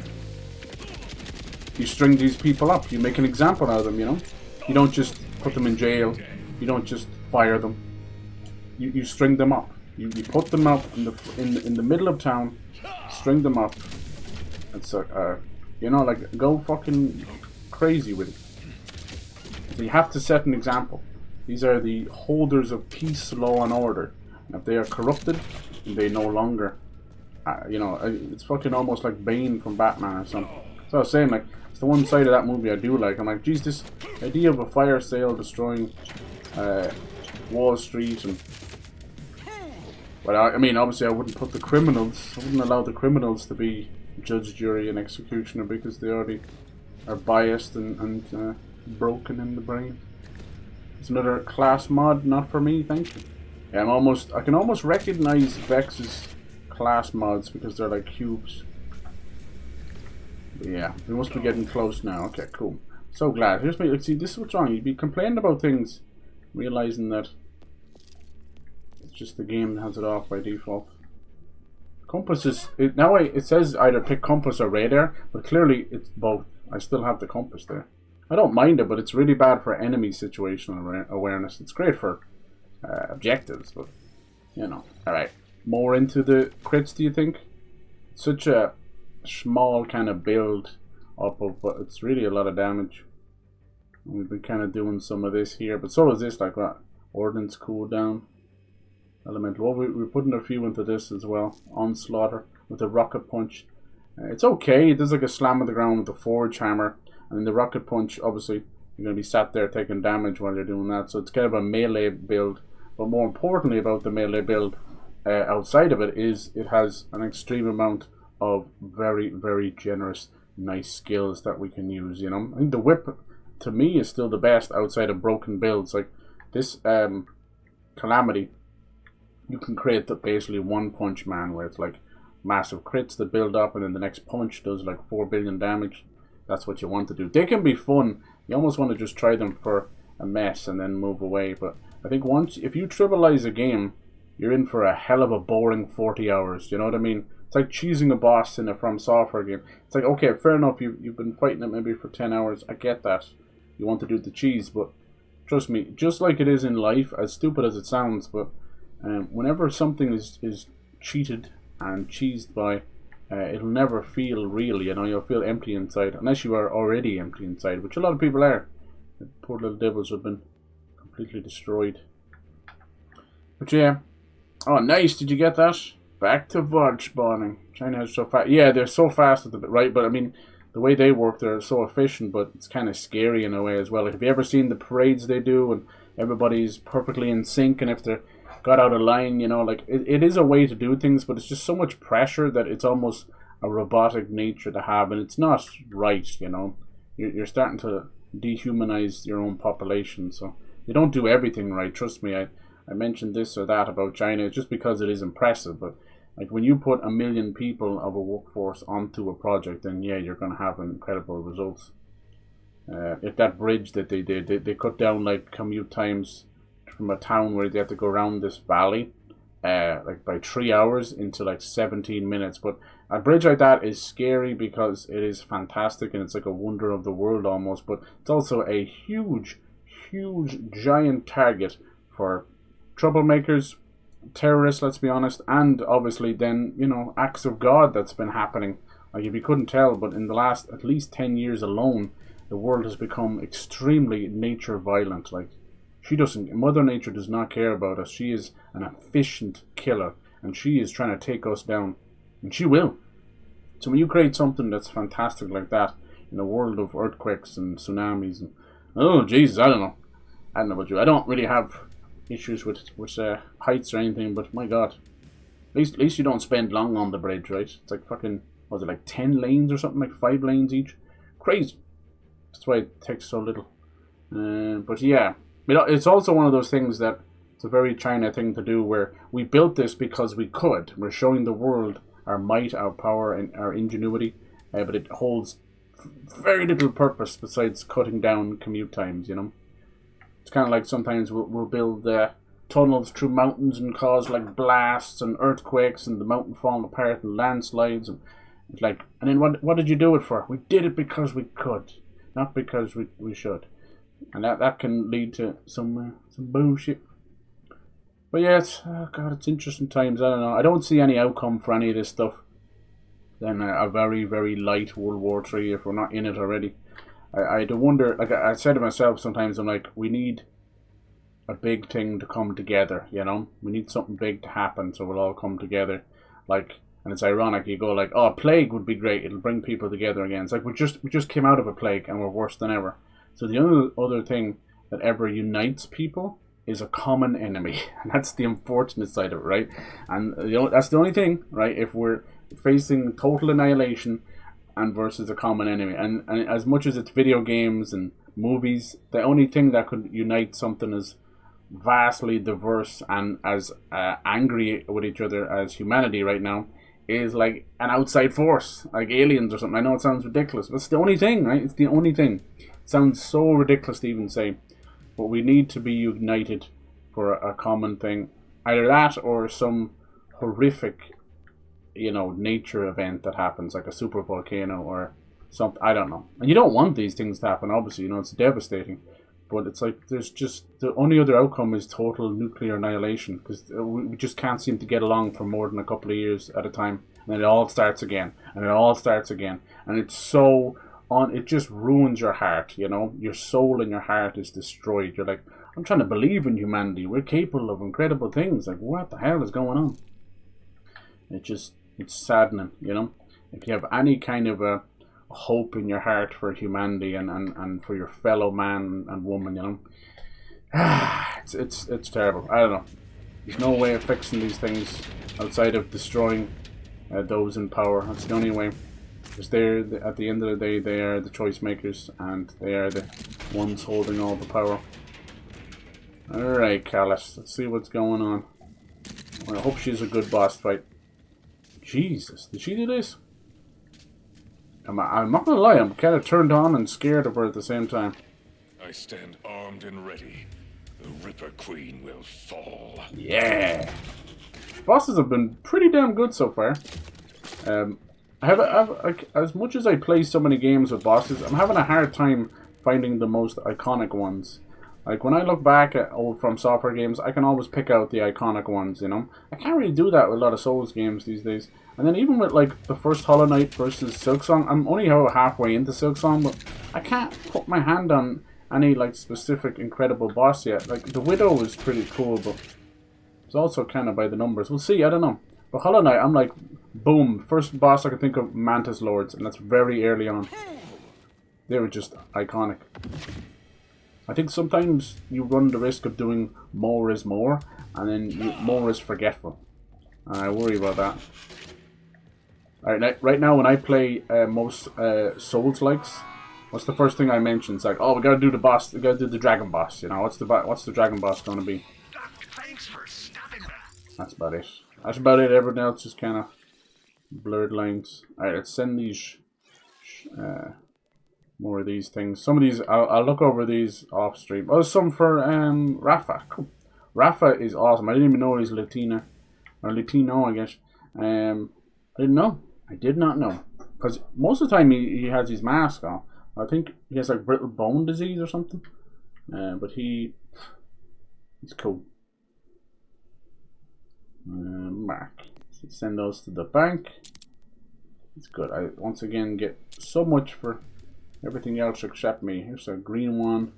you string these people up. You make an example out of them, you know? You don't just put them in jail. You don't just fire them. You string them up. You put them up in the middle of town, string them up. It's you know, like, go fucking crazy with it. So you have to set an example. These are the holders of peace, law, and order. And if they are corrupted, they no longer, you know, it's fucking almost like Bane from Batman or something. So I was saying, like, it's the one side of that movie I do like. I'm like, geez, this idea of a fire sale destroying Wall Street and... But I mean, obviously I wouldn't put the criminals, I wouldn't allow the criminals to be judge, jury, and executioner because they already are biased and broken in the brain. It's another class mod, not for me, thank you. Yeah, I can almost recognize Vex's class mods because they're like cubes. But yeah, we must be getting close now. Okay, cool. So glad. Here's me. See, this is what's wrong. You'd be complaining about things, realizing that it's just the game that has it off by default. Compass is... Now it says either pick compass or radar, but clearly it's both. I still have the compass there. I don't mind it, but it's really bad for enemy situational awareness. It's great for objectives, but, you know. Alright, more into the crits, do you think? Such a small kind of build up of, but it's really a lot of damage. We've been kind of doing some of this here, but so is this, like that. Ordnance cooldown. Elemental. Well, we're putting a few into this as well. Onslaughter with the rocket punch. It's okay. It does like a slam on the ground with the forge hammer. And then the rocket punch, obviously, you're going to be sat there taking damage while you're doing that. So it's kind of a melee build. But more importantly about the melee build, outside of it, is it has an extreme amount of very, very generous, nice skills that we can use, you know. I think the whip, to me, is still the best outside of broken builds. Like this Calamity, you can create the basically one punch man where it's like massive crits that build up and then the next punch does like 4 billion damage. That's what you want to do. They can be fun. You almost want to just try them for a mess and then move away. But I think if you trivialize a game, you're in for a hell of a boring 40 hours. You know what I mean? It's like cheesing a boss in a From Software game. It's like, okay, fair enough, you've been fighting it maybe for 10 hours. I get that. You want to do the cheese, but trust me, just like it is in life, as stupid as it sounds, but whenever something is cheated and cheesed by, it'll never feel real, you know. You'll feel empty inside, unless you are already empty inside, which a lot of people are. The poor little devils have been completely destroyed. But yeah. Oh, nice, did you get that? Back to VOD spawning. China is so fast. Yeah, they're so fast at the bit, right? But I mean, the way they work, they're so efficient, but it's kind of scary in a way as well. Like, have you ever seen the parades they do and everybody's perfectly in sync, and if they're got out of line, you know, like, it is a way to do things, but it's just so much pressure that it's almost a robotic nature to have, and it's not right, you know. You're starting to dehumanize your own population, so you don't do everything right, trust me. I mentioned this or that about China just because it is impressive, but like when you put 1 million people of a workforce onto a project, then yeah, you're going to have incredible results. If that bridge that they did, they cut down like commute times from a town where they had to go around this valley like by 3 hours into like 17 minutes. But a bridge like that is scary because it is fantastic and it's like a wonder of the world almost, but it's also a huge giant target for troublemakers, terrorists, let's be honest, and obviously then, you know, acts of God that's been happening. Like, if you couldn't tell, but in the last at least 10 years alone, the world has become extremely nature violent. Like, Mother Nature does not care about us. She is an efficient killer, and she is trying to take us down, and she will. So when you create something that's fantastic like that, in a world of earthquakes and tsunamis and oh Jesus, I don't know about you. I don't really have issues with heights or anything, but my God, at least you don't spend long on the bridge, right? It's like fucking, was it like 10 lanes or something, like 5 lanes each? Crazy. That's why it takes so little. But yeah, it's also one of those things that it's a very China thing to do, where we built this because we could. We're showing the world our might, our power, and our ingenuity, but it holds very little purpose besides cutting down commute times, you know? It's kind of like sometimes we'll build tunnels through mountains and cause like blasts and earthquakes and the mountain falling apart and landslides, and it's like, and then what did you do it for? We did it because we could, not because we should, and that can lead to some bullshit. But yeah, God, it's interesting times. I don't know. I don't see any outcome for any of this stuff than a very, very light World War III if we're not in it already. I do wonder, like I said to myself sometimes, I'm like, we need a big thing to come together, you know? We need something big to happen so we'll all come together. Like, and it's ironic, you go like, oh, a plague would be great, it'll bring people together again. It's like, we just came out of a plague and we're worse than ever. So the only other thing that ever unites people is a common enemy. And that's the unfortunate side of it, right? And that's the only thing, right? If we're facing total annihilation and versus a common enemy, and as much as it's video games and movies, the only thing that could unite something as vastly diverse and as angry with each other as humanity right now is like an outside force, like aliens or something. I know it sounds ridiculous, but it's the only thing, right? It's the only thing. It sounds so ridiculous to even say, but we need to be united for a common thing. Either that or some horrific, you know, nature event that happens, like a super volcano or something. I don't know. And you don't want these things to happen, obviously, you know, it's devastating. But it's like, there's just, the only other outcome is total nuclear annihilation, because we just can't seem to get along for more than a couple of years at a time. And then it all starts again, and it all starts again. And it's so it just ruins your heart, you know? Your soul and your heart is destroyed. You're like, I'm trying to believe in humanity. We're capable of incredible things. Like, what the hell is going on? It's saddening, you know? If you have any kind of a hope in your heart for humanity and for your fellow man and woman, you know, it's terrible. I don't know. There's no way of fixing these things outside of destroying those in power. That's the only way. Because at the end of the day, they are the choice makers and they are the ones holding all the power. Alright, CALLIS, let's see what's going on. Well, I hope she's a good boss fight. Jesus, did she do this? I'm not gonna lie, I'm kind of turned on and scared of her at the same time. I stand armed and ready. The Ripper Queen will fall. Yeah! Bosses have been pretty damn good so far. As much as I play so many games with bosses, I'm having a hard time finding the most iconic ones. Like, when I look back at old From Software games, I can always pick out the iconic ones, you know? I can't really do that with a lot of Souls games these days. And then even with, like, the first Hollow Knight versus Silksong, I'm only halfway into Silksong, but I can't put my hand on any, like, specific incredible boss yet. Like, the Widow is pretty cool, but it's also kind of by the numbers. We'll see, I don't know. But Hollow Knight, I'm like, boom, first boss I can think of, Mantis Lords, and that's very early on. They were just iconic. I think sometimes you run the risk of doing more is more, and then more is forgetful. I worry about that. Alright, right now when I play most Souls-likes, what's the first thing I mention? It's like, oh, we gotta do the boss, we gotta do the dragon boss, you know, what's the dragon boss gonna be? Thanks for stopping by. That's about it. That's about it, everything else is kind of blurred lines. Alright, let's send these, more of these things. Some of these, I'll look over these off stream. Oh, some for Rafa. Cool. Rafa is awesome. I didn't even know he's Latina. Or Latino, I guess. I didn't know. I did not know. Because most of the time he has his mask on. I think he has like brittle bone disease or something. But he's cool. Mark. Send those to the bank. It's good. I once again get so much for everything else except me. Here's a green one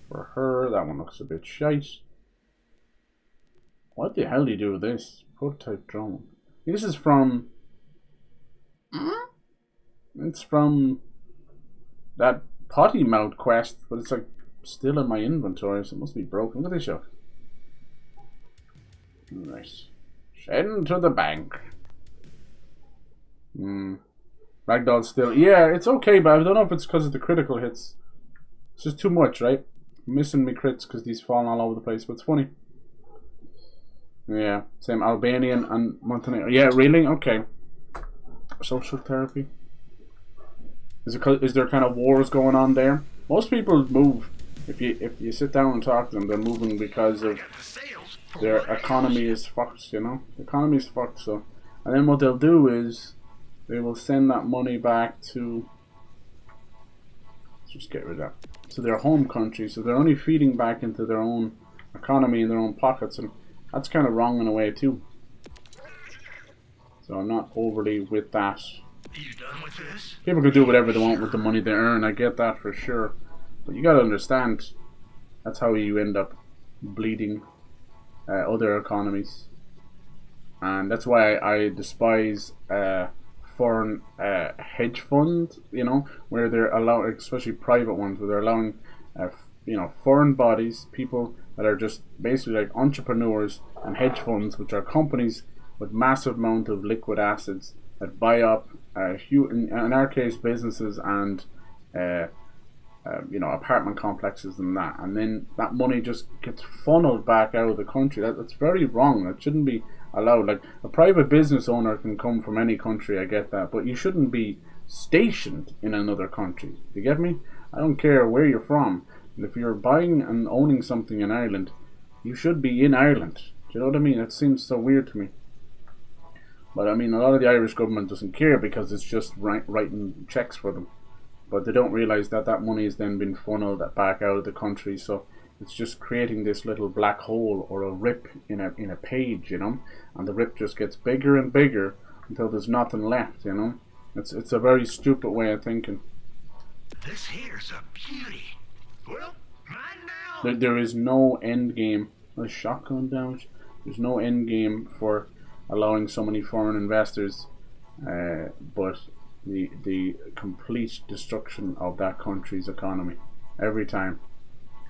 for her. That one looks a bit shite. What the hell do you do with this? Prototype drone. This is from... It's from that potty mouth quest, but it's like still in my inventory, so it must be broken. Look at this shot. Right. Send to the bank. Ragdoll still. Yeah, it's okay, but I don't know if it's because of the critical hits. It's just too much, right? I'm missing me crits because these falling all over the place, but it's funny. Yeah, same Albanian and Montenegro. Yeah, really? Okay. Social therapy. Is there kind of wars going on there? Most people move. If you sit down and talk to them, they're moving because of their economy is fucked, you know? The economy is fucked, so. And then what they'll do is they will send that money back to, let's just get rid of that, to their home country. So they're only feeding back into their own economy in their own pockets, and that's kind of wrong in a way too. So I'm not overly with that. You done with this? People can do whatever they want with the money they earn, I get that for sure. But you gotta understand, that's how you end up bleeding other economies. And that's why I despise foreign hedge funds, you know, where they're allowing, especially private ones, where they're allowing, you know, foreign bodies, people that are just basically like entrepreneurs and hedge funds, which are companies with massive amount of liquid assets that buy up, in our case, businesses and you know, apartment complexes and that, and then that money just gets funneled back out of the country. That's very wrong. That shouldn't be allowed. Like, a private business owner can come from any country, I get that, but you shouldn't be stationed in another country. You get me? I don't care where you're from. And if you're buying and owning something in Ireland, you should be in Ireland. Do you know what I mean? It seems so weird to me. But I mean, a lot of the Irish government doesn't care because it's just writing checks for them. But they don't realise that that money has then been funneled back out of the country. So it's just creating this little black hole or a rip in a page, you know. And the rip just gets bigger and bigger until there's nothing left, you know. It's a very stupid way of thinking. This here's a beauty. Well, mine now. There is no end game. A shotgun damage. There's no end game for allowing so many foreign investors, but the complete destruction of that country's economy every time.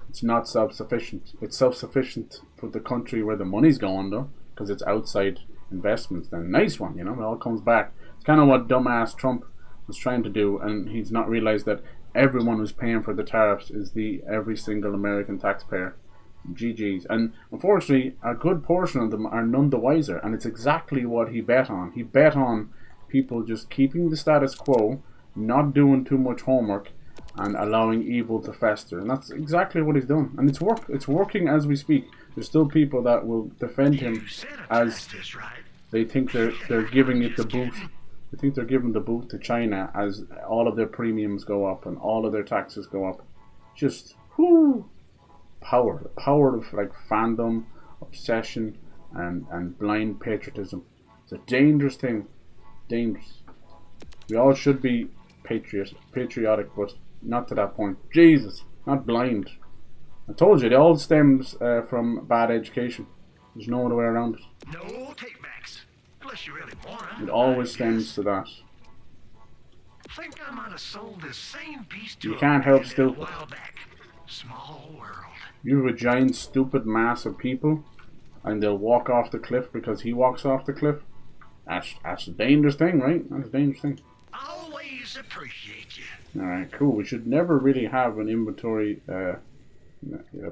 It's not self-sufficient. It's self-sufficient for the country where the money's going, though, because it's outside investments. Then nice one, you know, it all comes back. It's kind of what dumbass Trump was trying to do, and he's not realized that everyone who's paying for the tariffs is every single American taxpayer. GG's. And unfortunately, a good portion of them are none the wiser, and it's exactly what he bet on. He bet on people just keeping the status quo, not doing too much homework, and allowing evil to fester. And that's exactly what he's done. And it's working as we speak. There's still people that will defend him as they think they're giving it the boot. They think they're giving the boot to China as all of their premiums go up and all of their taxes go up. Just whoo, power. The power of like fandom, obsession, and blind patriotism. It's a dangerous thing. Dangerous. We all should be patriotic, but not to that point. Jesus, not blind. I told you, it all stems from bad education. There's no other way around it. No takebacks, unless you really want to. It always stems to that. Think I might have sold this same piece to You can't help stupid. a while back. Small world. You have a giant stupid mass of people, and they'll walk off the cliff because he walks off the cliff. That's a dangerous thing, right? That's a dangerous thing. Always appreciate you. Alright, cool. We should never really have an inventory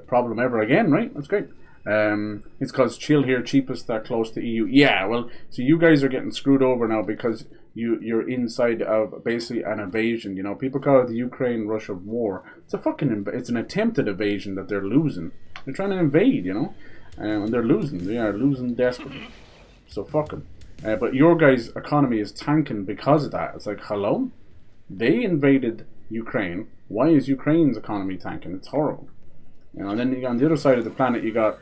problem ever again, right? That's great. It's because chill here, cheapest that close to EU. Yeah, well, so you guys are getting screwed over now because you're inside of basically an invasion. You know, people call it the Ukraine-Russia war. It's a fucking it's an attempted invasion that they're losing. They're trying to invade, you know, and they're losing. They are losing desperately. So fuck them. But your guys' economy is tanking because of that. It's like, hello? They invaded Ukraine. Why is Ukraine's economy tanking? It's horrible. You know, and then on the other side of the planet, you got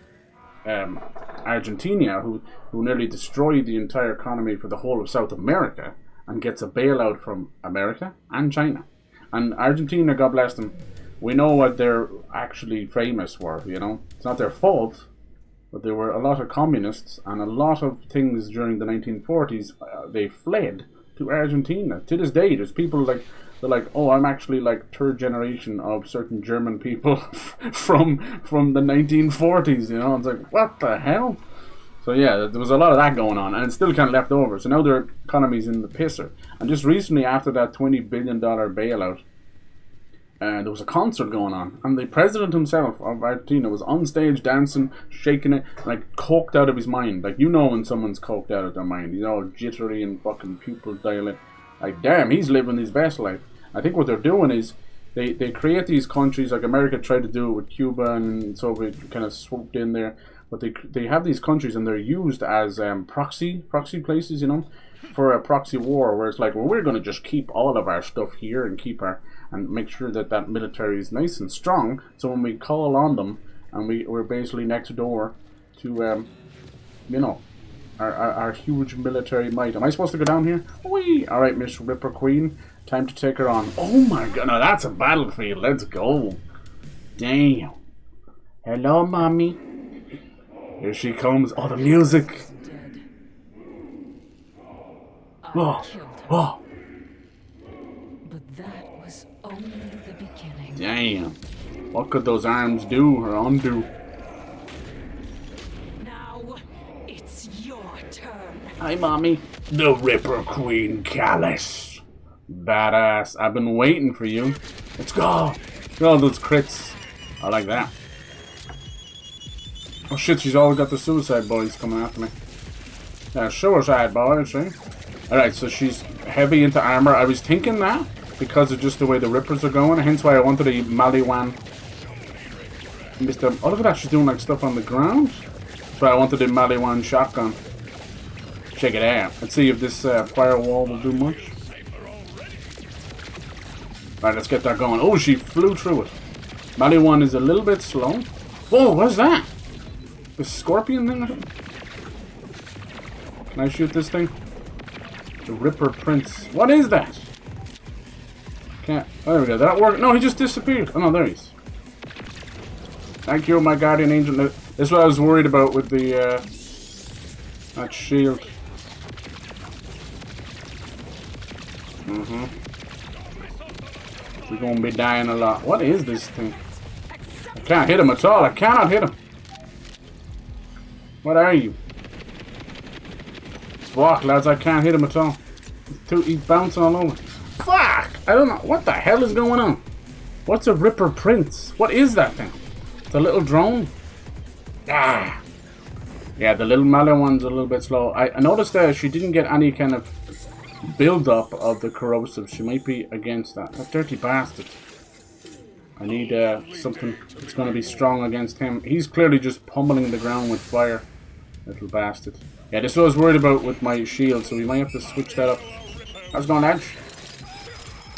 Argentina, who nearly destroyed the entire economy for the whole of South America and gets a bailout from America and China. And Argentina, God bless them, we know what they're actually famous for, you know. It's not their fault, but there were a lot of communists and a lot of things during the 1940s. They fled to Argentina. To this day, there's people like they're like, oh, I'm actually like third generation of certain German people from the 1940s, you know. It's like, what the hell? So yeah, there was a lot of that going on, and it's still kind of left over. So now their economy's in the pisser. And just recently, after that $20 billion bailout, there was a concert going on, and the president himself of Argentina was on stage dancing, shaking it, like coked out of his mind. Like, you know when someone's coked out of their mind, he's all jittery and fucking pupil dilate. Like, damn, he's living his best life. I think what they're doing is they create these countries, like America tried to do it with Cuba, and Soviet kind of swooped in there. But they have these countries, and they're used as proxy places, you know, for a proxy war, where it's like, well, we're going to just keep all of our stuff here and and make sure that military is nice and strong. So when we call on them, and we're basically next door to, you know, our huge military might. Am I supposed to go down here? Whee! All right, Miss Ripper Queen, time to take her on. Oh my God, now that's a battlefield. Let's go. Damn. Hello, mommy. Here she comes. Oh, the music. Oh, oh. But that was only the beginning. Damn. What could those arms do or undo? Now it's your turn. Hi, mommy. The Ripper Queen CALLIS. Badass. I've been waiting for you. Let's go. Look at all those crits. I like that. Oh shit, she's always got the suicide boys coming after me. Yeah, suicide boys, see? Alright, so she's heavy into armor. I was thinking that because of just the way the Rippers are going, hence why I wanted a Maliwan. Oh, look at that, she's doing like stuff on the ground. That's why I wanted a Maliwan shotgun. Check it out. Let's see if this firewall will do much. Alright, let's get that going. Oh, she flew through it. Maliwan is a little bit slow. Whoa, what's that? The scorpion thing? Can I shoot this thing? The Ripper Prince. What is that? Can't. Oh, there we go. That worked. No, he just disappeared. Oh, no, there he is. Thank you, my guardian angel. This is what I was worried about with the, that shield. We're gonna be dying a lot. What is this thing? I can't hit him at all. I cannot hit him. What are you? Fuck, lads, I can't hit him at all. He's bouncing all over. Fuck! I don't know. What the hell is going on? What's a Ripper Prince? What is that thing? It's a little drone? Ah! Yeah, the little Mallow one's a little bit slow. I noticed that she didn't get any kind of build-up of the corrosive. She might be against that. That dirty bastard. I need something that's going to be strong against him. He's clearly just pummeling the ground with fire. Little bastard. Yeah, this is what I was worried about with my shield, so we might have to switch that up. How's it going, Edge?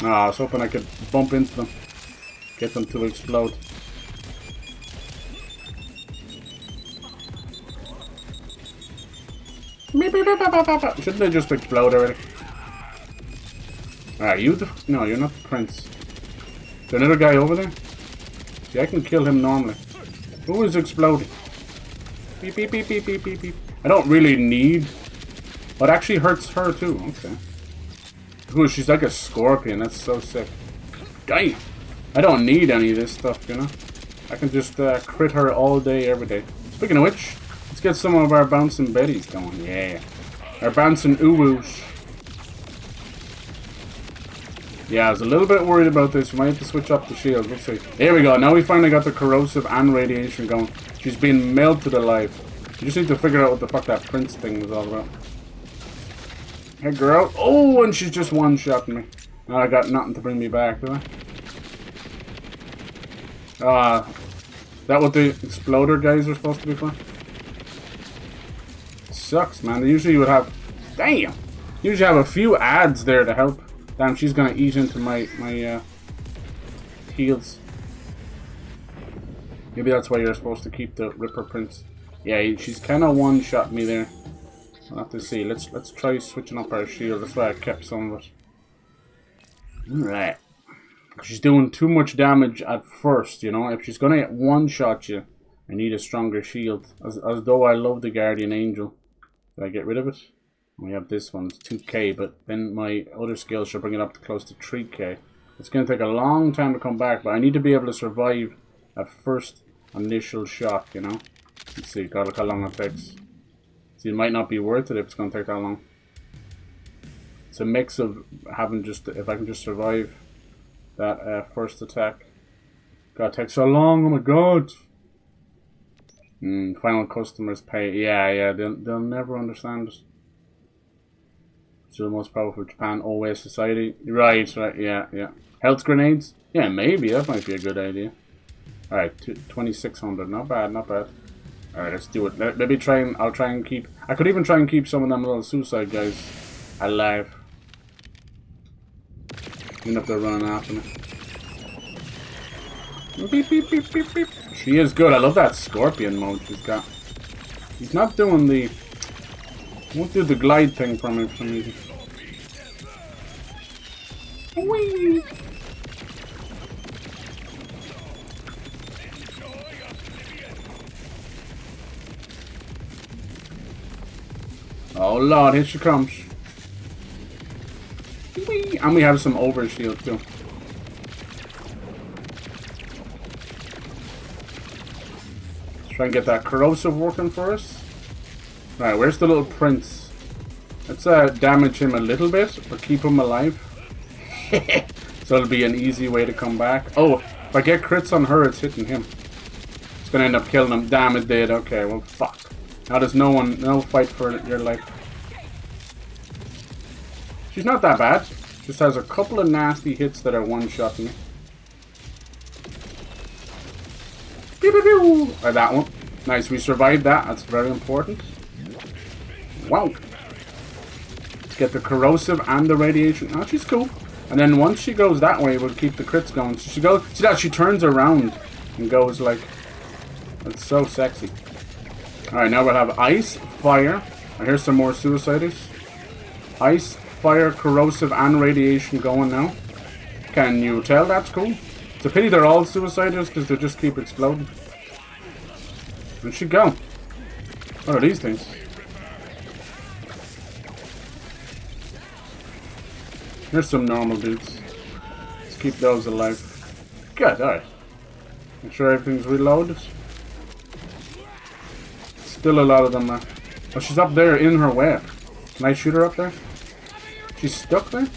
No, I was hoping I could bump into them. Get them to explode. Shouldn't they just explode already? Alright, no, you're not the prince. Is there another guy over there? See, I can kill him normally. Who is exploding? Beep, beep, beep, beep, beep, beep, beep. I don't really need... But it actually hurts her too. Okay. Ooh, she's like a scorpion. That's so sick. Damn! I don't need any of this stuff, you know? I can just crit her all day, every day. Speaking of which, let's get some of our bouncing betties going. Yeah. Our bouncing uwoos. Yeah, I was a little bit worried about this. We might have to switch up the shield. We'll see. There we go. Now we finally got the corrosive and radiation going. She's being melted alive. You just need to figure out what the fuck that prince thing was all about. Hey, girl. Oh, and she's just one-shotting me. Now I got nothing to bring me back, do I? Is that what the exploder guys are supposed to be for? Sucks, man. They usually would have... Damn! Usually have a few ads there to help. Damn, she's gonna eat into my heals. Maybe that's why you're supposed to keep the Ripper Prince. Yeah, she's kind of one-shot me there. We'll have to see. Let's try switching up our shield. That's why I kept some of it. Alright. She's doing too much damage at first, you know. If she's gonna one-shot you, I need a stronger shield. As though I love the Guardian Angel. Did I get rid of it? We have this one, it's 2k, but then my other skills should bring it up to close to 3k. It's going to take a long time to come back, but I need to be able to survive that first initial shock, you know? Let's see, gotta look how long it takes. See, it might not be worth it if it's going to take that long. It's a mix of having just, if I can just survive that first attack. God, it takes so long, oh my god! Final customers pay, yeah, they'll never understand it. Still the most powerful Japan always society. Right, yeah. Health grenades? Yeah, maybe, that might be a good idea. Alright, 2600, not bad. Alright, let's do it. Maybe I'll try and keep, I could even try and keep some of them little suicide guys alive. Even if they're running after me. Beep, beep, beep, beep, beep. She is good, I love that scorpion mode she's got. He's not doing the, won't do the glide thing for me for some reason. Whee! Oh lord, here she comes. Whee! And we have some overshield too. Let's try and get that corrosive working for us. Right, where's the little prince? Let's damage him a little bit, but keep him alive. So it'll be an easy way to come back. Oh, if I get crits on her, it's hitting him. It's gonna end up killing him. Damn, it did. Okay, well, fuck. Now there's no fight for your life. She's not that bad. Just has a couple of nasty hits that are one-shotting me. Pew, pew, pew. That one. Nice, we survived that. That's very important. Wow. Let's get the corrosive and the radiation. Oh, she's cool. And then once she goes that way, we'll keep the crits going. So she goes, see that? She turns around and goes like, it's so sexy. Alright, now we'll have ice, fire. And here's some more suiciders. Ice, fire, corrosive, and radiation going now. Can you tell that's cool? It's a pity they're all suiciders because they just keep exploding. Where'd she go? What are these things? Here's some normal dudes. Let's keep those alive. Good, alright. Make sure everything's reloaded. Still a lot of them left. Oh, she's up there in her web. Can I shoot her up there? She's stuck there?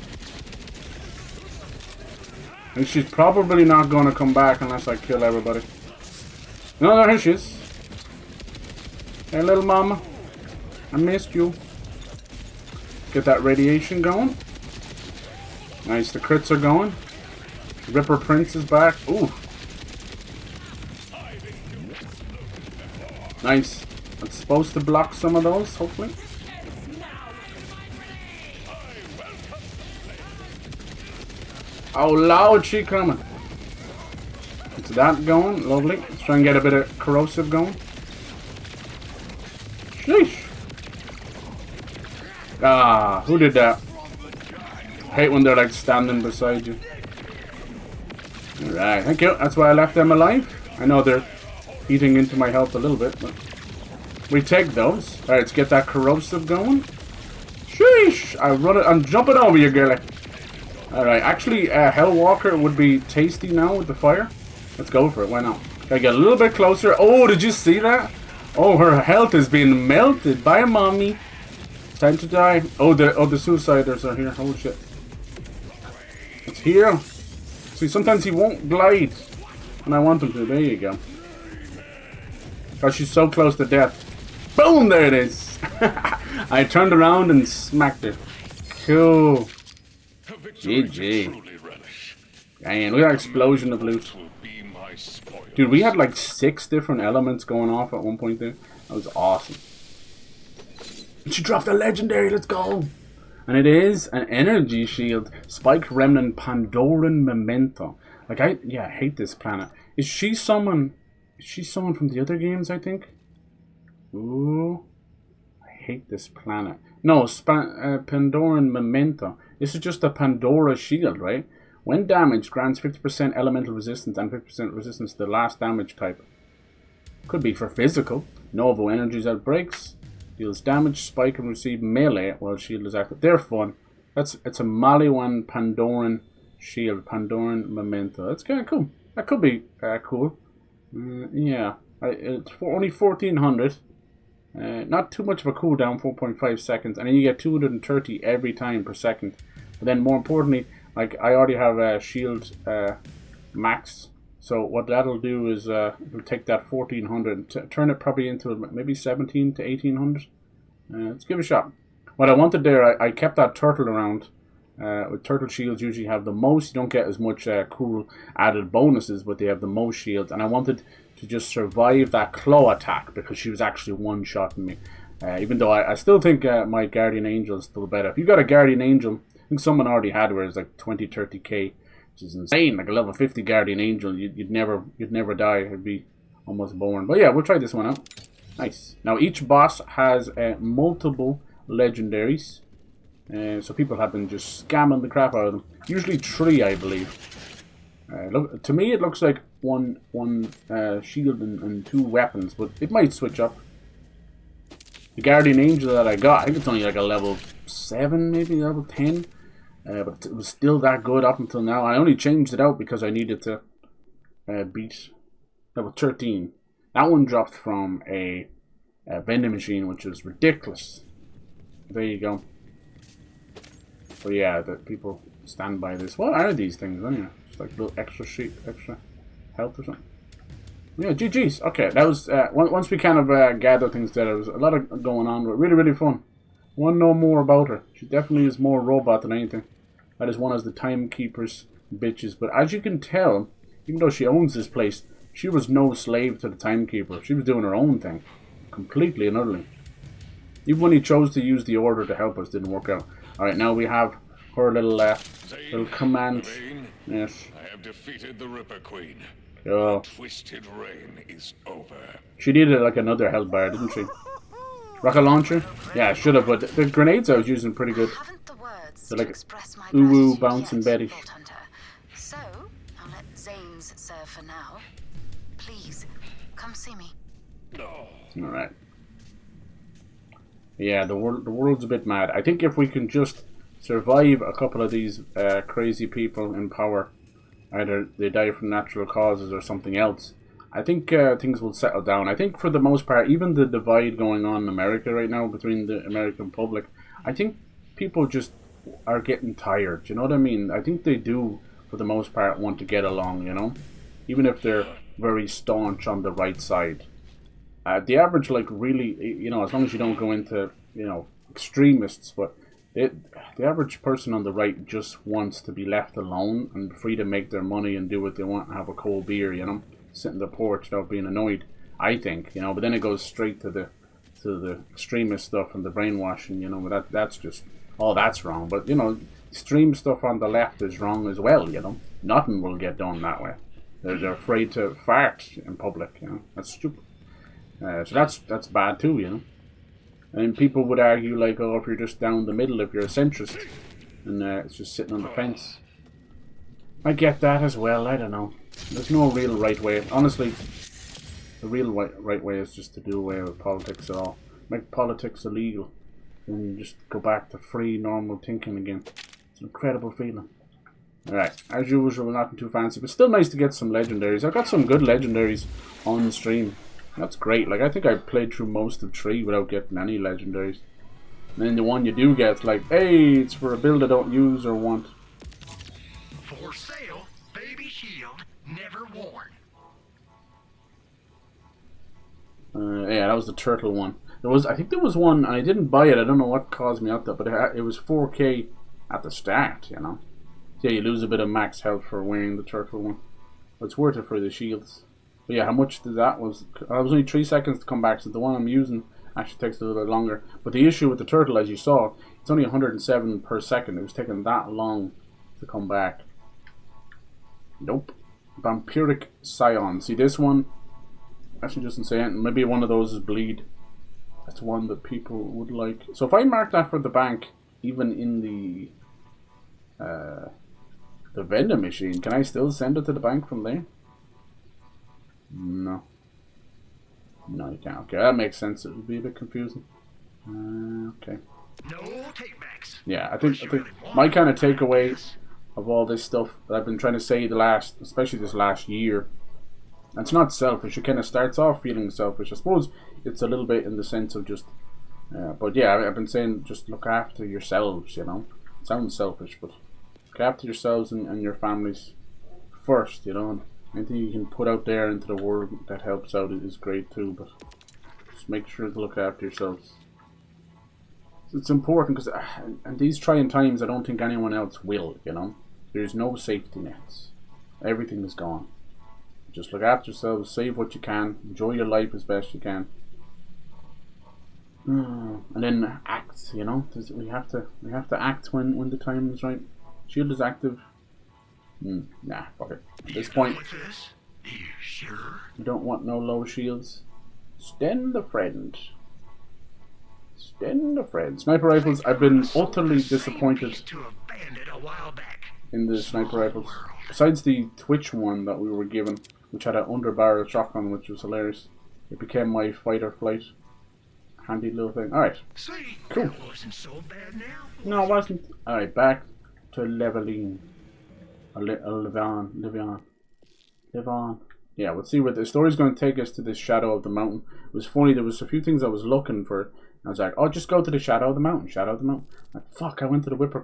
And she's probably not going to come back unless I kill everybody. No, here she is. Hey, little mama. I missed you. Get that radiation going. Nice, the crits are going. Ripper Prince is back. Ooh. Nice. It's supposed to block some of those, hopefully. Oh, Lord, she coming. It's that going. Lovely. Let's try and get a bit of corrosive going. Sheesh. Ah, who did that? I hate when they're like standing beside you. Alright, thank you. That's why I left them alive. I know they're eating into my health a little bit, but we take those. Alright, let's get that corrosive going. Sheesh! I'm jumping over you, girlie. Alright, actually, Hellwalker would be tasty now with the fire. Let's go for it, why not? Gotta get a little bit closer. Oh, did you see that? Oh, her health is being melted. Bye, mommy. Time to die. Oh, the suiciders are here. Holy shit. It's here. See, sometimes he won't glide. And I want him to. There you go. Because she's so close to death. Boom! There it is. I turned around and smacked her. Cool. GG. Dang, look at that explosion of loot. Dude, we had like 6 different elements going off at one point there. That was awesome. She dropped a legendary, let's go! And it is an energy shield. Spike Remnant Pandoran Memento. Like, I hate this planet. Is she someone from the other games, I think? Ooh. I hate this planet. No, Pandoran Memento. This is just a Pandora shield, right? When damaged, grants 50% elemental resistance and 50% resistance to the last damage type. Could be for physical. Novo energies outbreaks. Deals damage, spike, and receive melee while shield is active. They're fun. It's a Maliwan Pandoran shield. Pandoran memento. That's kind of cool. That could be cool. Yeah. It's for only 1400. Not too much of a cooldown, 4.5 seconds. And then you get 230 every time per second. But then more importantly, like I already have a shield max. So what that'll do is it'll take that 1400 and turn it probably into maybe 17 to 1800. Let's give it a shot. What I wanted there, I kept that turtle around. With turtle shields usually have the most. You don't get as much cool added bonuses, but they have the most shields. And I wanted to just survive that claw attack because she was actually one-shotting me. Even though I still think my guardian angel is still better. If you got a guardian angel, I think someone already had where it's like 20-30k. Which is insane, like a level 50 guardian angel, you'd never die. It'd be almost boring. But yeah, we'll try this one out. Nice. Now each boss has multiple legendaries, so people have been just scamming the crap out of them. Usually 3, I believe. Look, to me, it looks like one shield and 2 weapons, but it might switch up. The guardian angel that I got, I think it's only like a level 7, maybe level 10. But it was still that good up until now. I only changed it out because I needed to beat level 13. That one dropped from a vending machine, which is ridiculous. There you go. But yeah, that people stand by this. What are these things anyway? Just like a little extra sheet, extra health or something. Yeah, GG's. Okay, that was once we kind of gather things together. There was a lot of going on, but really, really fun. Want to know more about her. She definitely is more robot than anything. That is one of the Timekeeper's bitches. But as you can tell, even though she owns this place, she was no slave to the Timekeeper. She was doing her own thing. Completely and utterly. Even when he chose to use the order to help us, didn't work out. Alright, now we have her little command. Yes. I have defeated the Ripper Queen. Oh. The twisted reign is over. She needed like another health bar, didn't she? Rocket launcher? Yeah, I should have, but the grenades I was using pretty good. They're like ooh bouncing Betty. So, I'll let Zane's serve for now. Please, come see me. Alright. Yeah, the world's a bit mad. I think if we can just survive a couple of these crazy people in power, either they die from natural causes or something else, I think things will settle down. I think for the most part, even the divide going on in America right now between the American public, I think people just are getting tired. You know what I mean? I think they do, for the most part, want to get along, you know? Even if they're very staunch on the right side. The average, like, really, you know, as long as you don't go into, you know, extremists, but the average person on the right just wants to be left alone and free to make their money and do what they want and have a cold beer, you know? Sit in the porch without being annoyed, I think, you know, but then it goes straight to the extremist stuff and the brainwashing, you know, but that's just, oh, that's wrong. But, you know, extreme stuff on the left is wrong as well, you know. Nothing will get done that way. They're afraid to fart in public, you know. That's stupid. So that's bad too, you know. And people would argue, like, oh, if you're just down the middle, if you're a centrist, and it's just sitting on the fence. I get that as well, I don't know. There's no real right way. Honestly, the real right way is just to do away with politics at all. Make politics illegal. And just go back to free, normal thinking again. It's an incredible feeling. Alright, as usual, nothing too fancy, but still nice to get some legendaries. I've got some good legendaries on the stream. That's great. Like, I think I played through most of 3 without getting any legendaries. And then the one you do get, like, hey, it's for a build I don't use or want. For sale, baby shield, never worn. Yeah, that was the turtle one. I think there was one, and I didn't buy it. I don't know what caused me out that, but it was 4k at the start, you know. So yeah, you lose a bit of max health for wearing the turtle one. But it's worth it for the shields. But yeah, how much did that was? I was only 3 seconds to come back, so the one I'm using actually takes a little bit longer. But the issue with the turtle, as you saw, it's only 107 per second. It was taking that long to come back. Nope. Vampiric Scion. See this one? Actually doesn't say anything. Maybe one of those is bleed. That's one that people would like. So if I mark that for the bank, even in the vending machine, can I still send it to the bank from there? No. No, you can't. Okay, that makes sense. It would be a bit confusing. Okay. No takebacks. Yeah, I think my kind of takeaway of all this stuff that I've been trying to say especially this last year, and it's not selfish. It kind of starts off feeling selfish. I suppose it's a little bit in the sense of just, but yeah, I've been saying just look after yourselves. You know, it sounds selfish, but look after yourselves and your families first. You know, and anything you can put out there into the world that helps out is great too. But just make sure to look after yourselves. It's important because in these trying times, I don't think anyone else will, you know. There's no safety nets. Everything is gone. Just look after yourselves, save what you can, enjoy your life as best you can. And then act, you know. We have to act when the time is right. Shield is active. Nah, fuck it. At this point, you don't want no low shields. Stand the friend. Stand the friend. Sniper rifles, I've been utterly disappointed in the sniper rifles. Besides the Twitch one that we were given, which had an underbarrel shotgun, which was hilarious. It became my fight or flight handy little thing. Alright. Cool. No, it wasn't. Alright, back to leveling. Live on. Yeah, we'll see where the story's going to take us to this shadow of the mountain. It was funny, there was a few things I was looking for. I was like, oh, just go to the shadow of the mountain. Shadow of the mountain. Like, fuck, I went to the Ripper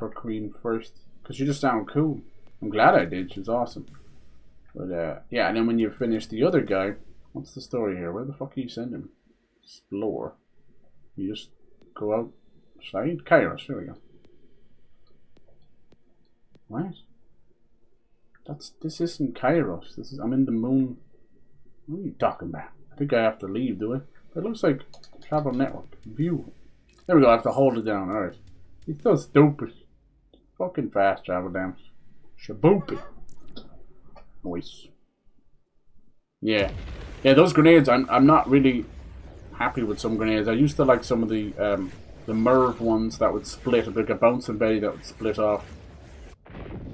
Queen first. Because she just sounded cool. I'm glad I did. She was awesome. But, yeah, and then when you finish the other guy, what's the story here? Where the fuck are you sending? Explore. You just go outside? Kairos, there we go. What? This isn't Kairos. I'm in the moon. What are you talking about? I think I have to leave, do I? It looks like travel network. View. There we go, I have to hold it down. Alright. It's so stupid. Fucking fast travel down. Shaboopy. Nice. Yeah. Yeah, those grenades, I'm not really happy with some grenades. I used to like some of the Merv ones that would split, like a bouncing belly that would split off.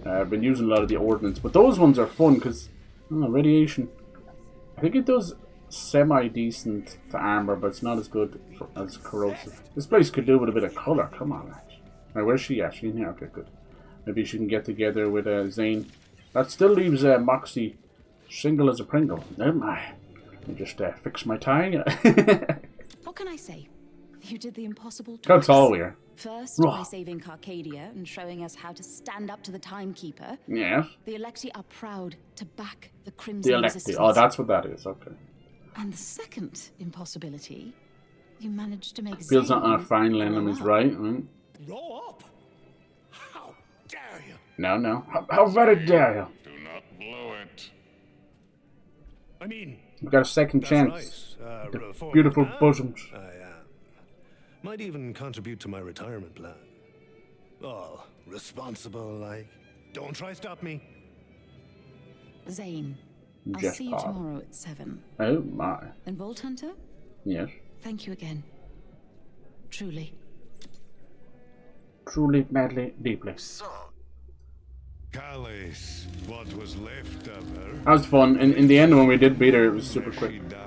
I've been using a lot of the ordnance, but those ones are fun because radiation. I think it does semi-decent to armor, but it's not as good as corrosive. This place could do with a bit of color. Come on, lads. Right, where's she at? She in here? Okay, good. Maybe she can get together with Zane. That still leaves Moxie single as a Pringle. Never mind. Let me just fix my tie. What can I say? You did the impossible twice. That's all we are. First, by saving Carcadia and showing us how to stand up to the Timekeeper. Yes. The Electi are proud to back the The Crimson Electi. Resistance. Oh, that's what that is. Okay. And the second impossibility, you managed to make Feels not on a final enemy's right. Grow up! How dare you? No. How very dare you? Do not blow it. I mean, We've got a second chance. right. The beautiful bosoms. Might even contribute to my retirement plan. Oh, responsible, like. Don't try stop me. Zane, I'll Just see you tomorrow at 7. Oh my. And Vault Hunter, Yes. thank you again. Truly. Truly, madly, deeply. So, CALLIS, what was left of her. That was fun. In the end, when we did beat her, it was super quick. She died.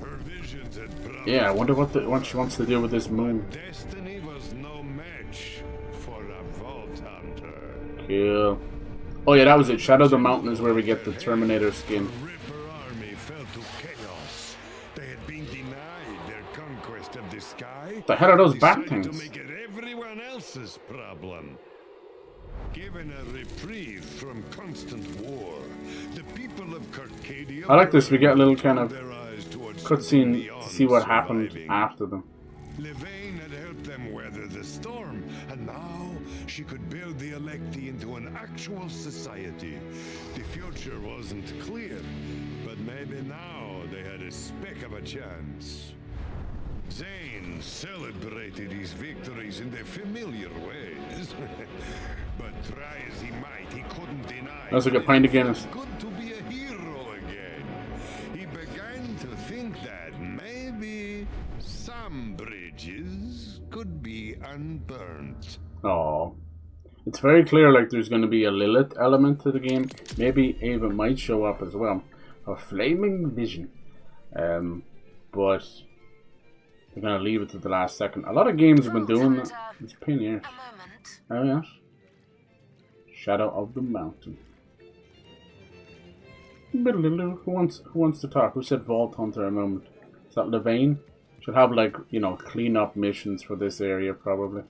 Her visions had promised. Yeah, I wonder what she wants to do with this moon. Destiny was no match for a Vault Hunter. Cool. Oh yeah, that was it. Shadow of the Mountain is where we get the Terminator skin. The Ripper army fell to chaos. They had been denied their conquest of the sky. The hell are those bat Decided things? to make it everyone else's problem. Given a reprieve from constant war, the people of Carcadia. I like this. We get a little kind of their eyes towards cutscene to see what happened after them. Levain had helped them weather the storm, and now she could build the Electi into an actual society. The future wasn't clear, but maybe now they had a speck of a chance. Zane celebrated his victories in their familiar ways, but try as he might, he couldn't deny. That's like a pint of Guinness. It's good to be a hero again. He began to think that maybe some bridges could be unburnt. Oh, it's very clear like there's going to be a Lilith element to the game. Maybe Ava might show up as well. A flaming vision. but they're gonna leave it to the last second. A lot of games have been doing that. It's a pain in the ears. Oh yes. Shadow of the Mountain. Who wants to talk? Who said Vault Hunter a moment? Is that Levain? Should have, like, you know, clean up missions for this area probably.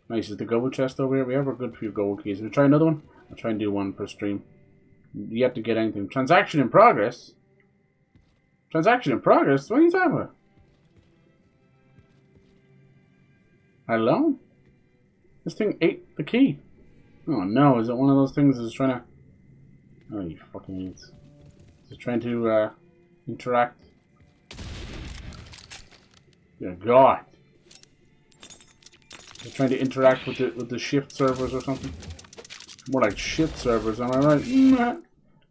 Nice. Is the gold chest over here? We have a good few gold keys. We'll try another one. I'll try and do one per stream. Yet to get anything. Transaction in progress? Transaction in progress? What are you talking about? Hello? This thing ate the key. Oh no, is it one of those things that's trying to... Oh, you fucking idiots. Is it trying to interact? Yeah, God. Is it trying to interact with the shift servers or something? More like shift servers, am I right?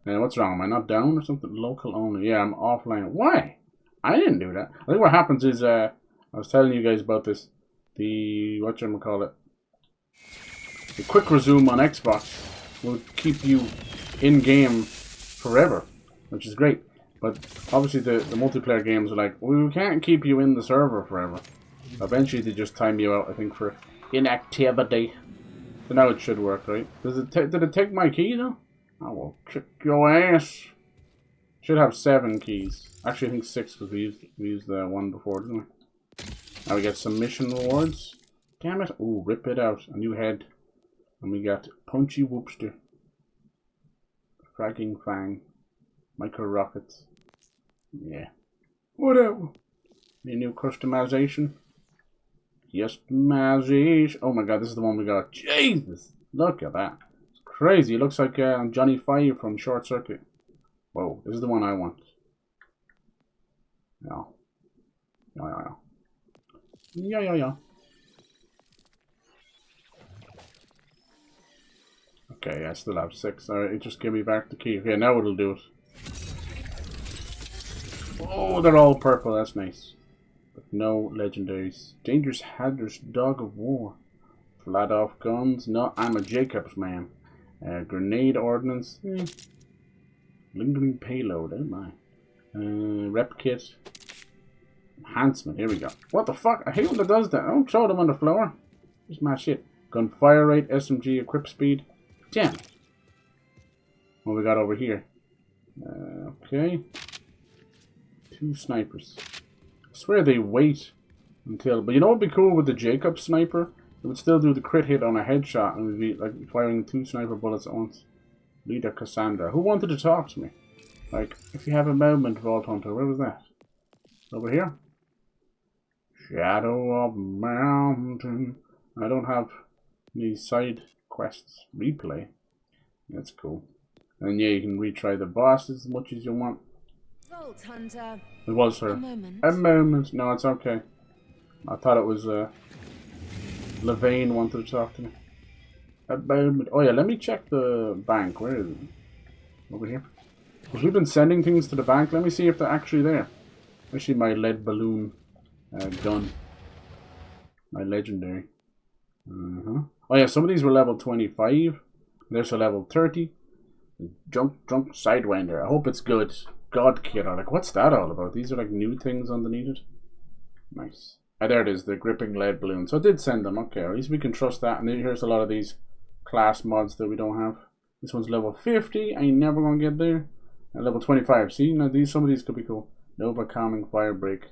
And what's wrong? Am I not down or something? Local only. Yeah, I'm offline. Why? I didn't do that. I think what happens is, I was telling you guys about this. The, whatchamacallit? The quick resume on Xbox will keep you in-game forever, which is great. But obviously the multiplayer games are like, well, we can't keep you in the server forever. Eventually they just time you out, I think, for inactivity. So now it should work, right? Did it take my key though? Oh, well, kick your ass. Should have 7 keys. Actually, I think 6 because we used the one before, didn't we? Now we get some mission rewards. Damn it. Ooh, rip it out. A new head. And we got Punchy Whoopster. Fragging Fang. Micro Rockets. Yeah. Whatever. Any new customization? Customization. Oh my god, this is the one we got. Jesus! Look at that. It's crazy. It looks like Johnny Five from Short Circuit. Whoa, this is the one I want. No. No. Yeah. Okay, I still have 6. Alright, just give me back the key. Okay, now it'll do it. Oh, they're all purple. That's nice. But no legendaries. Dangerous Hazardous Dog of War. Flat off guns. No, I'm a Jacobs man. Grenade ordnance. Lingering payload. Oh my. Rep kit. Enhancement. Here we go. What the fuck? I hate when it does that. Don't throw them on the floor. Just my shit. Gunfire rate. SMG equip speed. Damn it. What we got over here? Okay. 2 snipers. I swear they wait until... But you know what would be cool with the Jacob sniper? It would still do the crit hit on a headshot and would be like firing 2 sniper bullets at once. Leader Cassandra. Who wanted to talk to me? Like, if you have a moment, Vault Hunter. Where was that? Over here? Shadow of Mountain. I don't have any side quests. Replay. That's cool. And yeah, you can retry the boss as much as you want. Vault Hunter. It was her. A moment. No, it's okay. I thought it was Levain wanted to talk to me. A moment. Oh yeah, let me check the bank. Where is it? Over here. Because we've been sending things to the bank. Let me see if they're actually there. Actually, my lead balloon gun. My legendary. Oh yeah, some of these were level 25. There's a level 30. Drunk Sidewinder. I hope it's good. God Killer. Like, what's that all about? These are like new things underneath it. Nice. Ah, there it is. The gripping lead balloon. So I did send them. Okay, at least we can trust that. And then here's a lot of these class mods that we don't have. This one's level 50. I ain't never gonna get there. And level 25. See, now some of these could be cool. Nova Calming Fire Break.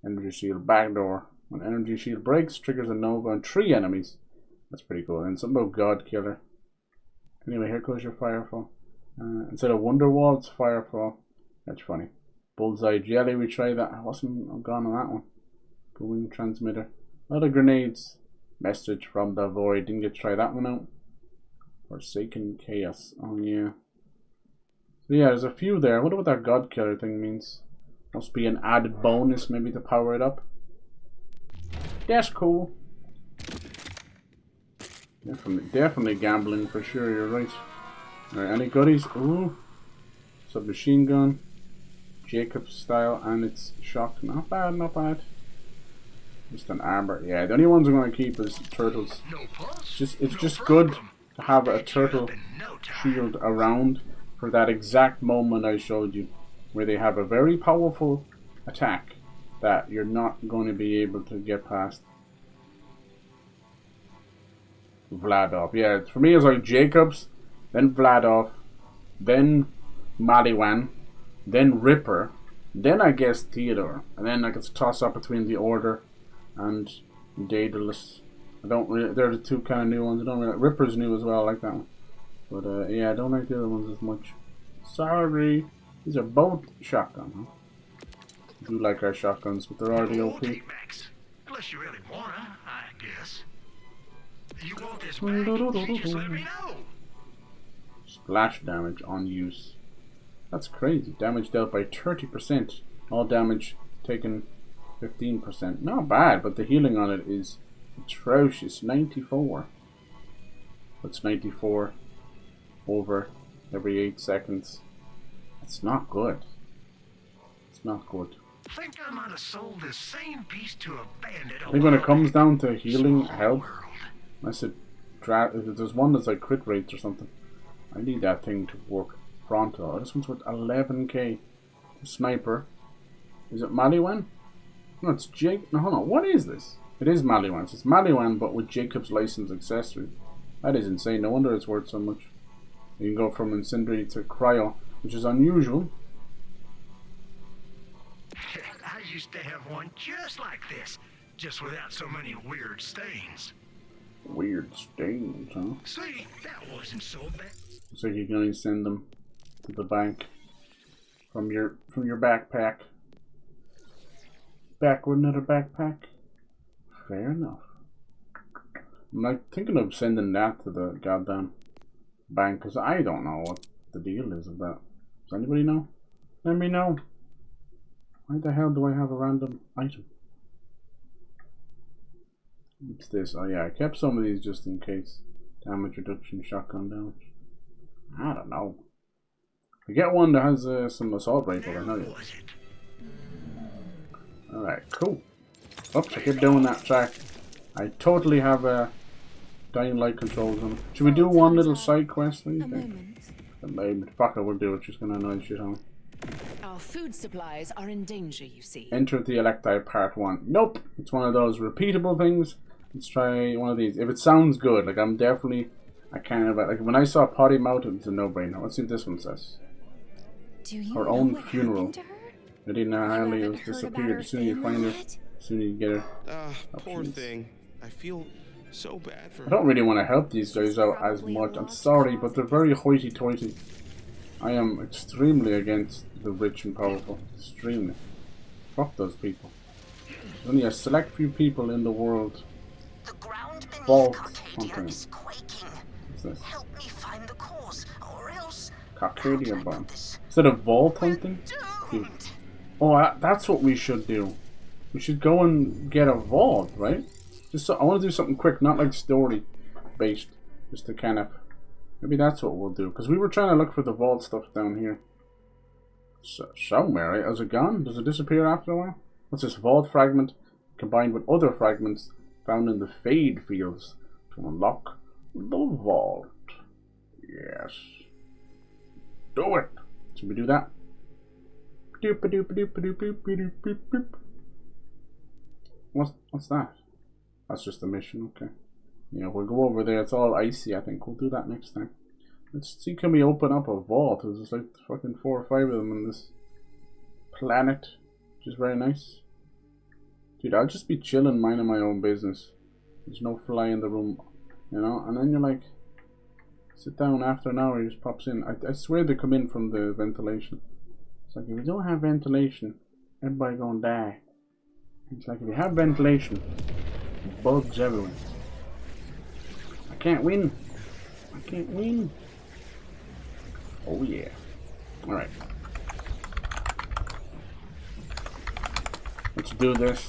Energy Shield. Backdoor. When Energy Shield breaks, triggers a Nova on 3 enemies. That's pretty cool. And something about God Killer. Anyway, here goes your Firefall. Instead of Wonderwall, it's Firefall. That's funny. Bullseye Jelly, we tried that. I'm gone on that one. Boom transmitter. A lot of grenades. Message from the Void. Didn't get to try that one out. Forsaken Chaos. Oh yeah. So yeah, there's a few there. I wonder what that God Killer thing means. Must be an added bonus maybe to power it up. That's cool. Definitely gambling for sure, you're right. Alright, any goodies? Ooh. Submachine gun. Jacob's style and it's shock. Not bad, not bad. Just an armor. Yeah, the only ones I'm gonna keep is turtles. It's just good to have a turtle shield around for that exact moment I showed you. Where they have a very powerful attack. that you're not going to be able to get past. Vladov. Yeah, for me it's like Jacobs, then Vladov, then Maliwan, then Ripper, then I guess Theodore, and then like it's a toss up between the Order and Daedalus. I don't really, they're the two kind of new ones. I don't really, Ripper's new as well, I like that one. But yeah, I don't like the other ones as much. Sorry. These are both shotgun, huh? I do like our shotguns, but they're already OP. Max. Unless you really wanna, I guess. You want this back? Just let me know. Splash damage on use. That's crazy. Damage dealt by 30%. All damage taken 15%. Not bad, but the healing on it is atrocious. 94. That's 94 over every 8 seconds. That's not good. It's not good. I think I might have sold this same piece to a bandit. I think when it comes down to healing health, unless it if there's one that's like crit rates or something, I need that thing to work pronto. This one's worth 11k. The sniper. Is it Maliwan? No, it's Jake. No, hold on. What is this? It is Maliwan. It's Maliwan, but with Jacob's license accessory. That is insane. No wonder it's worth so much. You can go from incendiary to cryo, which is unusual. I used to have one just like this, just without so many weird stains. Weird stains, huh? See, that wasn't so bad. So you can only send them to the bank from your backpack. Back with another backpack. Fair enough. I'm like thinking of sending that to the goddamn bank because I don't know what the deal is of that. Does anybody know? Let me know. Why the hell do I have a random item? What's this? Oh yeah, I kept some of these just in case. Damage reduction, shotgun damage. I don't know. I get one that has some assault rifle. I know you. Alright, cool. Oops, I keep doing that track. I totally have dying light controls on it. Should we do one little side quest? What do you think? Fuck it, we'll do it. She's gonna annoy shit on. Our food supplies are in danger, you see. Enter the Electi Part 1. Nope! It's one of those repeatable things. Let's try one of these. If it sounds good, like I'm definitely I kind of like when I saw Potty Mouth, it's a no-brainer. Let's see what this one says. Do you Her know own what funeral. happened to her? Medina Harley haven't has heard disappeared. about The sooner you her find her, family yet. the sooner you get her. Poor Options. thing. I feel so bad for I her. don't really want to help these guys out as probably much. a I'm lost sorry, cause but they're at very this hoity-toity. I am extremely against the rich and powerful. Extremely. Fuck those people. There's only a select few people in the world. The ground beneath Vault Arcadia hunting. is quaking. What's this? Help me find the cause, or else Arcadia How do I bomb. put this? Instead of vault hunting? doomed. Oh, that's what we should do. We should go and get a vault, right? Just so, I want to do something quick, not like story based. Just to kind of, maybe that's what we'll do. Because we were trying to look for the vault stuff down here. Somewhere, right? Is it gone? Does it disappear after a while? What's this? Vault fragment combined with other fragments found in the Fade fields to unlock the vault. Yes. Do it! Should we do that? What's that? That's just a mission, okay. Yeah, we'll go over there. It's all icy, I think. We'll do that next time. Let's see, can we open up a vault? There's like fucking 4 or 5 of them on this planet, which is very nice. Dude, I'll just be chilling, minding my own business. There's no fly in the room, you know? And then you're like, sit down after an hour, he just pops in. I swear they come in from the ventilation. It's like, if you don't have ventilation, everybody gonna die. It's like, if you have ventilation, bugs everywhere. I can't win. I can't win. Oh yeah. Alright. Let's do this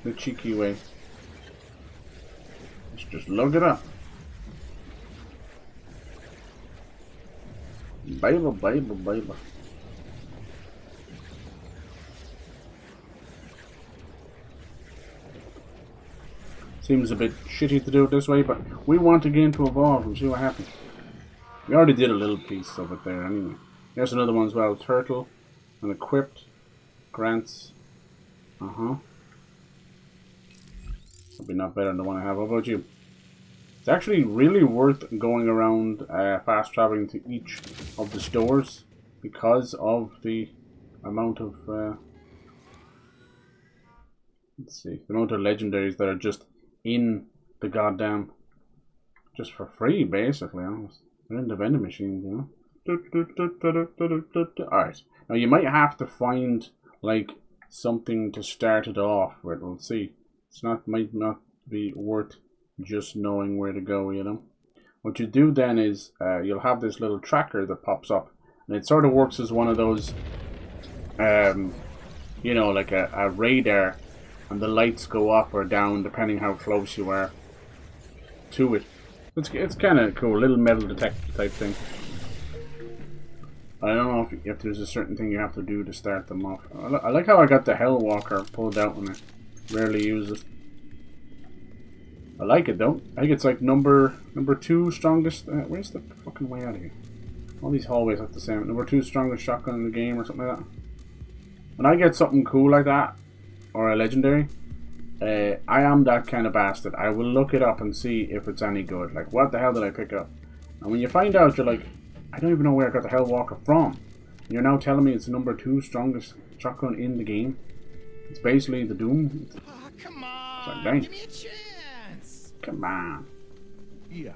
the cheeky way. Let's just lug it up. Baby. Seems a bit shitty to do it this way, but we want to get into evolve and see what happens. We already did a little piece of it there anyway. There's another one as well. Turtle and equipped grants Probably not better than the one I have. How about you? It's actually really worth going around fast traveling to each of the stores because of the amount of let's see, the amount of legendaries that are just in the goddamn, just for free, basically. Almost. They're in the vending machines, you know. Alright, now you might have to find like something to start it off with. We'll see. Might not be worth just knowing where to go, you know. What you do then is you'll have this little tracker that pops up, and it sort of works as one of those you know, like a radar, and the lights go up or down depending how close you are to it. It's kind of cool, little metal detector type thing. I don't know if there's a certain thing you have to do to start them off. I like how I got the Hellwalker pulled out when I rarely use it. I like it though. I think it's like number 2 strongest. Where's the fucking way out of here? All these hallways look the same. Number 2 strongest shotgun in the game or something like that. When I get something cool like that, or a legendary, I am that kind of bastard. I will look it up and see if it's any good. Like, what the hell did I pick up? And when you find out, you're like, I don't even know where I got the Hellwalker from. And you're now telling me it's the number 2 strongest shotgun in the game. It's basically the Doom. Oh, come on. Like, dang. Give me a chance. Come on. Yeah.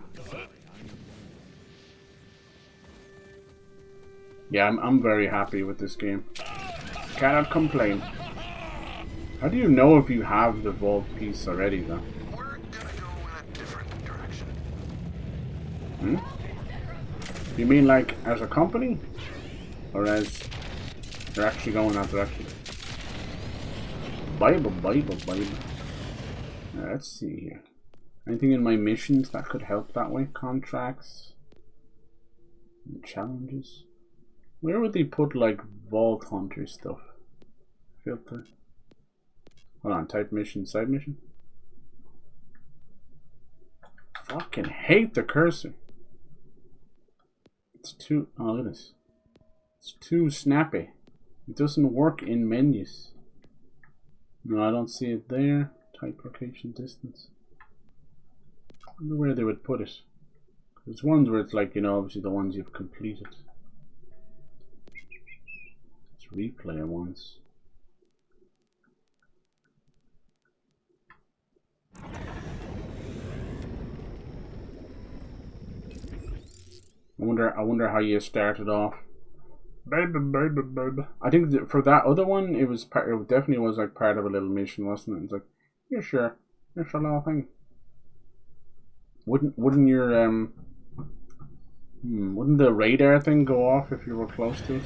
Yeah, I'm very happy with this game. Cannot complain. How do you know if you have the vault piece already, though? We're gonna go in a different direction. You mean like as a company? Or as you're actually going that direction? Bible. Let's see here. Anything in my missions that could help that way? Contracts? Challenges? Where would they put like Vault Hunter stuff? Filter. Hold on, type mission, side mission. Fucking hate the cursor. It's too, oh look at this. It's too snappy. It doesn't work in menus. No, I don't see it there. Type location distance. I wonder where they would put it. There's ones where it's like, you know, obviously the ones you've completed. Let's replay once. I wonder how you started off. Baby. I think that for that other one, it was part. It definitely was like part of a little mission, wasn't it? It's like, yeah, sure, here's a little thing. Wouldn't your wouldn't the radar thing go off if you were close to it?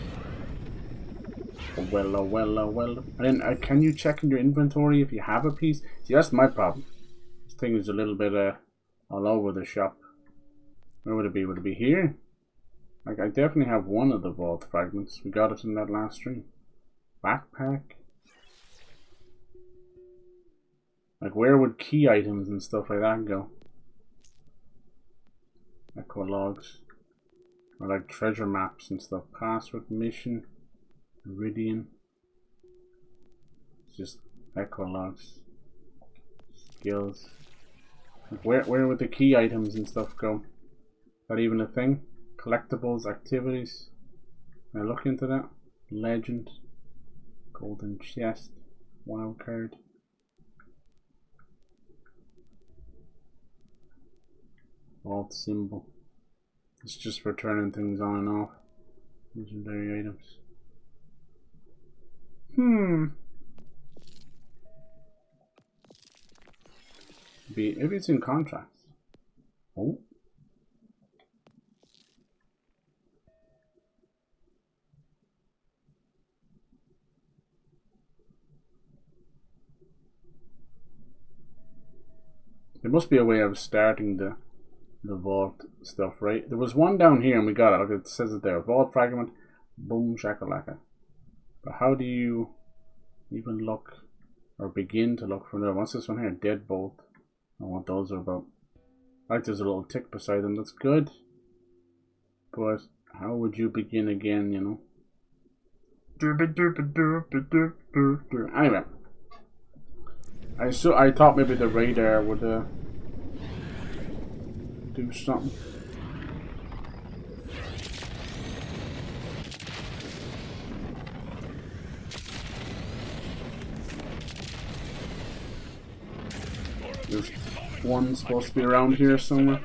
Oh well. And then can you check in your inventory if you have a piece? See, that's my problem. This thing is a little bit all over the shop. Where would it be? Would it be here? Like, I definitely have one of the vault fragments. We got it in that last stream. Backpack. Like, where would key items and stuff like that go? Echo logs. Or like treasure maps and stuff. Password, mission, Iridian. It's just echo logs. Skills. Like, where would the key items and stuff go? Is that even a thing? Collectibles, activities. Can I look into that? Legend. Golden chest. Wild card. Vault symbol. It's just for turning things on and off. Legendary items. Maybe it's in contracts. Oh. There must be a way of starting the vault stuff, right? There was one down here and we got it. Look, it says it there. Vault fragment. Boom shakalaka. But how do you even look or begin to look for another? What's this one here? Deadbolt. I don't know what those are about. Like there's a little tick beside them. That's good. But how would you begin again, you know? Anyway, I thought maybe the radar would do something. There's one supposed to be around here somewhere.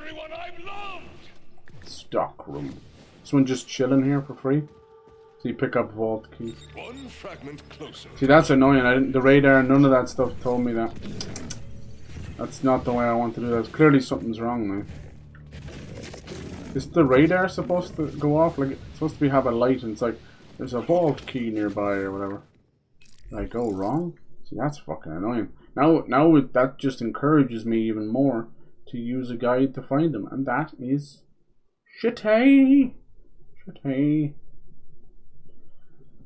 Stock room. This one just chilling here for free. So you pick up vault key. One fragment closer. See, that's annoying. The radar, none of that stuff told me that. That's not the way I want to do that. Clearly something's wrong now. Is the radar supposed to go off? Like, it's supposed to have a light and it's like, there's a vault key nearby or whatever. Did I go wrong? See, that's fucking annoying. Now that just encourages me even more to use a guide to find them. And that is shitty. Shitty.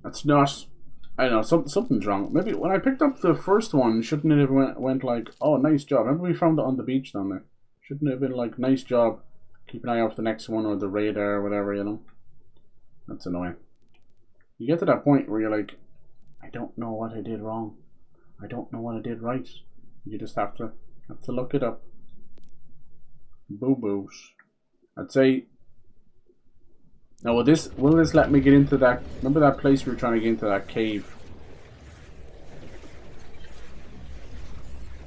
That's not... I don't know, something's wrong. Maybe when I picked up the first one, shouldn't it have went like, oh, nice job. Remember we found it on the beach down there? Shouldn't it have been like, nice job. Keep an eye out for the next one or the radar or whatever, you know? That's annoying. You get to that point where you're like, I don't know what I did wrong. I don't know what I did right. You just have to look it up. Boo-boos. I'd say... Now will this let me get into that? Remember that place we were trying to get into, that cave?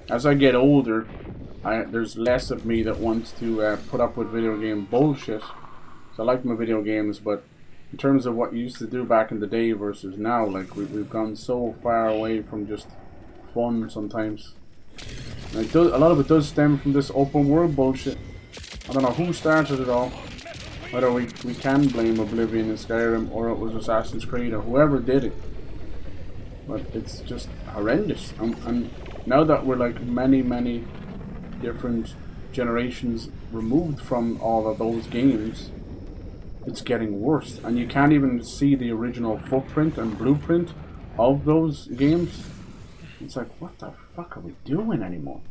As I get older, there's less of me that wants to put up with video game bullshit. So I like my video games, but in terms of what you used to do back in the day versus now, like we've gone so far away from just fun sometimes. And a lot of it does stem from this open world bullshit. I don't know who started it all. Whether we can blame Oblivion and Skyrim, or it was Assassin's Creed, or whoever did it. But it's just horrendous. And now that we're like many different generations removed from all of those games, it's getting worse. And you can't even see the original footprint and blueprint of those games. It's like, what the fuck are we doing anymore?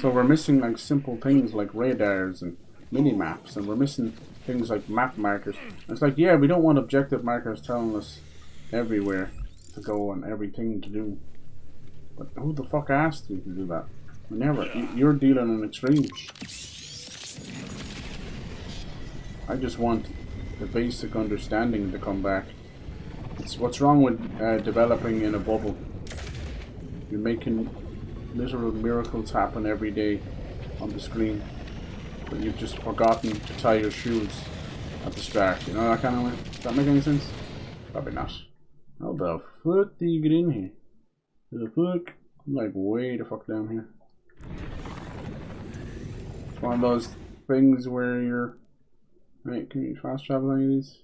So we're missing like simple things like radars and mini-maps, and we're missing things like map markers. And it's like, yeah, we don't want objective markers telling us everywhere to go and everything to do. But who the fuck asked you to do that? Never. You're dealing in extremes. I just want the basic understanding to come back. It's what's wrong with developing in a bubble. You're making literal miracles happen every day on the screen, but you've just forgotten to tie your shoes at the start. You know, that kind of way? Does that make any sense? Probably not. How the fuck do you get in here? The fuck? I'm like way the fuck down here. It's one of those things where you're... Right, can you fast travel any of these?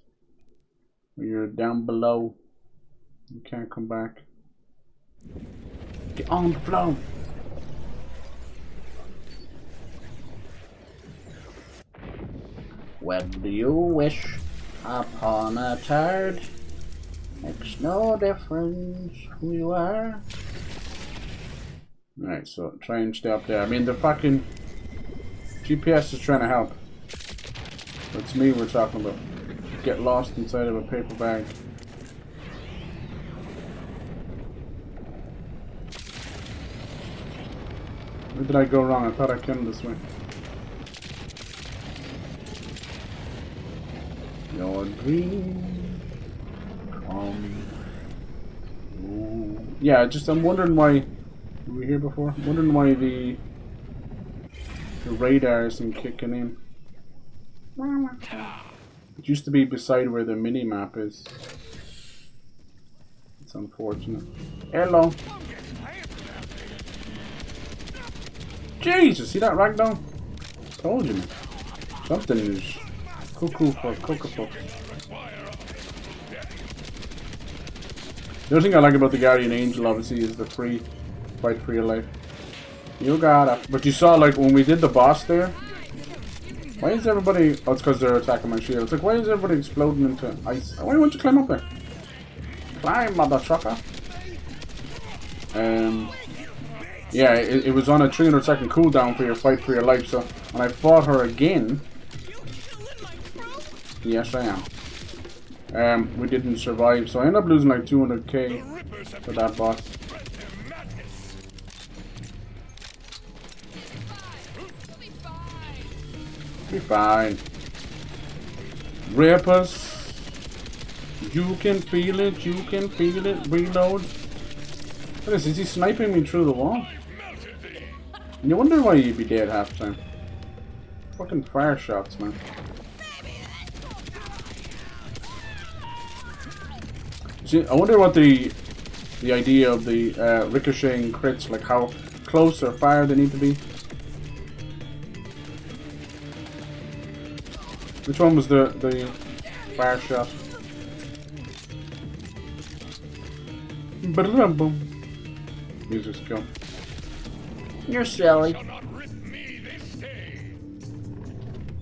Where you're down below. You can't come back. Get on the floor! When do you wish upon a turd? Makes no difference who you are. Alright, so try and stay up there. I mean, the fucking GPS is trying to help. It's me we're talking about. Get lost inside of a paper bag. Where did I go wrong? I thought I came this way. Your dream come true. Yeah, I'm wondering why. Were we here before? I'm wondering why the radar isn't kicking in. It used to be beside where the mini map is. It's unfortunate. Hello. Jesus, see that ragdoll? Told you, man. Something is cuckoo for Cocoa Puffs. The other thing I like about the Guardian Angel, obviously, is the free fight for your life. You got it. But you saw, like, when we did the boss there, why is everybody... Oh, it's because they're attacking my shield. It's like, why is everybody exploding into ice? Why won't you climb up there? Climb, mother trucker. Yeah, it was on a 300-second cooldown for your fight for your life, so when I fought her again... Yes, I am. We didn't survive, so I ended up losing like 200k for that boss. Be fine. Rippers. You can feel it, you can feel it. Reload. What is he sniping me through the wall? And you wonder why you'd be dead half the time. Fucking fire shots, man. See, I wonder what the idea of the ricocheting crits, like how close or far they need to be. Which one was the fire shot? Boom. Music's cool. You're silly.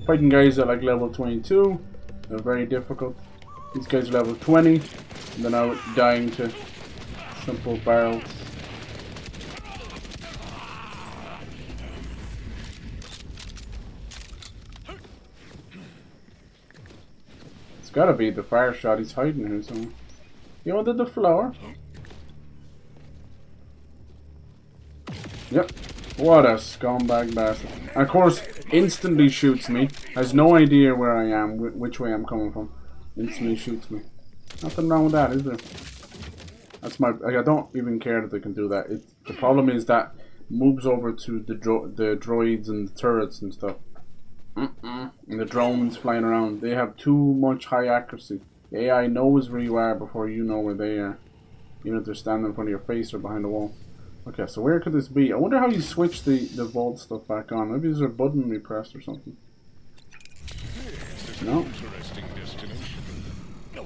Fighting guys at like level 22, they're very difficult. These guys are level 20, and they're now dying to simple barrels. It's gotta be the fire shot, he's hiding here somewhere. You wanted the flower? Yep. What a scumbag bastard. And of course, instantly shoots me. Has no idea where I am, which way I'm coming from. Instantly shoots me. Nothing wrong with that, is there? That's my... Like, I don't even care that they can do that. The problem is that moves over to the droids and the turrets and stuff. And the drones flying around. They have too much high accuracy. The AI knows where you are before you know where they are. Even if they're standing in front of your face or behind the wall. Okay, so where could this be? I wonder how you switch the vault stuff back on. Maybe there's a button we pressed or something. No. There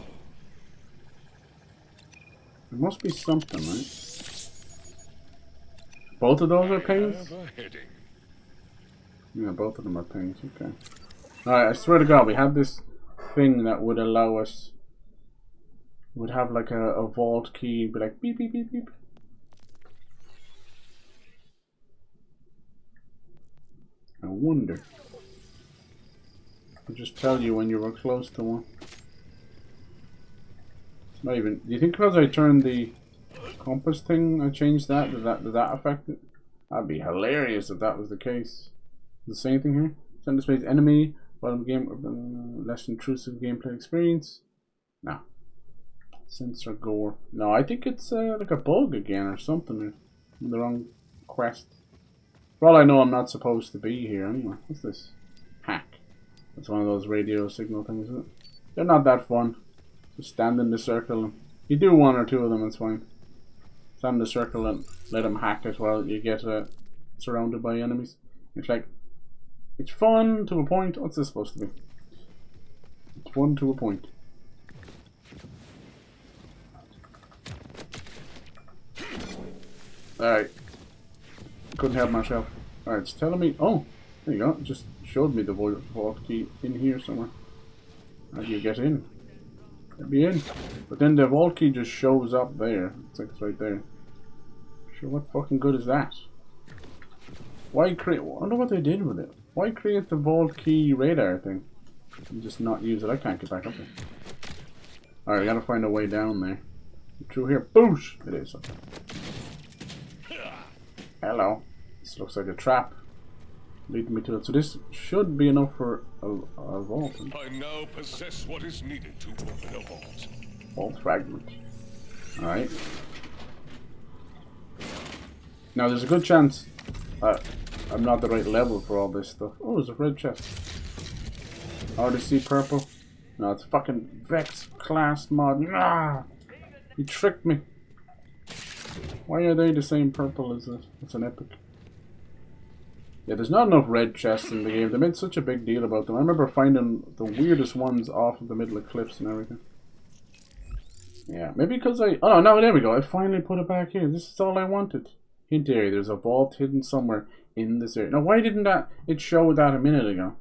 must be something, right? Both of those are pings? Yeah, both of them are pings, okay. Alright, I swear to God, we had this thing that would allow us... Would have like a vault key, be like beep beep beep beep. I wonder. I'll just tell you when you were close to one. Not even. Do you think because I turned the compass thing, I changed that? Did that affect it? That'd be hilarious if that was the case. The same thing here. Center space enemy. Bottom game. Less intrusive gameplay experience. No. Sensor gore. No, I think it's like a bug again or something. In the wrong quest. For all I know, I'm not supposed to be here anyway. What's this? Hack. That's one of those radio signal things, isn't it? They're not that fun. Just stand in the circle. And you do one or two of them, it's fine. Stand in the circle and let them hack it while you get surrounded by enemies. It's like, it's fun to a point. What's this supposed to be? It's fun to a point. Alright. Couldn't help myself. Alright, it's telling me... Oh, there you go. It just showed me the vault key in here somewhere. How do you get in? Get me in. But then the vault key just shows up there. It's like it's right there. Sure, what fucking good is that? Why create... I wonder what they did with it. Why create the vault key radar thing? And just not use it. I can't get back up there. Alright, we gotta find a way down there. Through here. Boosh! It is. Okay. Hello. This looks like a trap. Leading me to it. So this should be enough for a vault. I now possess what is needed to open a vault. Vault fragment. Alright. Now there's a good chance I'm not the right level for all this stuff. Oh, there's a red chest. Already see purple? No, it's fucking Vex class mod. Nah! You tricked me. Why are they the same purple as this? It's an epic. Yeah, there's not enough red chests in the game. They made such a big deal about them. I remember finding the weirdest ones off of the middle of cliffs and everything. Yeah, maybe because I... Oh, no, there we go. I finally put it back here. This is all I wanted. Hint area. There's a vault hidden somewhere in this area. Now, why didn't it show that a minute ago?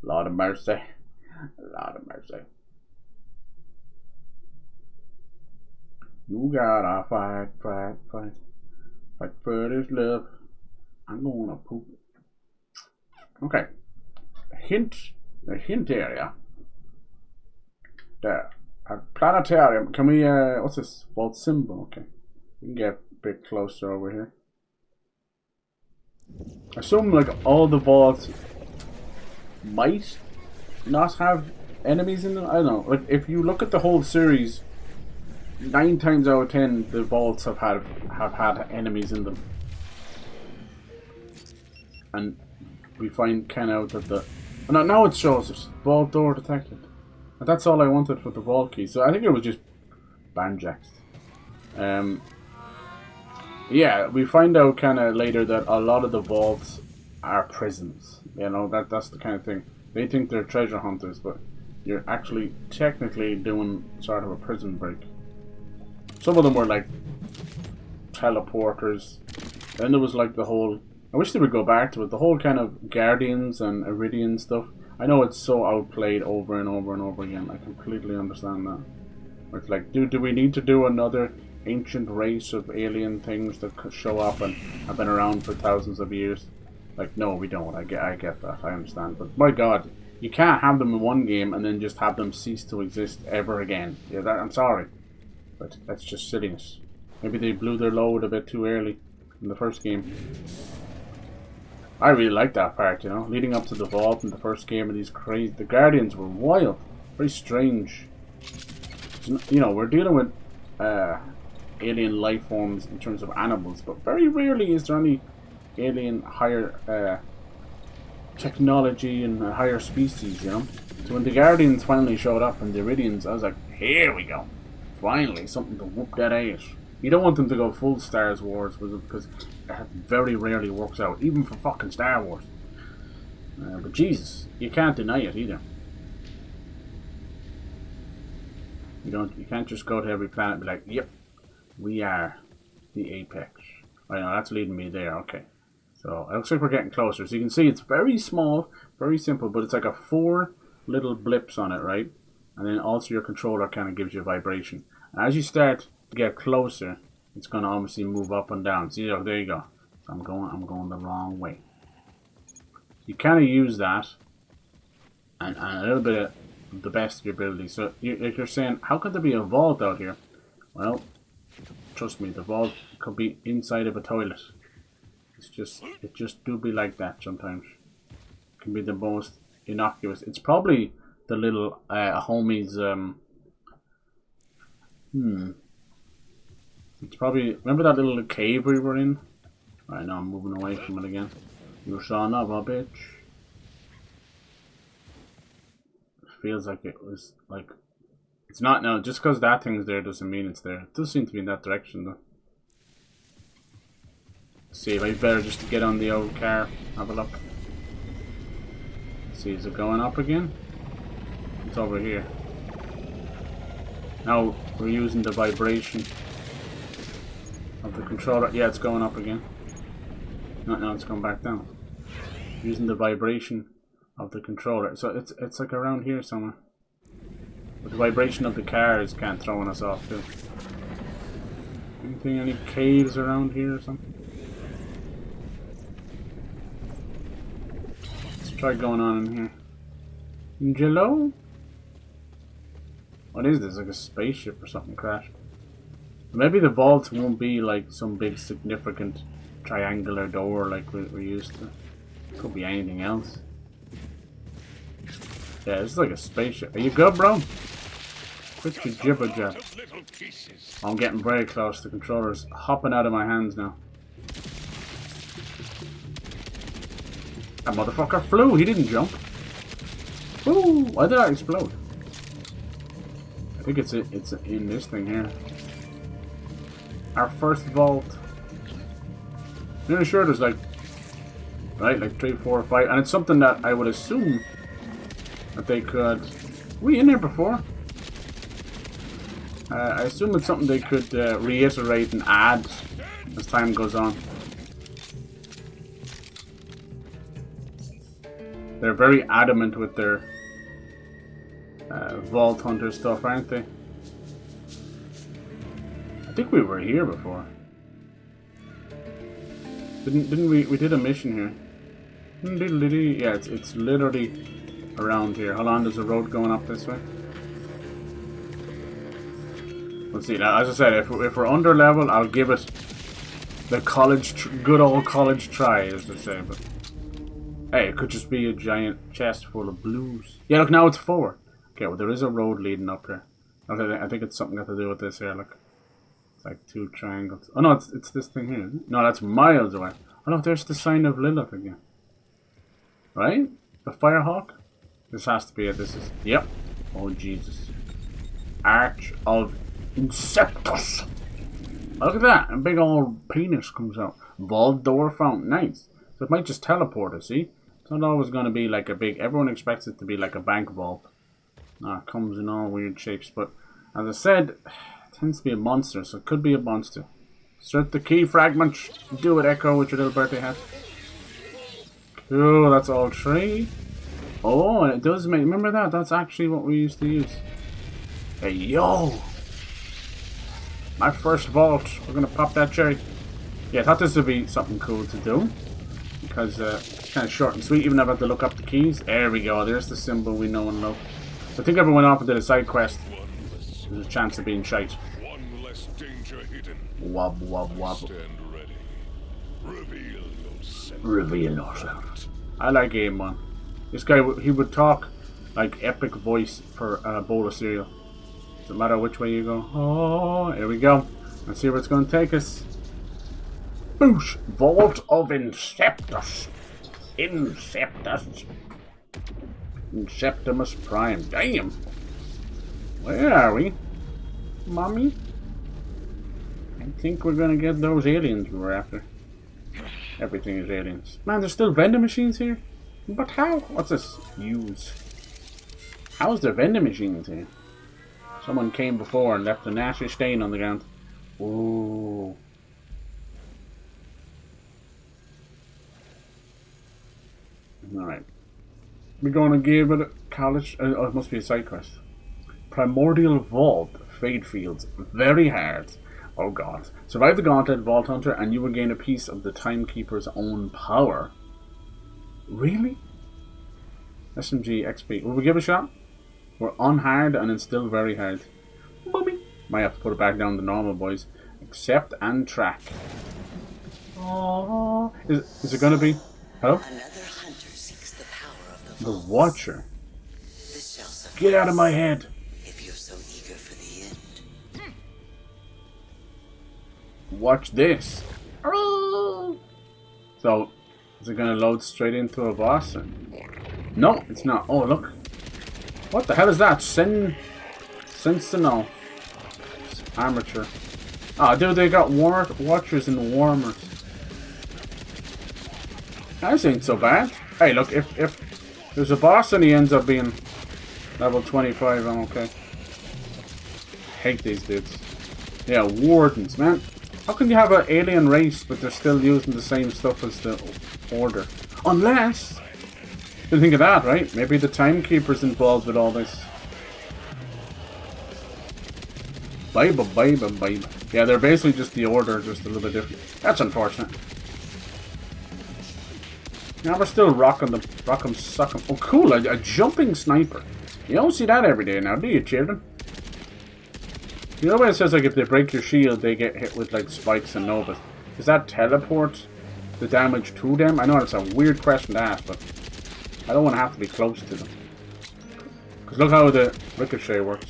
Lord of mercy. Lord of mercy. You gotta fight, fight, fight. Fight for this love. I'm gonna poop. Okay. The hint area. There. A planetarium. Can we, what's this? Vault symbol. Okay. We can get a bit closer over here. I assume, like, all the vaults might not have enemies in them. I don't know. Like, if you look at the whole series, 9 times out of 10 the vaults have had enemies in them. And we find kind of out that the... Now it shows us. Vault door detected. And that's all I wanted for the vault key. So I think it was just banjacks. Yeah, we find out kind of later that a lot of the vaults are prisons. You know, that's the kind of thing. They think they're treasure hunters, but you're actually technically doing sort of a prison break. Some of them were like teleporters. Then there was like the whole... I wish they would go back to it. The whole kind of Guardians and Iridian stuff. I know it's so outplayed over and over and over again. I completely understand that. It's like, do we need to do another ancient race of alien things that show up and have been around for thousands of years? Like, no, we don't. I get that. I understand. But my God, you can't have them in one game and then just have them cease to exist ever again. Yeah, I'm sorry, but that's just silliness. Maybe they blew their load a bit too early in the first game. I really like that part, you know, leading up to the vault in the first game of these crazy... The Guardians were wild, very strange. You know, we're dealing with alien life forms in terms of animals, but very rarely is there any alien higher technology and higher species, you know. So when the Guardians finally showed up and the Iridians, I was like, here we go, finally something to whoop that ass. You don't want them to go full Star Wars with it because it very rarely works out, even for fucking Star Wars. But Jesus, you can't deny it either. You can't just go to every planet and be like, yep, we are the apex. I know that's leading me there. Okay, so it looks like we're getting closer. So you can see it's very small, very simple, but it's like a 4 little blips on it, right? And then also your controller kind of gives you a vibration. And as you start to get closer, it's going to obviously move up and down. See, oh, there you go. So I'm going the wrong way. You kind of use that and a little bit of the best of your ability. So you're saying, how could there be a vault out here? Well, trust me, the vault could be inside of a toilet. It just do be like that sometimes. It can be the most innocuous. It's probably the little homie's it's probably, remember that little cave we were in? Right now I'm moving away from it again. You son of a bitch. It feels like it was like, it's not now. Just because that thing's there doesn't mean it's there. It does seem to be in that direction though. Let's see, I better just get on the old car, have a look. Let's see, is it going up again? It's over here. Now we're using the vibration of the controller. Yeah, it's going up again. No, it's going back down. Using the vibration of the controller. So it's like around here somewhere. But the vibration of the car is kind of throwing us off too. Anything, any caves around here or something? Let's try going on in here. Jello? What is this? Like a spaceship or something crashed? Maybe the vaults won't be like some big significant triangular door like we're used to. Could be anything else. Yeah, it's like a spaceship. Are you good, bro? Quit your jibber jab. I'm getting very close. The controller's hopping out of my hands now. That motherfucker flew. He didn't jump. Ooh, why did I explode? I think it's in this thing here. Our first vault. I'm not sure there's like 3, 4, 5, and it's something that I would assume that they could. Were we in there before? I assume it's something they could reiterate and add as time goes on. They're very adamant with their Vault Hunter stuff, aren't they? I think we were here before. Didn't we? We did a mission here. Yeah, it's literally around here. Hold on, there's a road going up this way. Let's see. Now, as I said, if we're under level, I'll give it the good old college try, as they say. But Hey, it could just be a giant chest full of blues. Yeah, look, now it's 4. Okay, well, there is a road leading up here. Okay, I think it's something got to do with this here, look. It's like 2 triangles. Oh, no, it's this thing here. No, that's miles away. Oh, no, there's the sign of Lilith again. Right? The Firehawk? This has to be it. This is... Yep. Oh, Jesus. Arch of Inceptus. Look at that. A big old penis comes out. Vault door found. Nice. So it might just teleport us, see? It's not always going to be like a big... Everyone expects it to be like a bank vault. No, it comes in all weird shapes. But, as I said, it tends to be a monster. So it could be a monster. Insert the key fragment. Do it, Echo, with your little birthday hat. Cool, that's all 3. Oh, and it does make... Remember that? That's actually what we used to use. Hey, yo! My first vault. We're going to pop that cherry. Yeah, I thought this would be something cool to do. Because it's kind of short and sweet, even though I've had to look up the keys. There we go. There's the symbol we know and love. So I think everyone went off and did a side quest. There's a chance of being shite. One less danger hidden. Wob, wob, wob. Stand ready. Reveal yourself. Reveal yourself. I like Game 1. This guy, he would talk like epic voice for a bowl of cereal. Doesn't matter which way you go. Oh, here we go. Let's see where it's going to take us. Boosh! Vault of Inceptus. Inceptus. Inceptimus Prime. Damn! Where are we? Mommy? I think we're gonna get those aliens we were after. Everything is aliens. Man, there's still vending machines here? But how? What's this? Use. How's there vending machines here? Someone came before and left a nasty stain on the ground. Ooh. Alright. We're gonna give it a college. Oh, it must be a side quest. Primordial Vault. Fade Fields. Very hard. Oh god. Survive the gauntlet, Vault Hunter, and you will gain a piece of the Timekeeper's own power. Really? SMG XP. Will we give it a shot? We're on hard and it's still very hard. Bummy. Might have to put it back down to normal, boys. Accept and track. Oh. Is it gonna be? Hello? Another hunter seeks the power of the The vaults. Watcher. This shall suffice Get out of my head. if you're so eager for the end. Watch this. So, is it gonna load straight into a boss? No, it's not. Oh, look. What the hell is that? Sentinel. Armature. Ah, dude, they got watchers and warmers. That ain't so bad. Hey, look, if there's a boss and he ends up being level 25, I'm okay. Hate these dudes. Yeah, wardens, man. How can you have an alien race but they're still using the same stuff as the Order? Unless... Didn't think of that, right? Maybe the Timekeeper's involved with all this. Babe. Yeah, they're basically just the Order, just a little bit different. That's unfortunate. Now we're still rocking them. Rock 'em, suck 'em. Oh, cool, a jumping sniper. You don't see that every day now, do you, children? You know when it says, like, if they break your shield, they get hit with, like, spikes and novas. Does that teleport the damage to them? I know it's a weird question to ask, but I don't want to have to be close to them. Because look how the ricochet works.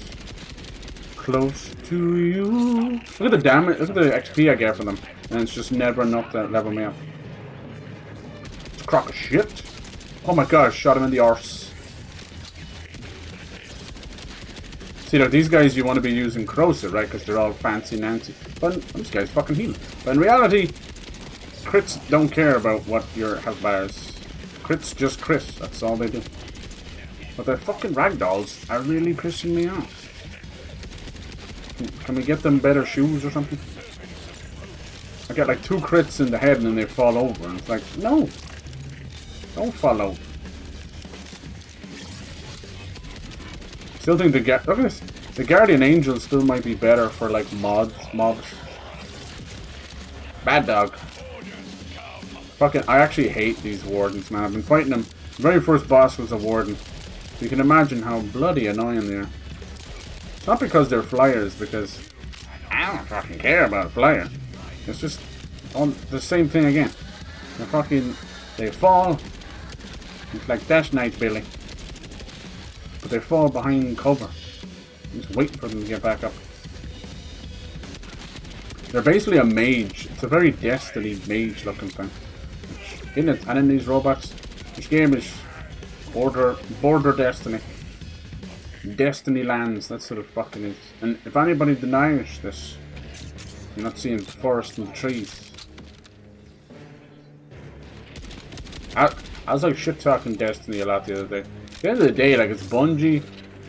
Close to you. Look at the damage, look at the XP I get from them. And it's just never enough to level me up. It's a crock of shit. Oh my gosh, shot him in the arse. See, look, these guys you want to be using corrosive, right? Because they're all fancy-nancy. But this guy's fucking healing. But in reality, crits don't care about what your health bar is. Crits just crit. That's all they do. But the fucking ragdolls are really pissing me off. Can we get them better shoes or something? I get like 2 crits in the head and then they fall over. And it's like, no. Don't fall over. Still think look at this. The Guardian Angel still might be better for like mobs. Bad dog. Fucking, I actually hate these wardens, man. I've been fighting them. The very first boss was a warden. You can imagine how bloody annoying they are. It's not because they're flyers, because I don't fucking care about a flyer. It's just on the same thing again. They fall, It's like Dash Night, Billy. But they fall behind cover. I'm just waiting for them to get back up. They're basically a mage. It's a very Destiny mage looking thing. In it, and in these robots, this game is border Destiny. Destiny lands, that's what it fucking is. And if anybody denies this, you're not seeing the forest and the trees. I was like shit talking Destiny a lot the other day. At the end of the day, like, it's Bungie,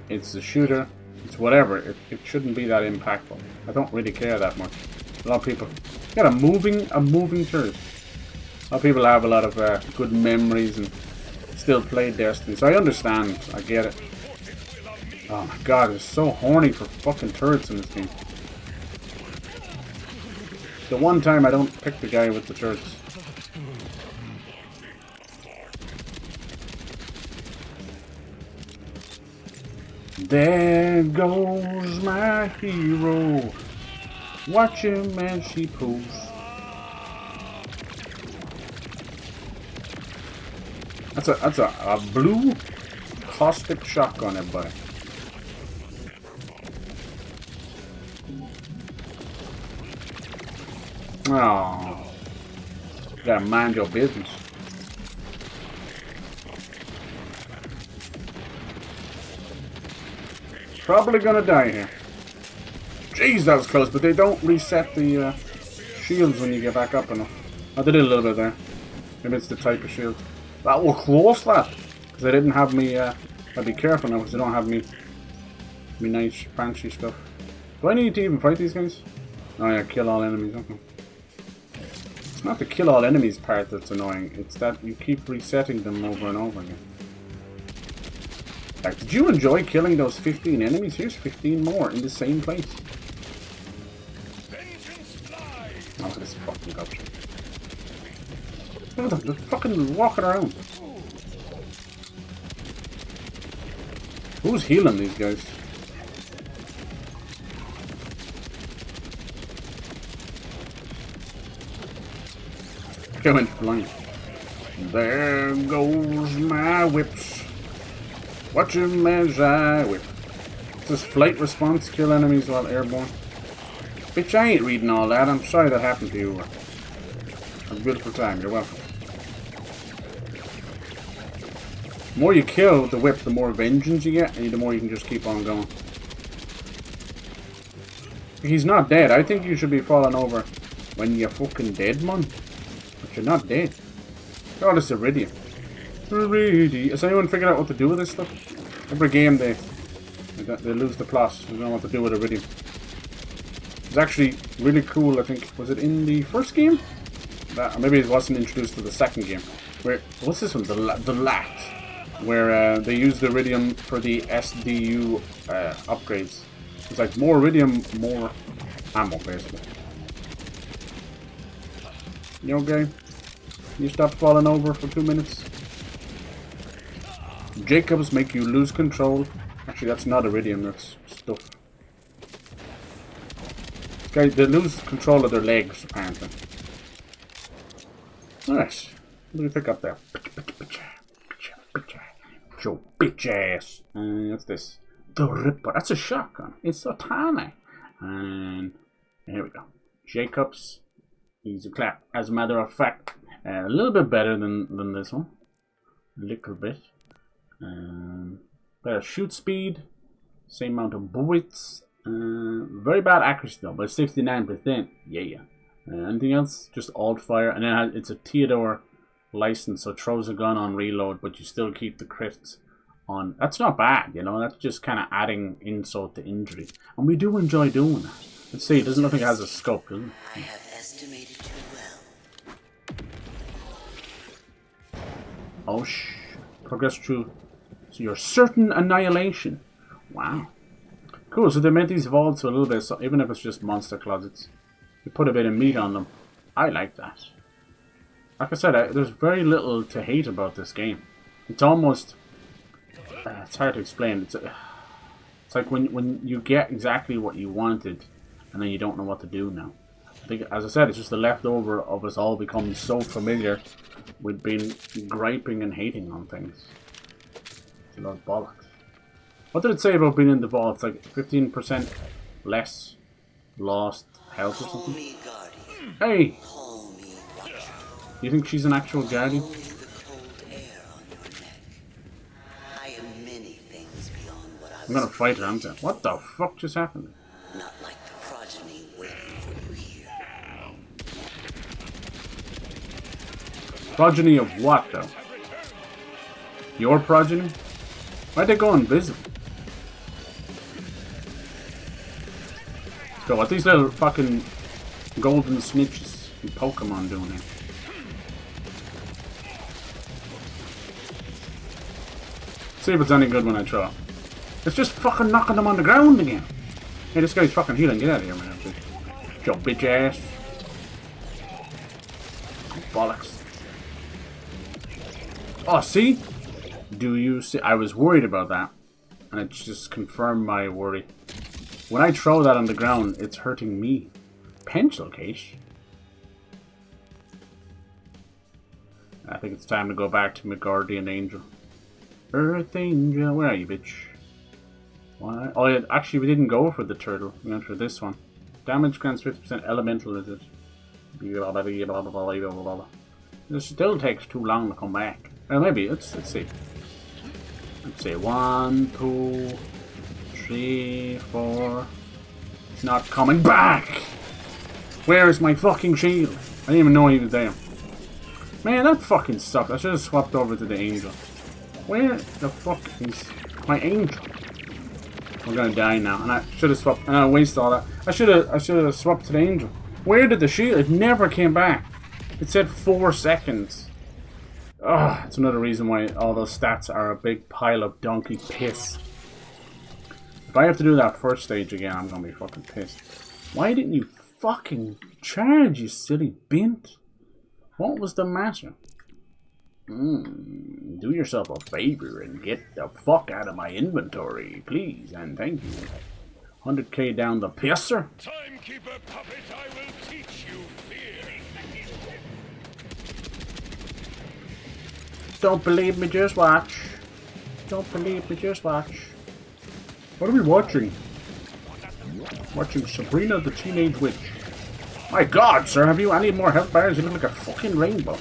it's a shooter, it's whatever. It shouldn't be that impactful. I don't really care that much. A lot of people got a moving turret. A lot of people have a lot of good memories and still play Destiny, so I understand. I get it. Oh my god, it's so horny for fucking turrets in this game. The one time I don't pick the guy with the turrets. There goes my hero. Watch him as she pulls. That's a blue caustic shotgun, everybody. Oh, you gotta mind your business. Probably gonna die here. Jeez, that was close, but they don't reset the shields when you get back up enough. Oh, they did a little bit there. Maybe it's the type of shield. That was close, lad. Because they didn't have me, I'd be careful now because they don't have me nice fancy stuff. Do I need to even fight these guys? Oh yeah, kill all enemies, okay. It's not the kill all enemies part that's annoying, it's that you keep resetting them over and over again. Like, did you enjoy killing those 15 enemies? Here's 15 more in the same place. Oh, this fucking gobshite. Look at them, they're fucking walking around. Who's healing these guys? Going flying. There goes my whips. Watch him as I whip. It says flight response, kill enemies while airborne. Bitch, I ain't reading all that. I'm sorry that happened to you. Have a beautiful time. You're welcome. The more you kill with the whip, the more vengeance you get, and the more you can just keep on going. He's not dead. I think you should be falling over when you're fucking dead, man. But you're not dead. Oh, this iridium. Has anyone figured out what to do with this stuff? Every game they lose the plot. They don't know what to do with iridium. It's actually really cool, I think. Was it in the first game? Or maybe it wasn't introduced to the second game. Where, what's this one? The LAT. Where they use the iridium for the SDU upgrades. It's like more iridium, more ammo, basically. You okay? Can you stop falling over for 2 minutes? Jacobs make you lose control. Actually, that's not iridium, that's stuff. Guys, they lose control of their legs, apparently. Alright. What do we pick up there? Show bitch ass. What's this? The Ripper. That's a shotgun. It's so tiny. And here we go. Jacobs. Easy clap. As a matter of fact, a little bit better than this one. A little bit. Better shoot speed. Same amount of bullets. Very bad accuracy though, but 69%. Yeah. Anything else? Just alt fire. And then it's a Theodore license, so it throws a gun on reload, but you still keep the crits on. That's not bad, you know. That's just kind of adding insult to injury. And we do enjoy doing that. Let's see, it doesn't look like it has a scope, does it? I have estimated you well. Oh, progress through to your certain annihilation. Wow. Cool, so they made these vaults a little bit, so even if it's just monster closets, you put a bit of meat on them. I like that. Like I said, there's very little to hate about this game. It's almost... it's hard to explain. It's like when you get exactly what you wanted, and then you don't know what to do now. I think, as I said, it's just the leftover of us all becoming so familiar We've been griping and hating on things. It's a lot of bollocks. What did it say about being in the vault? It's like 15% less lost health or something. Call me guardian. Hey! Call me watcher. Do you think she's an actual guardian? Only the cold air on your neck. I am many things beyond what I I'm gonna fight her, aren't I? What the fuck just happened? Not like the progeny waiting for you here. Progeny of what, though? Your progeny? Why'd they go invisible? So what these little fucking golden snitches and Pokemon doing here? See if it's any good when I throw it. It's just fucking knocking them on the ground again. Hey, this guy's fucking healing. Get out of here, man. Your bitch ass. Bollocks. Oh, see? Do you see? I was worried about that. And it just confirmed my worry. When I throw that on the ground, it's hurting me. Pencil case? I think it's time to go back to my guardian angel. Earth angel, where are you, bitch? Why? Oh, yeah, actually, we didn't go for the turtle. We went for this one. Damage grants 50% elemental resist. This still takes too long to come back. Well, maybe. Let's see. Let's see. 1, 2, 3, 4. It's not coming back! Where is my fucking shield? I didn't even know he was there. Man, that fucking sucked. I should have swapped over to the angel. Where the fuck is my angel? We're gonna die now, and I should have swapped. And I wasted all that. I should have swapped to the angel. Where did the shield? It never came back. It said 4 seconds. Ugh, it's another reason why all those stats are a big pile of donkey piss. If I have to do that first stage again, I'm gonna be fucking pissed. Why didn't you fucking charge, you silly bint? What was the matter? Do yourself a favor and get the fuck out of my inventory, please, and thank you. 100k down the pisser. Timekeeper puppet, I will teach you fear. Don't believe me, just watch. Don't believe me, just watch. What are we watching? Watching Sabrina the Teenage Witch. My god, sir, have you any more health bars? You look like a fucking rainbow.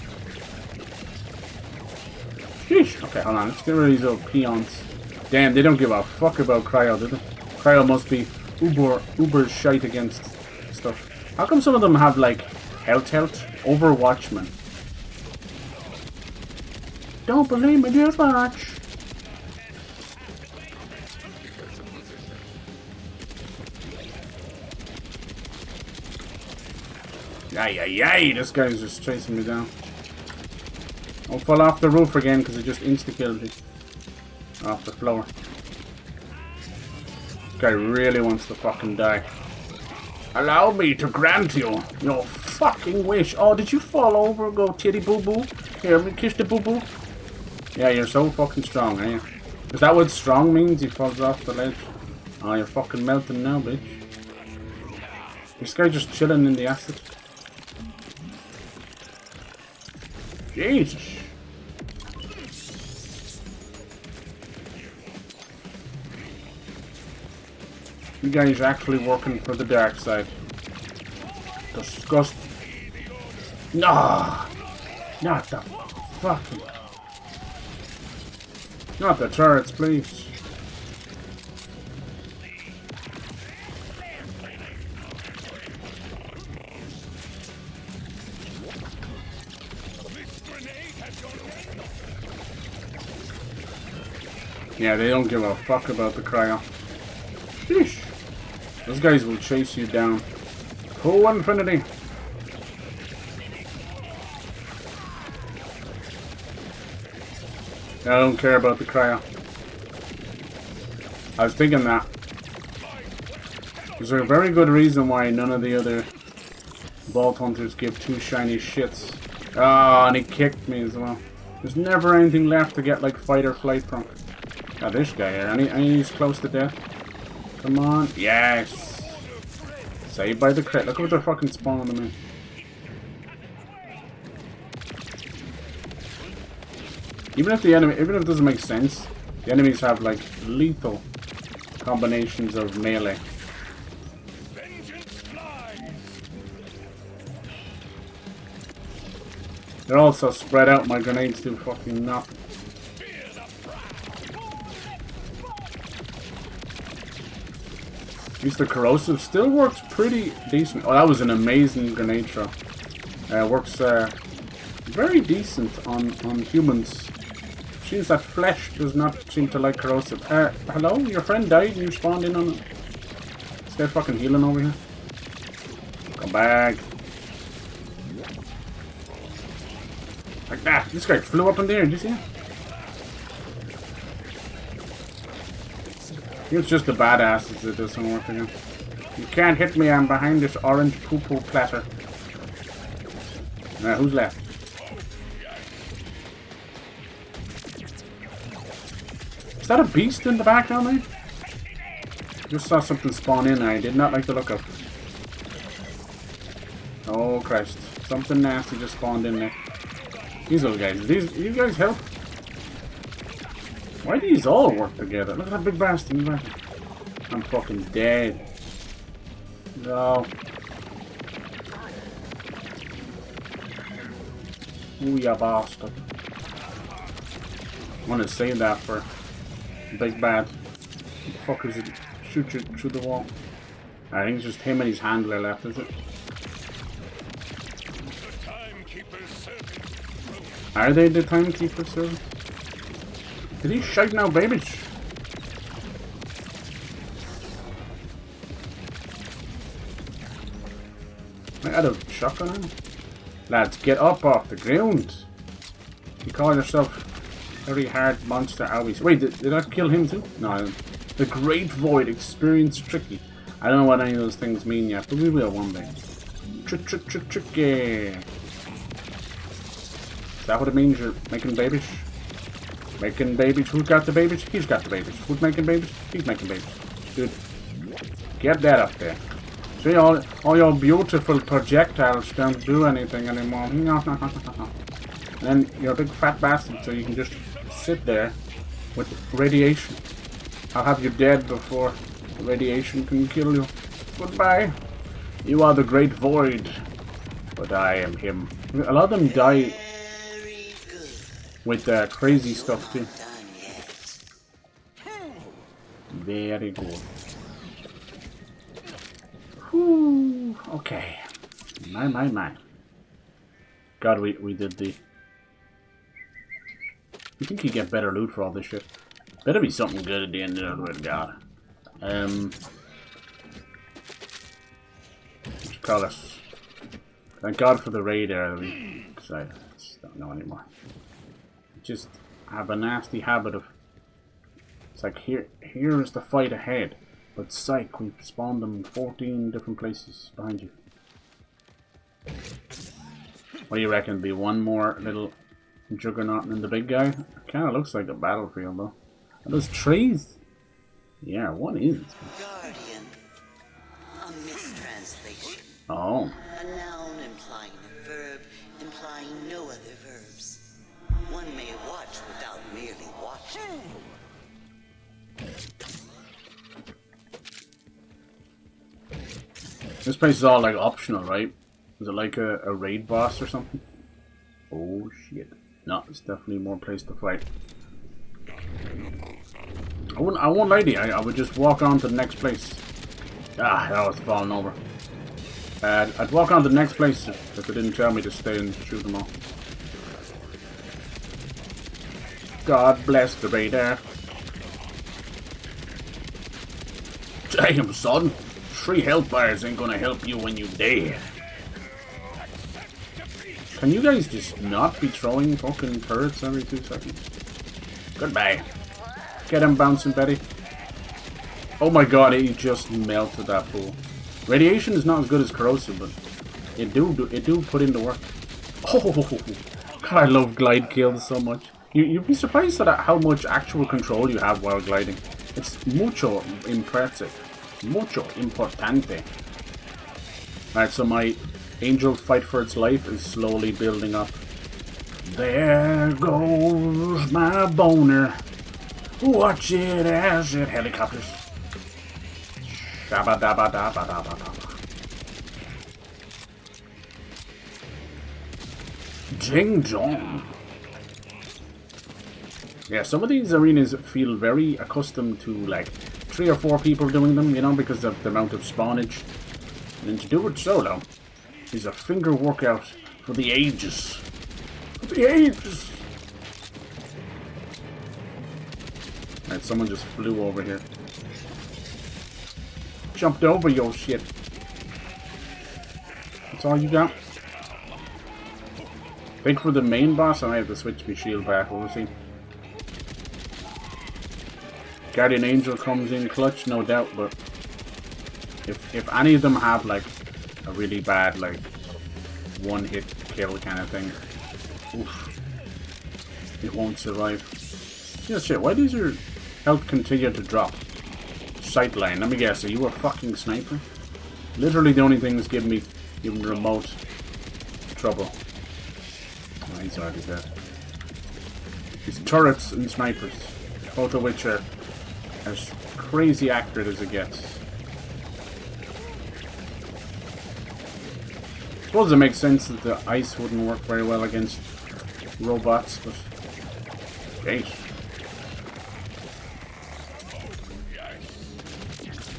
Sheesh. Okay, hold on. Let's get rid of these little peons. Damn, they don't give a fuck about Cryo, do they? Cryo must be uber shite against stuff. How come some of them have, like, health? Overwatchman. Don't believe me, just watch. Yay, this guy's just chasing me down. Don't fall off the roof again because it just insta-killed me. Off the floor. This guy really wants to fucking die. Allow me to grant you your fucking wish. Oh, did you fall over? Go titty boo boo. Here, let me kiss the boo boo. Yeah, you're so fucking strong, are you? Is that what strong means? He falls off the ledge. Oh, you're fucking melting now, bitch. This guy just chilling in the acid. Jesus. You guys are actually working for the dark side. Disgusting. No! Not the fucking... Not the turrets, please. Yeah, they don't give a fuck about the cryo. Sheesh. Those guys will chase you down. To infinity. I don't care about the cryo. I was thinking that. There's a very good reason why none of the other Vault Hunters give two shiny shits. Oh, and he kicked me as well. There's never anything left to get like fight or flight from. Now this guy here, and he's close to death. Come on. Yes! Saved by the crit. Look what they're fucking spawning them in. Even if it doesn't make sense, the enemies have like lethal combinations of melee. They're also spread out. My grenades do fucking nothing. At least the corrosive still works pretty decent. Oh, that was an amazing grenade throw. Works very decent on humans. Seems that flesh does not seem to like corrosive. Hello? Your friend died and you spawned in on it? Is there fucking healing over here? Come back. Like that. This guy flew up in there. Did you see it? It's just the badasses that doesn't work again. You can't hit me, I'm behind this orange poo-poo platter. Now, who's left? Is that a beast in the background there? Just saw something spawn in and I did not like the look of. Oh Christ. Something nasty just spawned in there. These little guys. These guys help? Why do these all work together? Look at that big bastard. I'm fucking dead. No. Ooh, ya bastard. I want to save that for big bad. What the fuck is it? Shoot you through the wall. I think it's just him and his handler left, is it? Are they the Timekeeper, sir? Did he shite now, babies? I had a shotgun on him. Lads, get up off the ground. You call yourself very hard monster always. Wait, did I kill him too? No, I didn't. The Great Void experience tricky. I don't know what any of those things mean yet, but we will one day. Tricky. Is that what it means? You're making babies? Making babies? Who's got the babies? He's got the babies. Who's making babies? He's making babies. Dude, get that up there. See, all your beautiful projectiles don't do anything anymore. And then you're a big fat bastard, so you can just sit there with radiation. I'll have you dead before radiation can kill you. Goodbye. You are the Great Void, but I am him. A lot of them die with crazy stuff too. Very good. Whew. Okay. My. God, we did the... You think you get better loot for all this shit? Better be something good at the end of it, God. What you call it? Thank God for the raid there. Because I just don't know anymore. Just have a nasty habit of... It's like, here is the fight ahead. But psych, we've spawned them in 14 different places behind you. What do you reckon? Be one more little juggernaut than the big guy? Kinda looks like a battlefield though. Are those trees? Yeah, what is? Guardian. A mistranslation. Oh. A noun implying a verb, implying no other verbs. One may watch without merely watching. This place is all like optional, right? Is it like a raid boss or something? Oh shit. No, it's definitely more place to fight. I won't lie to you, I would just walk on to the next place. Ah, that was falling over. I'd walk on to the next place if it didn't tell me to stay and shoot them all. God bless the raider. Damn, son. 3 health bars ain't gonna help you when you die. Can you guys just not be throwing fucking turrets every 2 seconds? Goodbye. Get him bouncing, Betty. Oh my god, he just melted that fool. Radiation is not as good as corrosive, but it do put in the work. Oh, God, I love glide kills so much. You'd be surprised at how much actual control you have while gliding. It's mucho impressive. Mucho importante. Alright, so my angel fight for its life is slowly building up. There goes my boner. Watch it as it helicopters. Dabba dabba dabba dabba dabba. Ding dong. Yeah, some of these arenas feel very accustomed to like 3 or 4 people doing them, you know, because of the amount of spawnage. And then to do it solo is a finger workout for the ages. For the ages! Alright, someone just flew over here. Jumped over your shit. That's all you got? I think for the main boss, I might have to switch my shield back. We'll see. Guardian Angel comes in clutch, no doubt, but if any of them have like a really bad like one-hit kill kind of thing, oof, it won't survive. Yeah, shit. Why does your health continue to drop? Sightline. Let me guess. Are you a fucking sniper? Literally, the only thing that's giving me even remote trouble. Oh, he's already dead. It's turrets and snipers, both of which are as crazy accurate as it gets. I suppose it makes sense that the ice wouldn't work very well against robots, but great.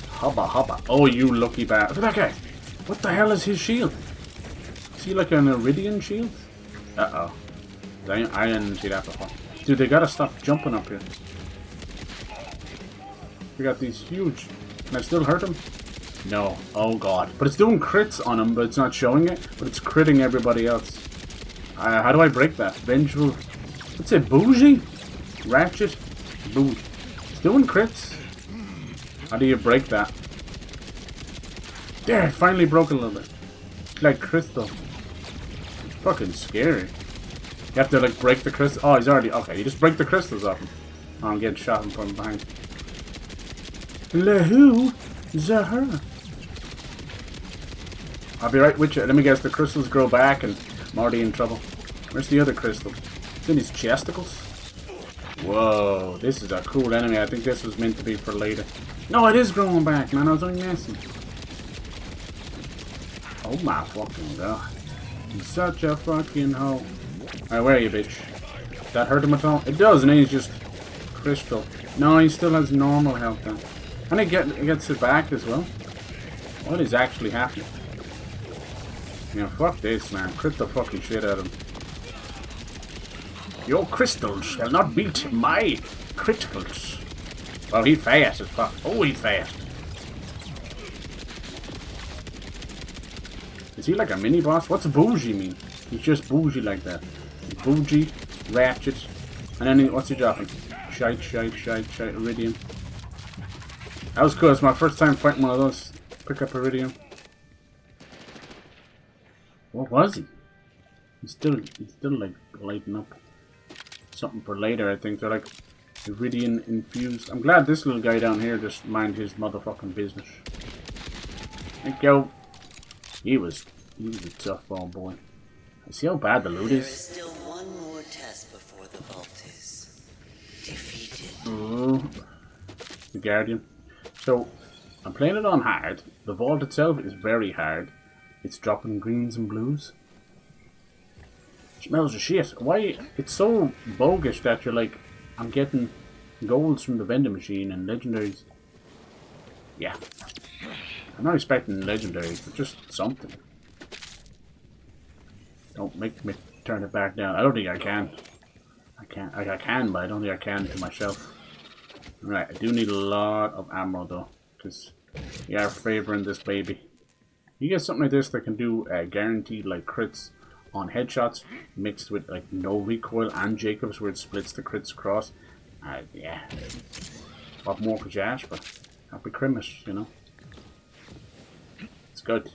Hubba hubba. Oh, you lucky bastard. Look at that guy. What the hell is his shield? Is he like an iridian shield? Uh-oh. I didn't see that before. Dude, they gotta stop jumping up here. We got these huge... Can I still hurt him? No. Oh god. But it's doing crits on him, but it's not showing it. But it's critting everybody else. How do I break that? Vengeful... What's it? Bougie? Ratchet? Bougie. It's doing crits. How do you break that? There, it finally broke a little bit. It's like crystal. It's fucking scary. You have to like break the crystal. Oh, he's already... Okay, you just break the crystals off him. Oh, I'm getting shot from behind. Who? Zahara. I'll be right with you. Let me guess, the crystals grow back and I'm already in trouble. Where's the other crystal? It's in his chesticles? Whoa, this is a cool enemy. I think this was meant to be for later. No, it is growing back, man. I was only messing. Oh my fucking god. He's such a fucking hoe. Alright, where are you, bitch? Did that hurt him at all? It does, and he's just crystal. No, he still has normal health then. And he gets it back as well. What is actually happening? Yeah, fuck this, man. Crit the fucking shit out of him. Your crystals shall not beat my criticals. Well, he's fast as fuck. Oh, he's fast. Is he like a mini boss? What's bougie mean? He's just bougie like that. Bougie, ratchet, and then what's he dropping? Shite, iridium. That was cool. It's my first time fighting one of those. Pick up iridium. What was he? He's still like lighting up. Something for later, I think. They're like iridium infused. I'm glad this little guy down here just mind his motherfucking business. Thank you. He was a tough ball boy. See how bad the loot There is? is still one more test before the vault is defeated. Oh, the Guardian. So, I'm playing it on hard. The vault itself is very hard. It's dropping greens and blues. Smells of shit. Why? It's so bogus that you're like, I'm getting golds from the vending machine and legendaries. Yeah. I'm not expecting legendaries, but just something. Don't make me turn it back down. I don't think I can. I can, but I don't think I can to myself. Right, I do need a lot of ammo though, because we are favoring this baby. You get something like this that can do guaranteed like crits on headshots, mixed with like no recoil and Jacobs, where it splits the crits across. Yeah. What more could you ask for? Happy Christmas, you know. It's good.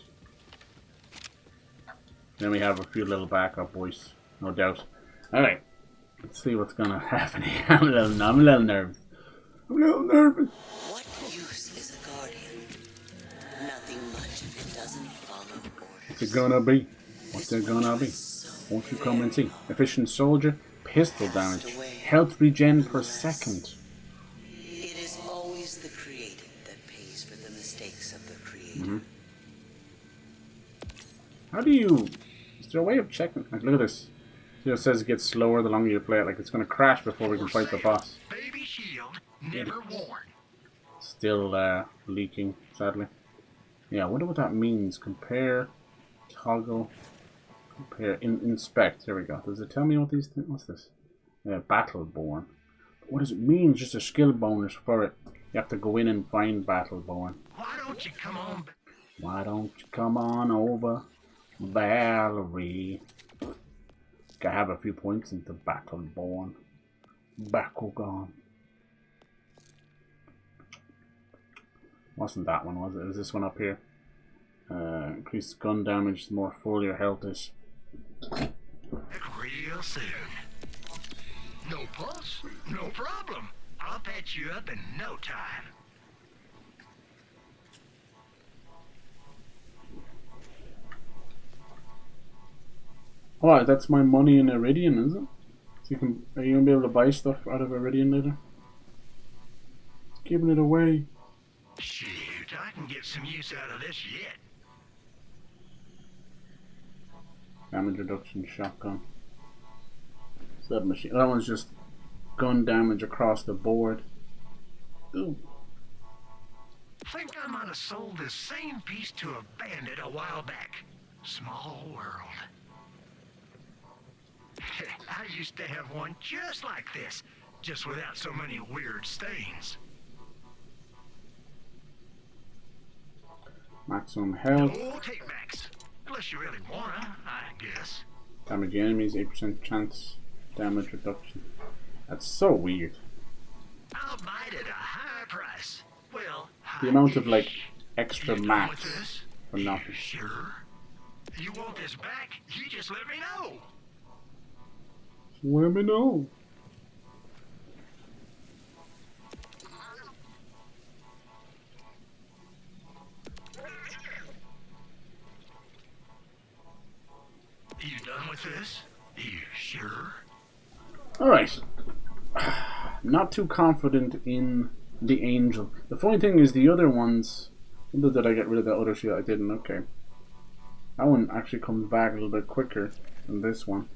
Then we have a few little backup boys, no doubt. Alright, let's see what's gonna happen here. I'm a little nervous. I'm a little nervous. What use is a guardian? Nothing much if it doesn't follow orders. What's it gonna be? What's it gonna be? So Won't you come and see? Efficient soldier, pistol damage, health regen per second. It is always the created that pays for the mistakes of the creator. How do you... Is there a way of checking? Like, look at this. See, it says it gets slower the longer you play it. Like, it's going to crash before we can fight the boss. Baby shield, never worn. Still leaking, sadly. Yeah, I wonder what that means. Compare, toggle, compare, inspect. There we go. Does it tell me what these things... What's this? Battleborn. What does it mean? It's just a skill bonus for it. You have to go in and find Battleborn. Why don't you come on? Why don't you come on over, Valerie? I have a few points into Battleborn. Bakugan. Wasn't that one, was it? It was this one up here. Increased gun damage the more full your health is. Real soon. No pulse? No problem. I'll patch you up in no time. Alright, that's my money in Iridian, is it? So you can, are you going to be able to buy stuff out of Iridian later? Giving it away. Shoot, I can get some use out of this yet. Damage reduction, shotgun. Submachine. That one's just gun damage across the board. Ooh. Think I might have sold this same piece to a bandit a while back. Small world. I used to have one just like this, just without so many weird stains. Maximum health. No take-backs. Unless you really wanna, I guess. Damage enemies, 8% chance. Damage reduction. That's so weird. I'll buy it at a high price. Well, The amount of like extra you done max with this? for nothing. Sure. You want this back? You just let me know. Let me know. You done with this? You sure? Alright. Not too confident in the angel. The funny thing is the other ones... When did I get rid of that other shield? I didn't, okay. That one actually comes back a little bit quicker than this one.